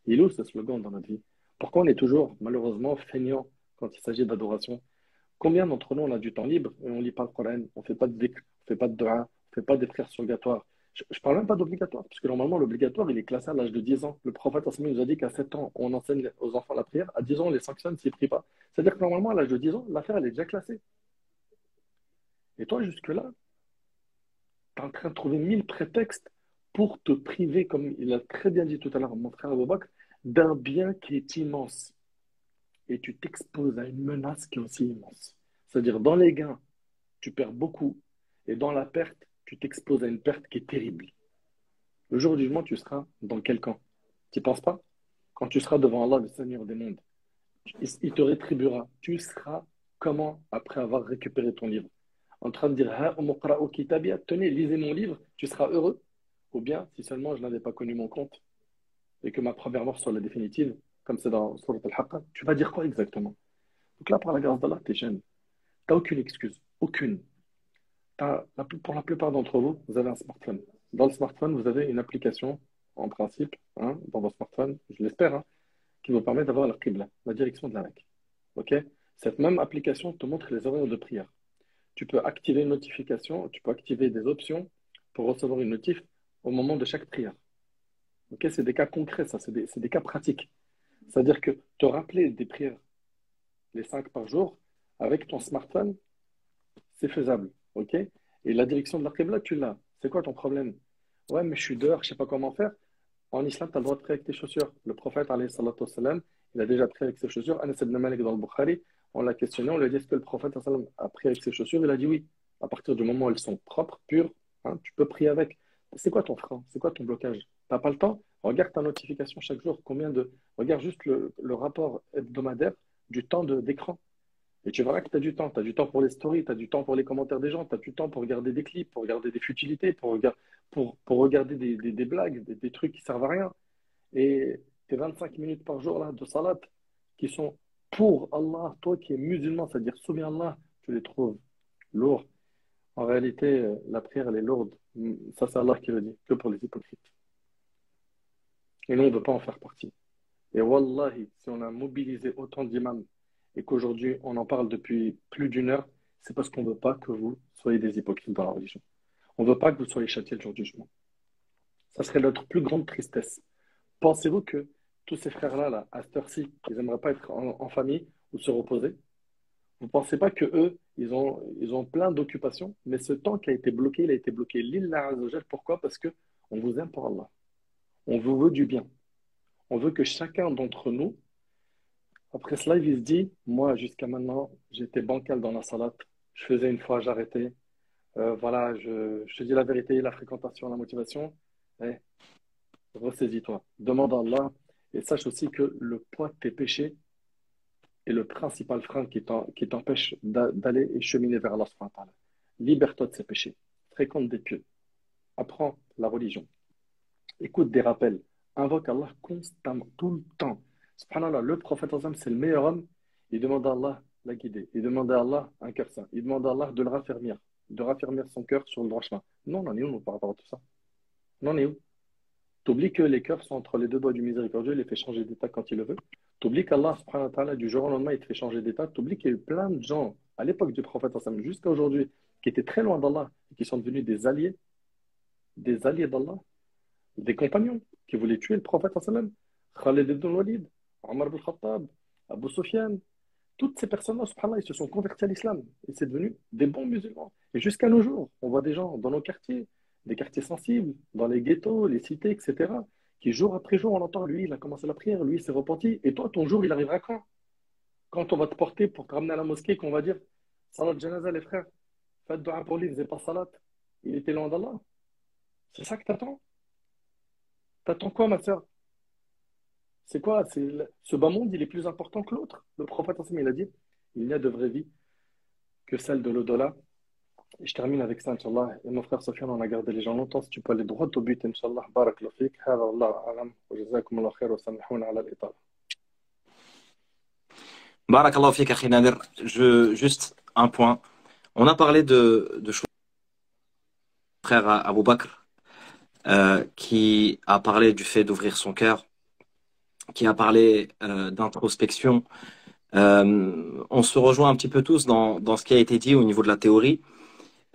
Il est où ce slogan dans notre vie? Pourquoi on est toujours, malheureusement, feignant quand il s'agit d'adoration? Combien d'entre nous, on a du temps libre et on lit pas le Coran, on fait pas de dhikr, on fait pas de dua, on fait pas des prières surgatoires. Je parle même pas d'obligatoire, parce que normalement, l'obligatoire, il est classé à l'âge de 10 ans. Le prophète sallallahu nous a dit qu'à 7 ans, on enseigne aux enfants la prière. À 10 ans, on les sanctionne s'ils ne prient pas. C'est-à-dire que normalement, à l'âge de 10 ans, l'affaire, elle est déjà classée. Et toi, jusque-là, tu es en train de trouver 1000 prétextes pour te priver, comme il a très bien dit tout à l'heure mon frère Abou Bakr, d'un bien qui est immense. Et tu t'exposes à une menace qui est aussi immense. C'est-à-dire, dans les gains, tu perds beaucoup, et dans la perte, tu t'exposes à une perte qui est terrible. Le jour du jugement, tu seras dans quel camp? Tu n'y penses pas? Quand tu seras devant Allah, le Seigneur des mondes, il te rétribuera. Tu seras comment après avoir récupéré ton livre? En train de dire, tenez, lisez mon livre, tu seras heureux? Ou bien, si seulement je n'avais pas connu mon compte, et que ma première mort soit la définitive, comme c'est dans Surat Al-Haqqa, tu vas dire quoi exactement? Donc là, par la grâce d'Allah, tu es jeune. Tu n'as aucune excuse. Aucune. Pour la plupart d'entre vous, vous avez un smartphone. Dans le smartphone, vous avez une application, en principe, hein, dans votre smartphone, je l'espère, hein, qui vous permet d'avoir la qibla, la direction de la Mecque. Ok? Cette même application te montre les horaires de prière. Tu peux activer une notification, tu peux activer des options pour recevoir une notif au moment de chaque prière. Ok, c'est des cas concrets, ça, c'est des cas pratiques. C'est-à-dire que te rappeler des prières, les 5 par jour, avec ton smartphone, c'est faisable. Ok? Et la direction de la Qibla, tu l'as. C'est quoi ton problème? Ouais, mais je suis dehors, je ne sais pas comment faire. En islam, tu as le droit de prier avec tes chaussures. Le prophète, alayhi salatu wassalam, il a déjà prié avec ses chaussures. Anas ibn Malik dans le Bukhari, on l'a questionné, on lui a dit est-ce que le prophète sallallahu alayhi wa sallam, a prié avec ses chaussures? Il a dit oui. À partir du moment où elles sont propres, pures, hein, tu peux prier avec. C'est quoi ton frein? C'est quoi ton blocage? Tu n'as pas le temps? Regarde ta notification chaque jour. Regarde juste le rapport hebdomadaire du temps d'écran. Et tu verras que tu as du temps. Tu as du temps pour les stories, tu as du temps pour les commentaires des gens, tu as du temps pour regarder des clips, pour regarder des futilités, pour regarder des blagues, des trucs qui servent à rien. Et tes 25 minutes par jour là, de salat qui sont pour Allah, toi qui es musulman, c'est-à-dire souviens Allah, tu les trouves lourds. En réalité, la prière, elle est lourde. Ça, c'est Allah qui le dit, que pour les hypocrites. Et nous, on ne veut pas en faire partie. Et wallahi, si on a mobilisé autant d'imams et qu'aujourd'hui, on en parle depuis plus d'une heure, c'est parce qu'on ne veut pas que vous soyez des hypocrites dans la religion. On ne veut pas que vous soyez châtiés le jour du jugement. Ça serait notre plus grande tristesse. Pensez-vous que tous ces frères-là, là, à cette heure-ci, ils n'aimeraient pas être en famille ou se reposer? Vous ne pensez pas qu'eux, ils ont plein d'occupations, mais ce temps qui a été bloqué, il a été bloqué. Lillah Azzawajal, pourquoi? Parce qu'on vous aime pour Allah. On vous veut du bien. On veut que chacun d'entre nous, après ce live, il se dit, moi, jusqu'à maintenant, j'étais bancal dans la salat. Je faisais une fois, j'arrêtais. Voilà, je te dis la vérité, la fréquentation, la motivation. Eh, ressaisis-toi. Demande à Allah et sache aussi que le poids de tes péchés est le principal frein qui t'empêche d'aller et cheminer vers Allah subhanahu wa ta'ala. Libère-toi de ces péchés. Fréquente des pieux. Apprends la religion. Écoute des rappels. Invoque Allah constamment, tout le temps. Subhanallah, le prophète, c'est le meilleur homme. Il demande à Allah la guider. Il demande à Allah un cœur saint. Il demande à Allah de le raffermir, de raffermir son cœur sur le droit chemin. Non, on en est où, nous, par rapport à tout ça? On en est où? T'oublies que les cœurs sont entre les deux doigts du miséricordieux, il les fait changer d'état quand il le veut. T'oublies qu'Allah, subhanahu wa ta'ala, du jour au lendemain, il te fait changer d'état. T'oublies qu'il y a eu plein de gens, à l'époque du prophète, jusqu'à aujourd'hui, qui étaient très loin d'Allah et qui sont devenus des alliés d'Allah, des compagnons qui voulaient tuer le prophète, Khalid ibn Walid, Omar ibn Khattab, Abu Sufyan. Toutes ces personnes-là, subhanallah, ils se sont convertis à l'islam et c'est devenu des bons musulmans. Et jusqu'à nos jours, on voit des gens dans nos quartiers, des quartiers sensibles, dans les ghettos, les cités, etc., qui jour après jour, on entend, lui, il a commencé la prière, lui, il s'est repenti. Et toi, ton jour, il arrivera quand? Quand on va te porter pour te ramener à la mosquée, qu'on va dire, salat janaza, les frères, faites dua pour lui, il faisait pas salat. Il était loin d'Allah. C'est ça que t'attends? T'attends quoi, ma sœur? C'est quoi? Ce bas monde, il est plus important que l'autre. Le prophète, il a dit, il n'y a de vraie vie que celle de l'au-delà. Et je termine avec ça, Inch'Allah. Et mon frère Sofiane, on a gardé les gens longtemps. Si tu peux aller droit au but, Inch'Allah. Barakallahu fik. Hada Allah alam. Wa jazakumullahu khair wa samihuna ala al-itala. Barakallahu fik, akhi Nader. Juste un point. On a parlé de choses. Frère Abou Bakr, qui a parlé du fait d'ouvrir son cœur, qui a parlé d'introspection. On se rejoint un petit peu tous dans ce qui a été dit au niveau de la théorie.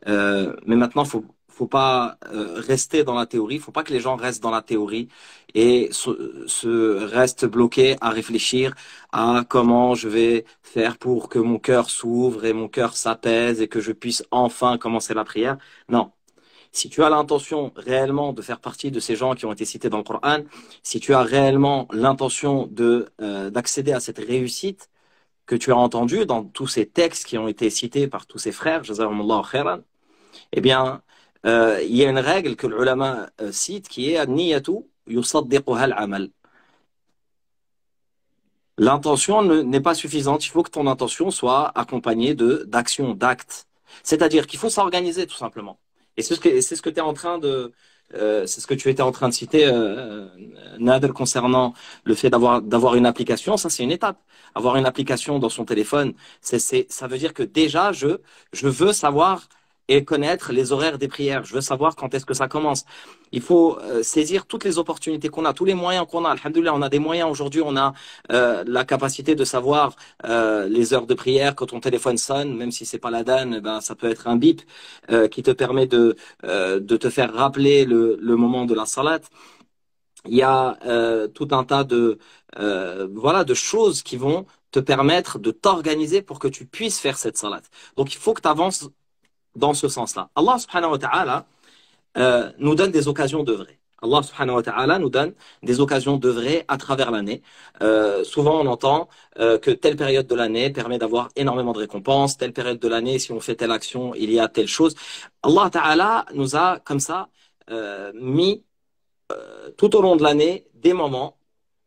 Mais maintenant, faut pas rester dans la théorie. Faut pas que les gens restent dans la théorie et se restent bloqués à réfléchir à comment je vais faire pour que mon cœur s'ouvre et mon cœur s'apaise et que je puisse enfin commencer la prière. Non. Si tu as l'intention réellement de faire partie de ces gens qui ont été cités dans le Coran, si tu as réellement l'intention d'accéder à cette réussite que tu as entendue dans tous ces textes qui ont été cités par tous ces frères, jazakumullahu khairan, eh bien, il y a une règle que l'ulama cite qui est an-niyatu yusaddiquha al-amal. L'intention n'est pas suffisante, il faut que ton intention soit accompagnée d'actions, d'actes. C'est-à-dire qu'il faut s'organiser tout simplement. Et c'est ce que tu es en train de c'est ce que tu étais en train de citer Nader concernant le fait d'avoir une application, ça c'est une étape. Avoir une application dans son téléphone, ça veut dire que déjà je veux savoir et connaître les horaires des prières. Je veux savoir quand est-ce que ça commence. Il faut saisir toutes les opportunités qu'on a, tous les moyens qu'on a. Alhamdoulilah, on a des moyens aujourd'hui. On a la capacité de savoir les heures de prière quand ton téléphone sonne, même si c'est pas l'adhan, ben ça peut être un bip qui te permet de te faire rappeler le moment de la salat. Il y a tout un tas de voilà de choses qui vont te permettre de t'organiser pour que tu puisses faire cette salat. Donc il faut que tu avances dans ce sens-là. Allah subhanahu wa ta'ala nous donne des occasions d'œuvrer. Allah subhanahu wa ta'ala nous donne des occasions d'œuvrer à travers l'année. Souvent on entend que telle période de l'année permet d'avoir énormément de récompenses, telle période de l'année, si on fait telle action, il y a telle chose. Allah ta'ala nous a comme ça mis tout au long de l'année des moments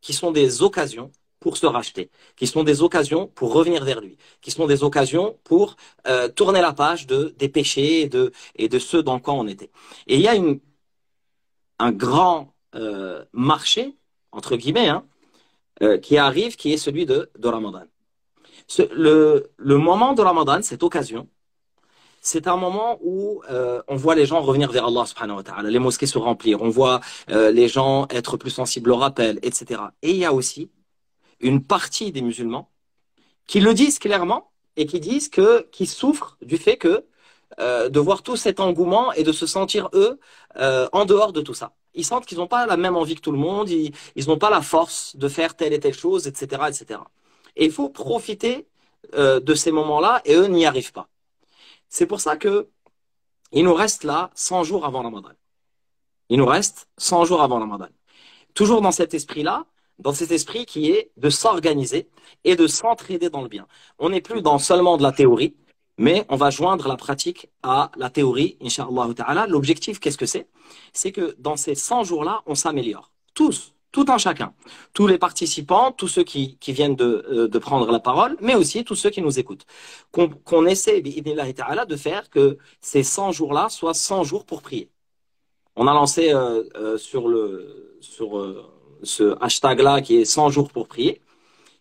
qui sont des occasions pour se racheter, qui sont des occasions pour revenir vers lui, qui sont des occasions pour tourner la page des péchés et de ceux dans quoi on était. Et il y a un grand marché, entre guillemets, qui arrive, qui est celui de Ramadan. Le moment de Ramadan, cette occasion, c'est un moment où on voit les gens revenir vers Allah subhanahu wa ta'ala, les mosquées se remplir, on voit les gens être plus sensibles au rappel, etc. Et il y a aussi une partie des musulmans qui le disent clairement et qui disent qu'ils souffrent du fait que de voir tout cet engouement et de se sentir eux en dehors de tout ça. Ils sentent qu'ils n'ont pas la même envie que tout le monde, ils n'ont pas la force de faire telle et telle chose, etc., etc. Et il faut profiter de ces moments-là et eux n'y arrivent pas. C'est pour ça que il nous reste là 100 jours avant Ramadan. Il nous reste 100 jours avant Ramadan. Toujours dans cet esprit-là, dans cet esprit qui est de s'organiser et de s'entraider dans le bien. On n'est plus dans seulement de la théorie, mais on va joindre la pratique à la théorie, Inch'Allah ta'ala. L'objectif, qu'est-ce que c'est? C'est que dans ces 100 jours-là, on s'améliore. Tous, tout un chacun. Tous les participants, tous ceux qui viennent de prendre la parole, mais aussi tous ceux qui nous écoutent. Qu'on essaie, bi'idhnillahi ta'ala, de faire que ces 100 jours-là soient 100 jours pour prier. On a lancé sur ce hashtag-là qui est 100 jours pour prier,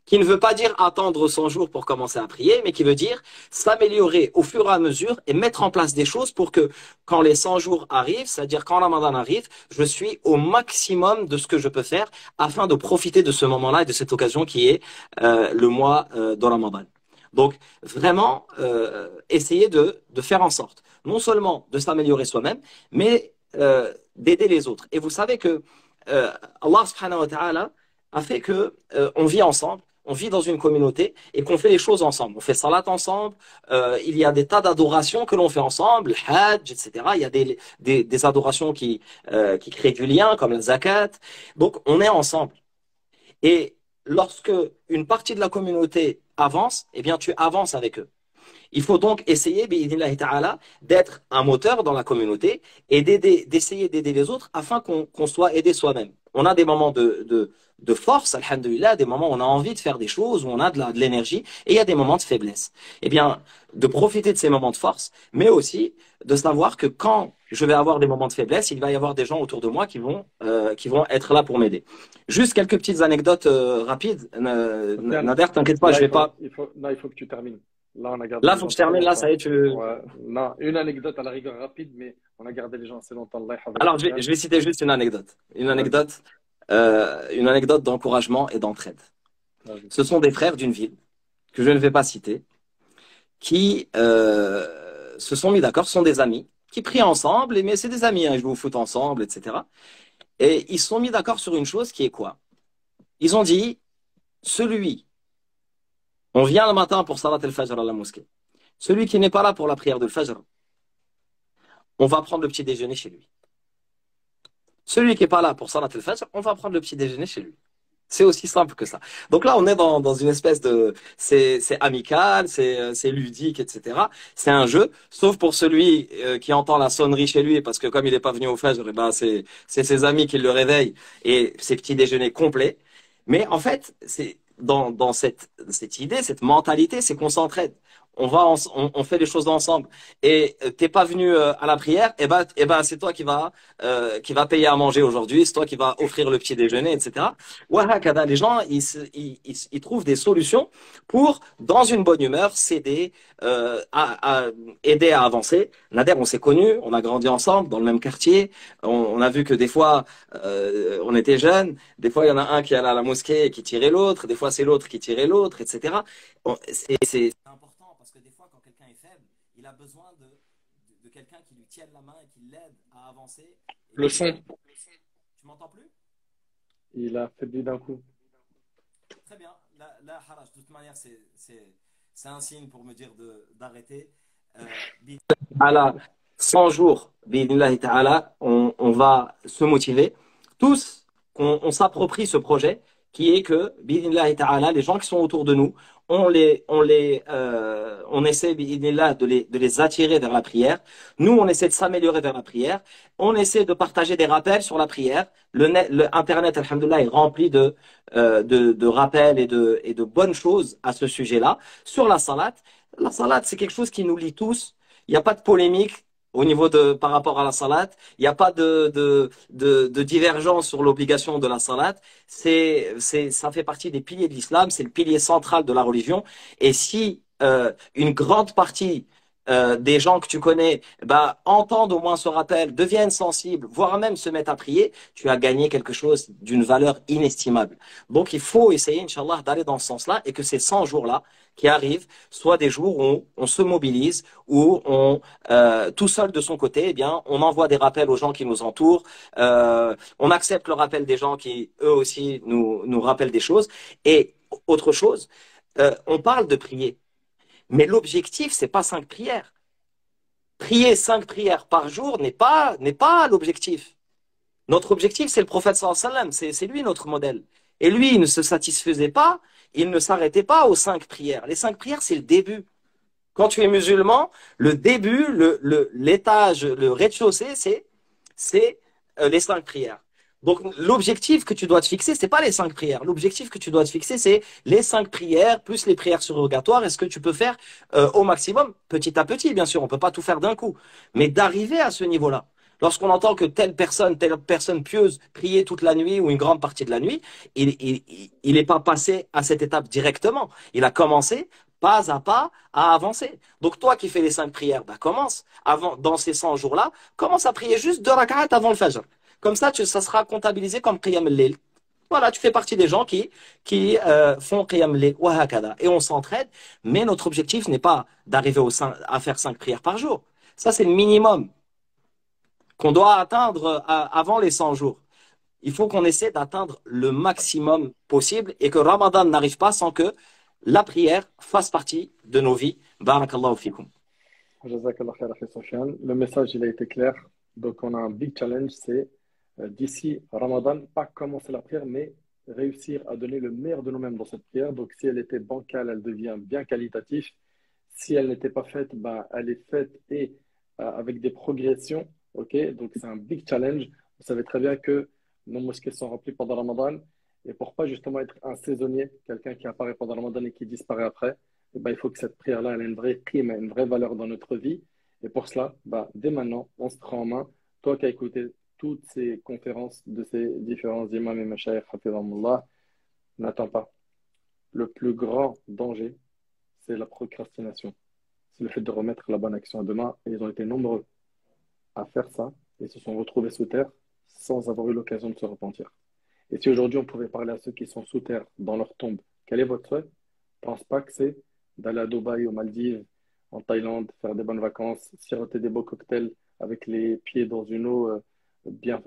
qui ne veut pas dire attendre 100 jours pour commencer à prier, mais qui veut dire s'améliorer au fur et à mesure et mettre en place des choses pour que quand les 100 jours arrivent, c'est-à-dire quand Ramadan arrive, je suis au maximum de ce que je peux faire afin de profiter de ce moment-là et de cette occasion qui est le mois de Ramadan. Donc vraiment, essayer de faire en sorte non seulement de s'améliorer soi-même, mais d'aider les autres. Et vous savez que Allah subhanahu wa ta'ala a fait que on vit ensemble, on vit dans une communauté et qu'on fait les choses ensemble. On fait salat ensemble, il y a des tas d'adorations que l'on fait ensemble, le hajj, etc. Il y a des adorations qui créent du lien, comme la zakat. Donc on est ensemble. Et lorsque une partie de la communauté avance, eh bien tu avances avec eux. Il faut donc essayer, bi'idhnillahi ta'ala, d'être un moteur dans la communauté et d'essayer d'aider les autres afin qu'on soit aidé soi-même. On a des moments de force, alhamdoulilah, des moments où on a envie de faire des choses, où on a de l'énergie, et il y a des moments de faiblesse. Eh bien, de profiter de ces moments de force, mais aussi de savoir que quand je vais avoir des moments de faiblesse, il va y avoir des gens autour de moi qui vont être là pour m'aider. Juste quelques petites anecdotes rapides. Nader, t'inquiète pas, je vais pas... il faut que tu termines. Là, il faut que je termine, là, ça y est, Ouais. Non, une anecdote à la rigueur rapide, mais on a gardé les gens assez longtemps. Alors, je vais citer juste une anecdote. Une anecdote d'encouragement et d'entraide. Ce sont des frères d'une ville, que je ne vais pas citer, qui se sont mis d'accord, ce sont des amis, qui prient ensemble, mais c'est des amis, ils jouent au foot ensemble, etc. Et ils se sont mis d'accord sur une chose qui est quoi? Ils ont dit, on vient le matin pour Salat al-Fajr à la mosquée. Celui qui n'est pas là pour la prière de Fajr, on va prendre le petit déjeuner chez lui. Celui qui n'est pas là pour Salat al-Fajr, on va prendre le petit déjeuner chez lui. C'est aussi simple que ça. Donc là, on est dans une espèce de... C'est amical, c'est ludique, etc. C'est un jeu, sauf pour celui qui entend la sonnerie chez lui, parce que comme il n'est pas venu au Fajr, c'est ses amis qui le réveillent et ses petits déjeuners complets. Mais en fait, c'est... Dans cette idée, cette mentalité, c'est qu'on s'entraide. on fait les choses ensemble et t'es pas venu à la prière, c'est toi qui va payer à manger aujourd'hui, c'est toi qui va offrir le petit déjeuner, etc. Wahakada, les gens, ils trouvent des solutions pour, dans une bonne humeur, s'aider, à aider à avancer. Nader, on s'est connus, on a grandi ensemble dans le même quartier, on a vu que des fois, on était jeunes, des fois il y en a un qui allait à la mosquée et qui tirait l'autre, des fois c'est l'autre qui tirait l'autre, etc. C'est important parce que des fois, quand quelqu'un est faible, il a besoin de quelqu'un qui lui tienne la main et qui l'aide à avancer. Le son, Tu m'entends plus? il a faibli d'un coup. Très bien. Là, Haraj, de toute manière, c'est un signe pour me dire d'arrêter. À la 100 jours, bi'idhnillahi ta'ala, on va se motiver. Tous, on s'approprie ce projet qui est que, bi'idhnillahi ta'ala, les gens qui sont autour de nous, on essaie, bi'idhnillah, de les attirer vers la prière. Nous, on essaie de s'améliorer vers la prière. On essaie de partager des rappels sur la prière. Le Internet, alhamdoulilah, est rempli de rappels et de bonnes choses à ce sujet-là. Sur la salat, c'est quelque chose qui nous lie tous. Il n'y a pas de polémique par rapport à la salat. Il n'y a pas de divergence sur l'obligation de la salat. Ça fait partie des piliers de l'islam. C'est le pilier central de la religion. Et si une grande partie des gens que tu connais entendent au moins ce rappel, deviennent sensibles, voire même se mettent à prier, tu as gagné quelque chose d'une valeur inestimable. Donc il faut essayer, Inch'Allah, d'aller dans ce sens-là et que ces 100 jours-là qui arrivent soient des jours où on se mobilise, où tout seul de son côté, eh bien, on envoie des rappels aux gens qui nous entourent, on accepte le rappel des gens qui, eux aussi, nous rappellent des choses. Et autre chose, on parle de prier. Mais l'objectif, c'est pas 5 prières. Prier 5 prières par jour n'est pas l'objectif. Notre objectif, c'est le prophète sallallahu alayhi wa sallam. C'est lui notre modèle. Et lui, il ne se satisfaisait pas, il ne s'arrêtait pas aux 5 prières. Les 5 prières, c'est le début. Quand tu es musulman, le début, l'étage, le rez-de-chaussée, c'est les 5 prières. Donc, l'objectif que tu dois te fixer, c'est pas les 5 prières. L'objectif que tu dois te fixer, c'est les 5 prières, plus les prières surrogatoires. Est-ce que tu peux faire au maximum, petit à petit, bien sûr. On peut pas tout faire d'un coup. Mais d'arriver à ce niveau-là. Lorsqu'on entend que telle personne pieuse priait toute la nuit ou une grande partie de la nuit, il n'est pas passé à cette étape directement. Il a commencé pas à avancer. Donc toi qui fais les 5 prières, commence dans ces 100 jours-là, commence à prier juste 2 rak'at avant le fajr. Comme ça, ça sera comptabilisé comme qiyam al-layl. Voilà, tu fais partie des gens qui font qiyam al-layl wa hakada. Et on s'entraide, mais notre objectif n'est pas d'arriver à faire 5 prières par jour. Ça, c'est le minimum qu'on doit atteindre avant les 100 jours. Il faut qu'on essaie d'atteindre le maximum possible et que Ramadan n'arrive pas sans que la prière fasse partie de nos vies. Barakallahu fikum. Jazakallah khair, akhi Sofiane. Le message, il a été clair. Donc, on a un big challenge, c'est d'ici Ramadan, pas commencer la prière, mais réussir à donner le meilleur de nous-mêmes dans cette prière. Donc, si elle était bancale, elle devient bien qualitative. Si elle n'était pas faite, elle est faite et avec des progressions. Ok, donc c'est un big challenge. Vous savez très bien que nos mosquées sont remplies pendant Ramadan. Et pour pas justement être un saisonnier, quelqu'un qui apparaît pendant Ramadan et qui disparaît après, il faut que cette prière-là, elle ait une vraie prime, une vraie valeur dans notre vie. Et pour cela, dès maintenant, on se prend en main. Toi qui as écouté toutes ces conférences de ces différents imams et mashayikh, hafizahumullah, n'attends pas. Le plus grand danger, c'est la procrastination. C'est le fait de remettre la bonne action à demain. Et ils ont été nombreux à faire ça et se sont retrouvés sous terre sans avoir eu l'occasion de se repentir. Et si aujourd'hui on pouvait parler à ceux qui sont sous terre dans leur tombe, quel est votre souhait? Je ne pense pas que c'est d'aller à Dubaï, aux Maldives, en Thaïlande, faire des bonnes vacances, siroter des beaux cocktails avec les pieds dans une eau bien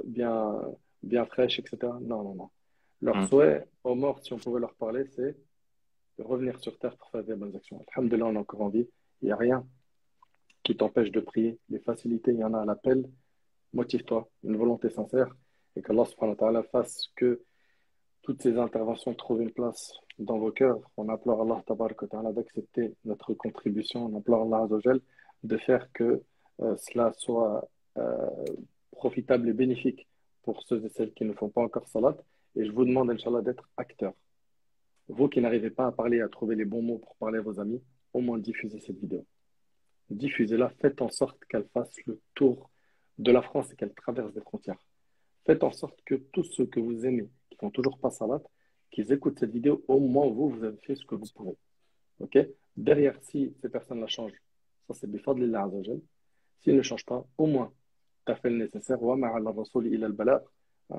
fraîche, etc. Non, non, non. Leur souhait aux morts, si on pouvait leur parler, c'est de revenir sur terre pour faire des bonnes actions. Alhamdulillah, on est encore en vie. Il n'y a rien qui t'empêche de prier. Les facilités, il y en a à l'appel. Motive-toi, une volonté sincère, et qu'Allah subhanahu wa ta'ala fasse que toutes ces interventions trouvent une place dans vos cœurs. On implore Allah tabaraka wa ta'ala d'accepter notre contribution. On implore Allah azawajal de faire que cela soit profitable et bénéfique pour ceux et celles qui ne font pas encore salat. Et je vous demande, Inch'Allah, d'être acteurs. Vous qui n'arrivez pas à parler, à trouver les bons mots pour parler à vos amis, au moins diffusez cette vidéo. Diffusez-la, faites en sorte qu'elle fasse le tour de la France et qu'elle traverse des frontières. Faites en sorte que tous ceux que vous aimez, qui font toujours pas salat, qu'ils écoutent cette vidéo, au moins vous avez fait ce que vous pouvez. Ok? Derrière, si ces personnes la changent, ça c'est bifadlillah azza wa jal. S'ils ne changent pas, au moins, tu as fait le nécessaire. Wa ma'ala rasouli illa al-balagh.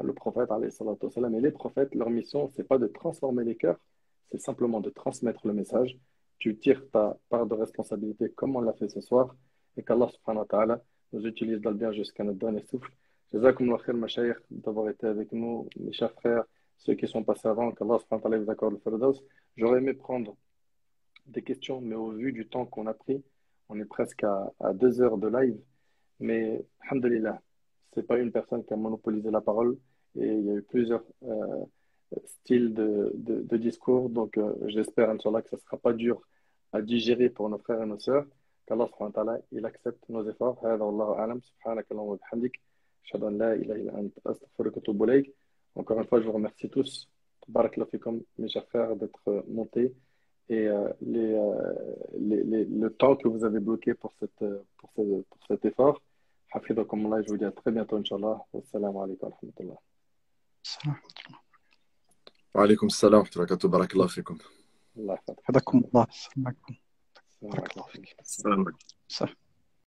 Le prophète, alayhi salatu wa salam, et les prophètes, leur mission, c'est pas de transformer les cœurs, c'est simplement de transmettre le message. Tu tires ta part de responsabilité comme on l'a fait ce soir, et qu'Allah subhanahu wa ta'ala nous utilise dans le bien jusqu'à notre dernier souffle. Jazakumullah khair, mashayikh, d'avoir été avec nous, mes chers frères, ceux qui sont passés avant, qu'Allah subhanahu wa ta'ala vous accorde le firdaus. J'aurais aimé prendre des questions, mais au vu du temps qu'on a pris, on est presque à 2 heures de live. Mais, alhamdulillah, c'est pas une personne qui a monopolisé la parole et il y a eu plusieurs styles de discours. Donc, j'espère, Inch'Allah, que ce ne sera pas dur à digérer pour nos frères et nos sœurs. Qu'Allah, subhanahu wa ta'ala, il accepte nos efforts. هذا والله أعلم. سبحانك اللهم وبحمدك. أشهد أن لا إله إلا أنت أستغفرك وأتوب إليك. Encore une fois, je vous remercie tous. Barakallahu fikum, mes chers frères, d'être montés. Et le temps que vous avez bloqué pour cet effort. Hafidhakum Allah, je vous dis à très bientôt, Inch'Allah. Wassalamu alaikum wa rahmatullah. وعليكم السلام ورحمة الله وبركاته. بارك الله فيكم. Allah yahfadhak. حفظكم الله. السلام عليكم. Assalamu alaikum. Salam. صح.